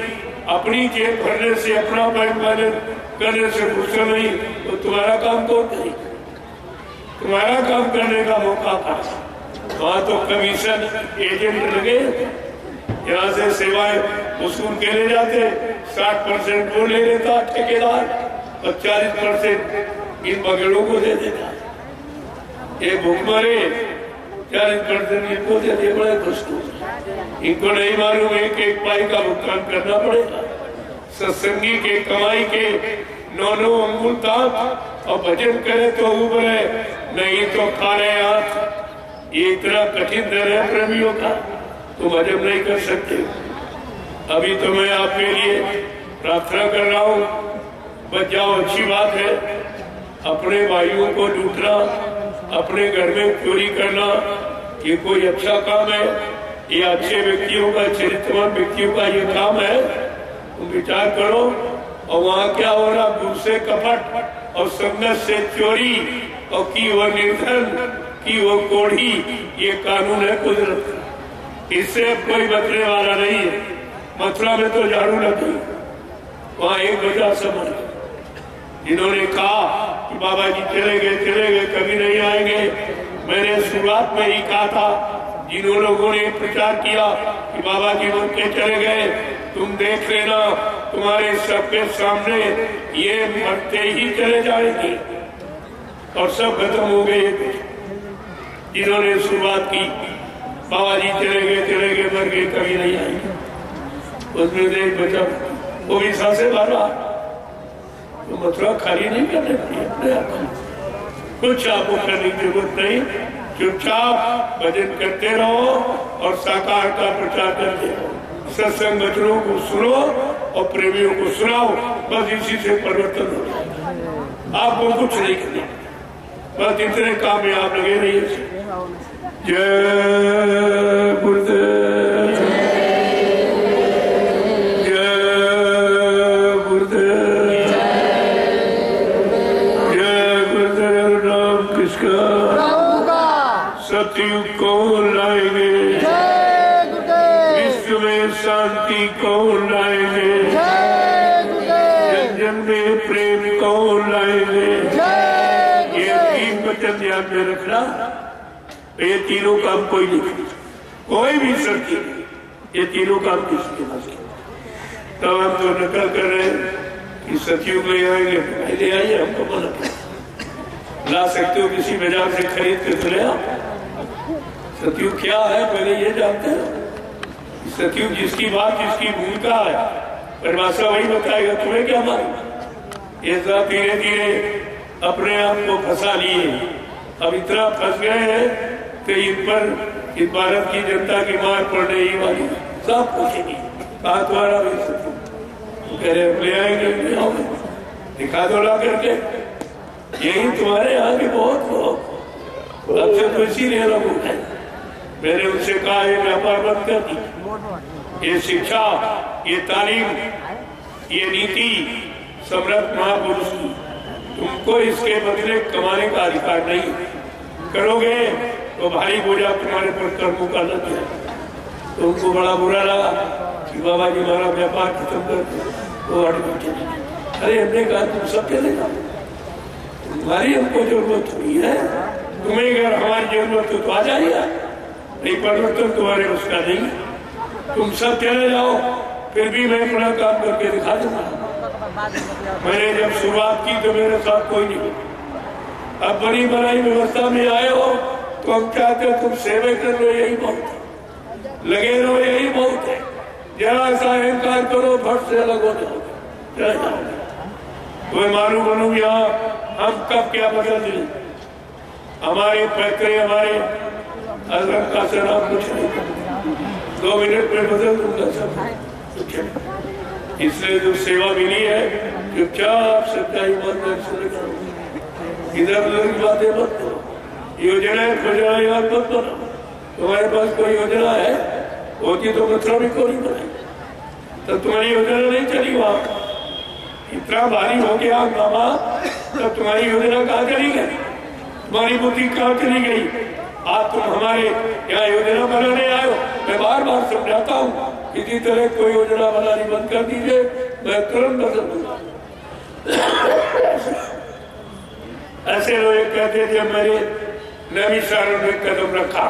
अपनी जेब भरने से, अपना बैंक बैलेंस करने से फुर्सत नहीं, तो तुम्हारा काम कौन करें? तुम्हारा काम करने का मौका था। वहाँ तो कमीशन एजेंट लगे, यहाँ से सेवाएं वसूल के ले जाते, 60% वो ले लेता ठेकेदार और 40% इन बगड़ों को दे देता। ये भूखमरे 40% इनको दे दे, बड़े दोस्तों इनको नहीं मालूम एक एक पाई का भुगतान करना पड़ेगा। सत्संगी के कमाई के 9 अंगुल ताप और भजन करे तो उबरे, नहीं तो खा रहे हाथ। ये इतना कठिन दर है प्रेमियों का, तुम हजम नहीं कर सकते। अभी तो मैं आपके लिए प्रार्थना कर रहा हूँ, बच जाओ, अच्छी बात है। अपने भाइयों को लूटना, अपने घर में चोरी करना, ये कोई अच्छा काम है? ये अच्छे व्यक्तियों का, चरित्रवान व्यक्तियों का ये काम है? तुम विचार करो। और वहाँ क्या हो रहा? गुरु से कपट और संगत से चोरी, और की वो निर्धन, की वो कोढ़ी, ये कानून है कुदरत का, इससे अब कोई बचने वाला नहीं है। मथुरा में तो झाड़ू लगी, वहाँ एक वजह समझ, जिन्होंने कहा कि बाबा जी चले गए कभी नहीं आएंगे। मैंने शुरुआत में ही कहा था, जिन लोगों ने प्रचार किया कि बाबा जी मन के चले गए, तुम देख लेना तुम्हारे सबके सामने ये मरते ही चले जाएंगे, और सब खत्म हो गए। जिन्होंने शुरुआत की बाबा जी चले गए मर गए कभी नहीं आएंगे, उसमें देख बचा, वो भी सांसें भरा, तो मथुरा खाली नहीं करने पड़ी। कुछ आपको करने की जरूरत नहीं, चुपचाप भजन करते रहो और साकार का प्रचार करते रहो। सत्संग वचनों को सुनो और प्रेमियों को सुनाओ, बस इसी से परिवर्तन हो जाएगा। आपको कुछ नहीं करना, बस इतने काम में आप लगे रहिए। जय गुरुदेव, जय गुरुदेव, जय गुरुदेव। नाम किसका? सतयुग कौन लाएंगे? विश्व में शांति कौन लाएंगे? जन जन में प्रेम कौन लाएंगे? ये 3 वचन ध्यान में रखना। ये तीनों काम कोई नहीं कर, कोई भी शक्ति नहीं, ये तीनों काम किसी के पास नहीं। तब हम तो नकल कर रहे हैं कि सतयुग में आएंगे, पहले आइए, हमको मना ला सकते हो किसी बाजार से खरीद के चले आप। सतयुग क्या है पहले ये जानते हैं। सतयुग जिसकी बात, जिसकी भूमिका है, परिभाषा वही बताएगा, तुम्हें क्या मालूम। ये सब धीरे धीरे अपने आप को फंसा लिए, अब इतना फंस गए हैं कि इन पर इस भारत की जनता की मार पड़ने ही वाली। सब पूछेगी कहा तुम्हारा भी सतयुग, कह रहे ले आएंगे, ले आओगे, दिखा दो ला करके। यही तुम्हारे यहाँ के बहुत लोग आपसे तो इसीलिए लोग हैं। मैंने उनसे कहा ये व्यापार बंद कर दी, ये शिक्षा, ये तालीम, ये नीति सम्राट महापुरुष की, तुमको इसके बदले कमाने का अधिकार नहीं। करोगे तो भारी बोझा तुम्हारे पर कर्मों का लग जाए। तो उनको बड़ा बुरा लगा कि बाबा जी हमारा व्यापार खत्म कर दो। वो हट बैठे। अरे हमने कहा तुम सब चले जाओ, तुम्हारी हमको जरूरत हुई है, तुम्हें अगर हमारी जरूरत हो तो आ जाइए। नहीं परिवर्तन तुम्हारे उसका नहीं, तुम सब चले जाओ, फिर भी मैं अपना काम करके दिखा दूंगा। मैंने जब शुरुआत की तो मेरे साथ कोई नहीं। अब बड़ी बनाई व्यवस्था में आए हो तो हम चाहते हो तुम सेवा कर लो, यही बहुत है, लगे रहो, यही बहुत है। जरा सा अहंकार करो, भट से अलग हो जाओ, चले जाओगे। तुम्हें मालूम बनूंगी यहाँ हम कब क्या बदल दिए। हमारे पैतरे, हमारे अजरक का सेना कुछ नहीं, 2 मिनट में बदल दूंगा सब। इसलिए जो सेवा मिली है चुपचाप सच्चाई ईमानदारी से करो, इधर उधर की बातें मत करो। योजना खोजना याद मत करो। तुम्हारे पास कोई योजना है होती तो मतलब भी कोई बनाई, तो तुम्हारी योजना नहीं चली। वहां इतना भारी हो गया हंगामा, तो तुम्हारी योजना कहाँ चली गई, तुम्हारी बुद्धि कहाँ चली गई। आज तुम हमारे यहाँ योजना बनाने आए हो। मैं बार बार समझाता हूँ किसी तरह कोई योजना बनानी बंद कर दीजिए, मैं तुरंत बदल दूंगा। ऐसे लोग कहते थे मेरे नैमिषारण्य में कदम रखा,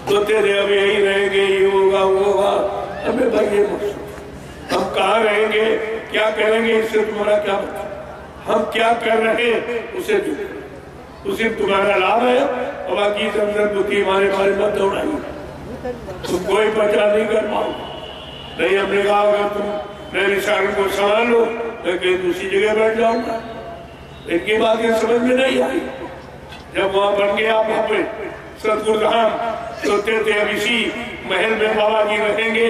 सोचते थे अब यही रहेंगे, ये होगा वो होगा। हमें भाई ये हम कहाँ रहेंगे, क्या करेंगे, इससे तुम्हारा क्या पता। हम क्या कर रहे हैं उसे तुम्हारा लाभ है, और बाकी संसद बुद्धि हमारे बारे में दौड़ाई, तुम कोई प्रचार नहीं कर पाओ। नहीं, हमने कहा अगर तुम नए निशान को संभाल लो मैं कहीं दूसरी जगह बैठ जाऊंगा। इनकी बात ये समझ में नहीं आई। जब वहां बन गया वहां पे सतगुरुधाम, सोचते थे अब इसी महल में बाबा जी रहेंगे।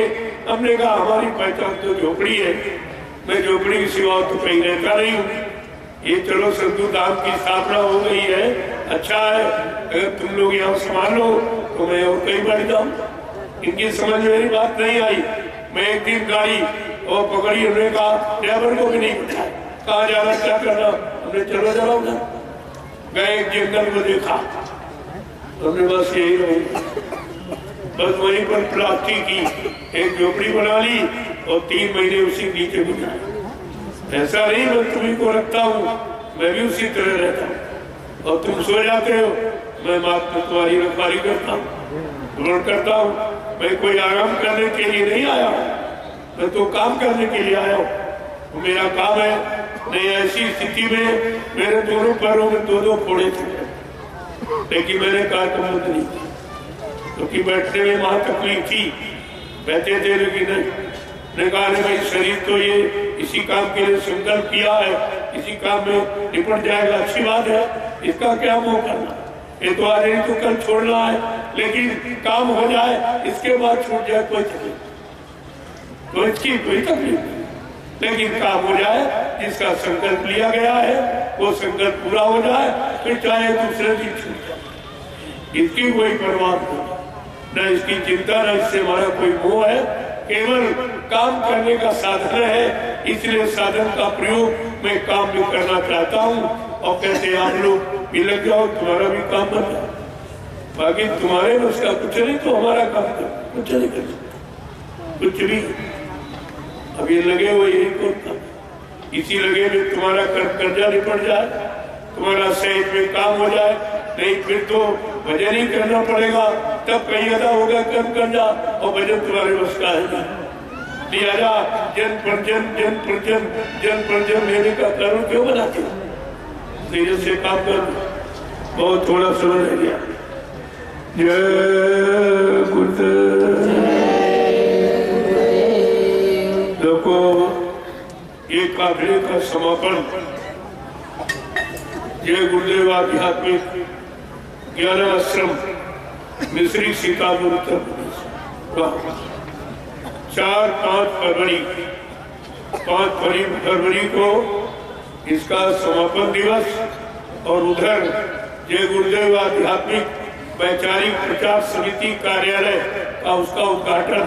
हमने कहा हमारी पहचान तो झोपड़ी है, मैं झोपड़ी की सिवा तो कहीं रहता नहीं हूँ। ये चलो सतगुरुधाम की स्थापना हो गई है, अच्छा है, अगर तुम लोग यहाँ संभालो तो मैं और कहीं बैठ जाऊँ। इनकी समझ में मेरी बात नहीं आई। मैं एक दिन गाड़ी और पकड़ी, हमने कहा ड्राइवर को भी नहीं बताया कहाँ जाना क्या करना। हमने चलो चलो गए, एक जंगल को देखा, हमने बस यही रही, बस वहीं पर प्लास्टिक की एक झोपड़ी बना ली और 3 महीने उसी नीचे गुजारे। ऐसा नहीं मैं तुम्ही को रखता हूँ, मैं भी उसी तरह रहता हूँ, और तुम सो जाते हो, मैं मात्र तुम्हारी रखवाली करता हूँ, ग्रहण करता हूँ। मैं कोई आराम करने के लिए नहीं आया हूँ, मैं तो काम करने के लिए आया हूँ। मेरा काम है। नहीं, ऐसी स्थिति में मेरे दोनों पैरों में 2-2 फोड़े थे, लेकिन मैंने कहा तुम नहीं, क्योंकि बैठने में वहां तकलीफ थी, बैठे थे लेकिन नहीं। कहा भाई शरीर तो ये इसी काम के लिए संकल्प किया है, इसी काम में निपट जाएगा, अच्छी बात है, इसका क्या मोह करना। ये तो आज नहीं तो कल छोड़ना है, लेकिन काम हो जाए, इसके बाद छूट जाए कोई तकलीफ, तो इसकी कोई तकलीफ नहीं। लेकिन काम हो जाए, जिसका संकल्प लिया गया है वो संकल्प पूरा हो जाए, फिर चाहे दूसरे दिन छूट जाए, इसकी कोई परवाह नहीं, न इसकी चिंता, न इससे हमारा कोई मोह है। केवल काम करने का साधन है, इसलिए साधन का प्रयोग मैं काम भी करना चाहता हूँ। और कहते आप लोग भी लग जाओ, तुम्हारा भी काम बन जाए, बाकी तुम्हारे में उसका कुछ नहीं, तो हमारा काम कर कुछ नहीं कर सकते, कुछ भी। अब ये लगे हुए यही कौन, इसी लगे में तुम्हारा कर्जा निपट जाए, तुम्हारा सहज में काम हो जाए, नहीं फिर तो भजन ही करना पड़ेगा, तब कहीं अदा होगा कम कर्जा, और भजन तुम्हारे बस का है। लिहाजा जन पर जन लेने का कारण क्यों बनाते हो, धीरे से काम कर, बहुत थोड़ा समय रह गया। जय गुरुदेव। देखो ये काफिले का समापन जय गुरुदेव आध्यात्मिक ज्ञान आश्रम मिश्री सीतापुर उत्तर प्रदेश 4-5 फरवरी 5 फरवरी को इसका समापन दिवस और उधर जय गुरुदेव आध्यात्मिक वैचारिक प्रचार समिति कार्यालय का उसका उद्घाटन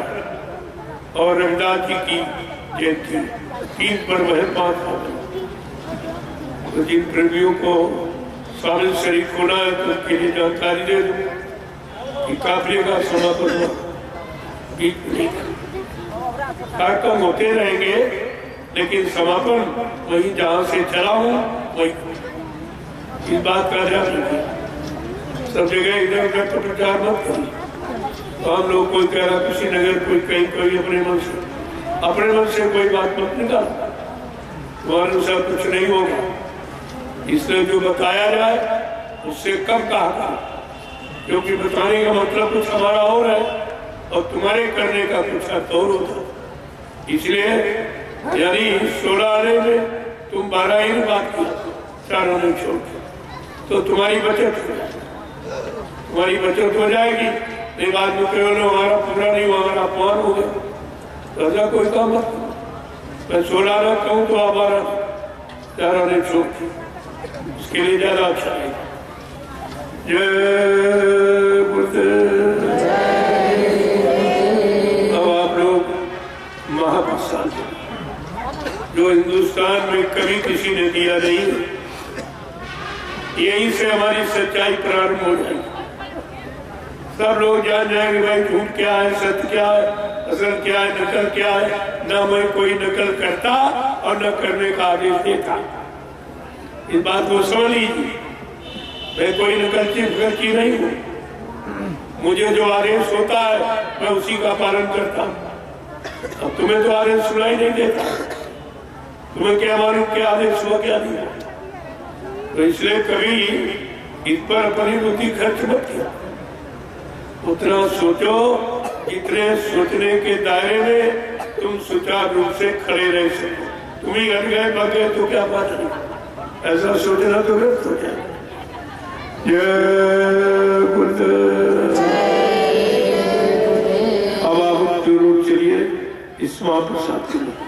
और रविदास जी की जयंती 3 पर्व है 5 तो जिन प्रेमियों को शामिल शरीक होना है तो उसके लिए जानकारी दे दूं कि काफिले का समापन कार्यक्रम होते रहेंगे, लेकिन समापन वही जहां से चला हूं वही इस बात का ध्यान रखिए। सब जगह इधर उधर तो प्रचार मत करिए। तो हम लोग कोई कह रहा किसी नगर, कोई कहीं, कोई अपने मन से कोई बात मत निकाल, तुम्हारे अनुसार कुछ नहीं होगा। इसलिए जो बताया जाए उससे कम कहा, क्योंकि बताने का मतलब कुछ हमारा और है और तुम्हारे करने का कुछ अर्थ और होता। इसलिए यानी 16 आने में तुम 12 ही बात की, 4 आने छोड़ तो तुम्हारी बचत हो जाएगी। नहीं बाद में केवल हमारा पूरा नहीं हुआ, हमारा अपमान हो गया, ऐसा कोई काम मत। मैं 16 आना कहूँ तो आप 4 आने छोड़, इसके लिए ज्यादा अच्छा है। जय गुरुदेव। अब आप लोग महाप्रसाद जो हिंदुस्तान में कभी किसी ने दिया नहीं, यहीं से हमारी सच्चाई प्रारंभ हो जाएगी। सब लोग जान जाएंगे भाई झूठ क्या है, सत्य क्या है, असल क्या है, नकल क्या है। न मैं कोई नकल करता और न करने का आदेश देता, इस बात को समझ लीजिए। मैं कोई नकलची नहीं हूँ, मुझे जो आदेश होता है मैं उसी का पालन करता हूँ। अब तुम्हें तो आदेश सुनाई नहीं देता, तुम्हें क्या मालूम क्या आदेश हुआ क्या नहीं। तो इसलिए कभी इस पर अपनी बुद्धि खर्च मत किया, उतना सोचो जितने सोचने के दायरे में तुम सुचारू रूप से खड़े रह सको। तुम ही घर गए भाग गए तो क्या बात नहीं, ऐसा सोचना तो व्यर्थ हो जाए। जय गुरुदेव। अब आप जरूर चलिए इस महाप्रसाद के लिए।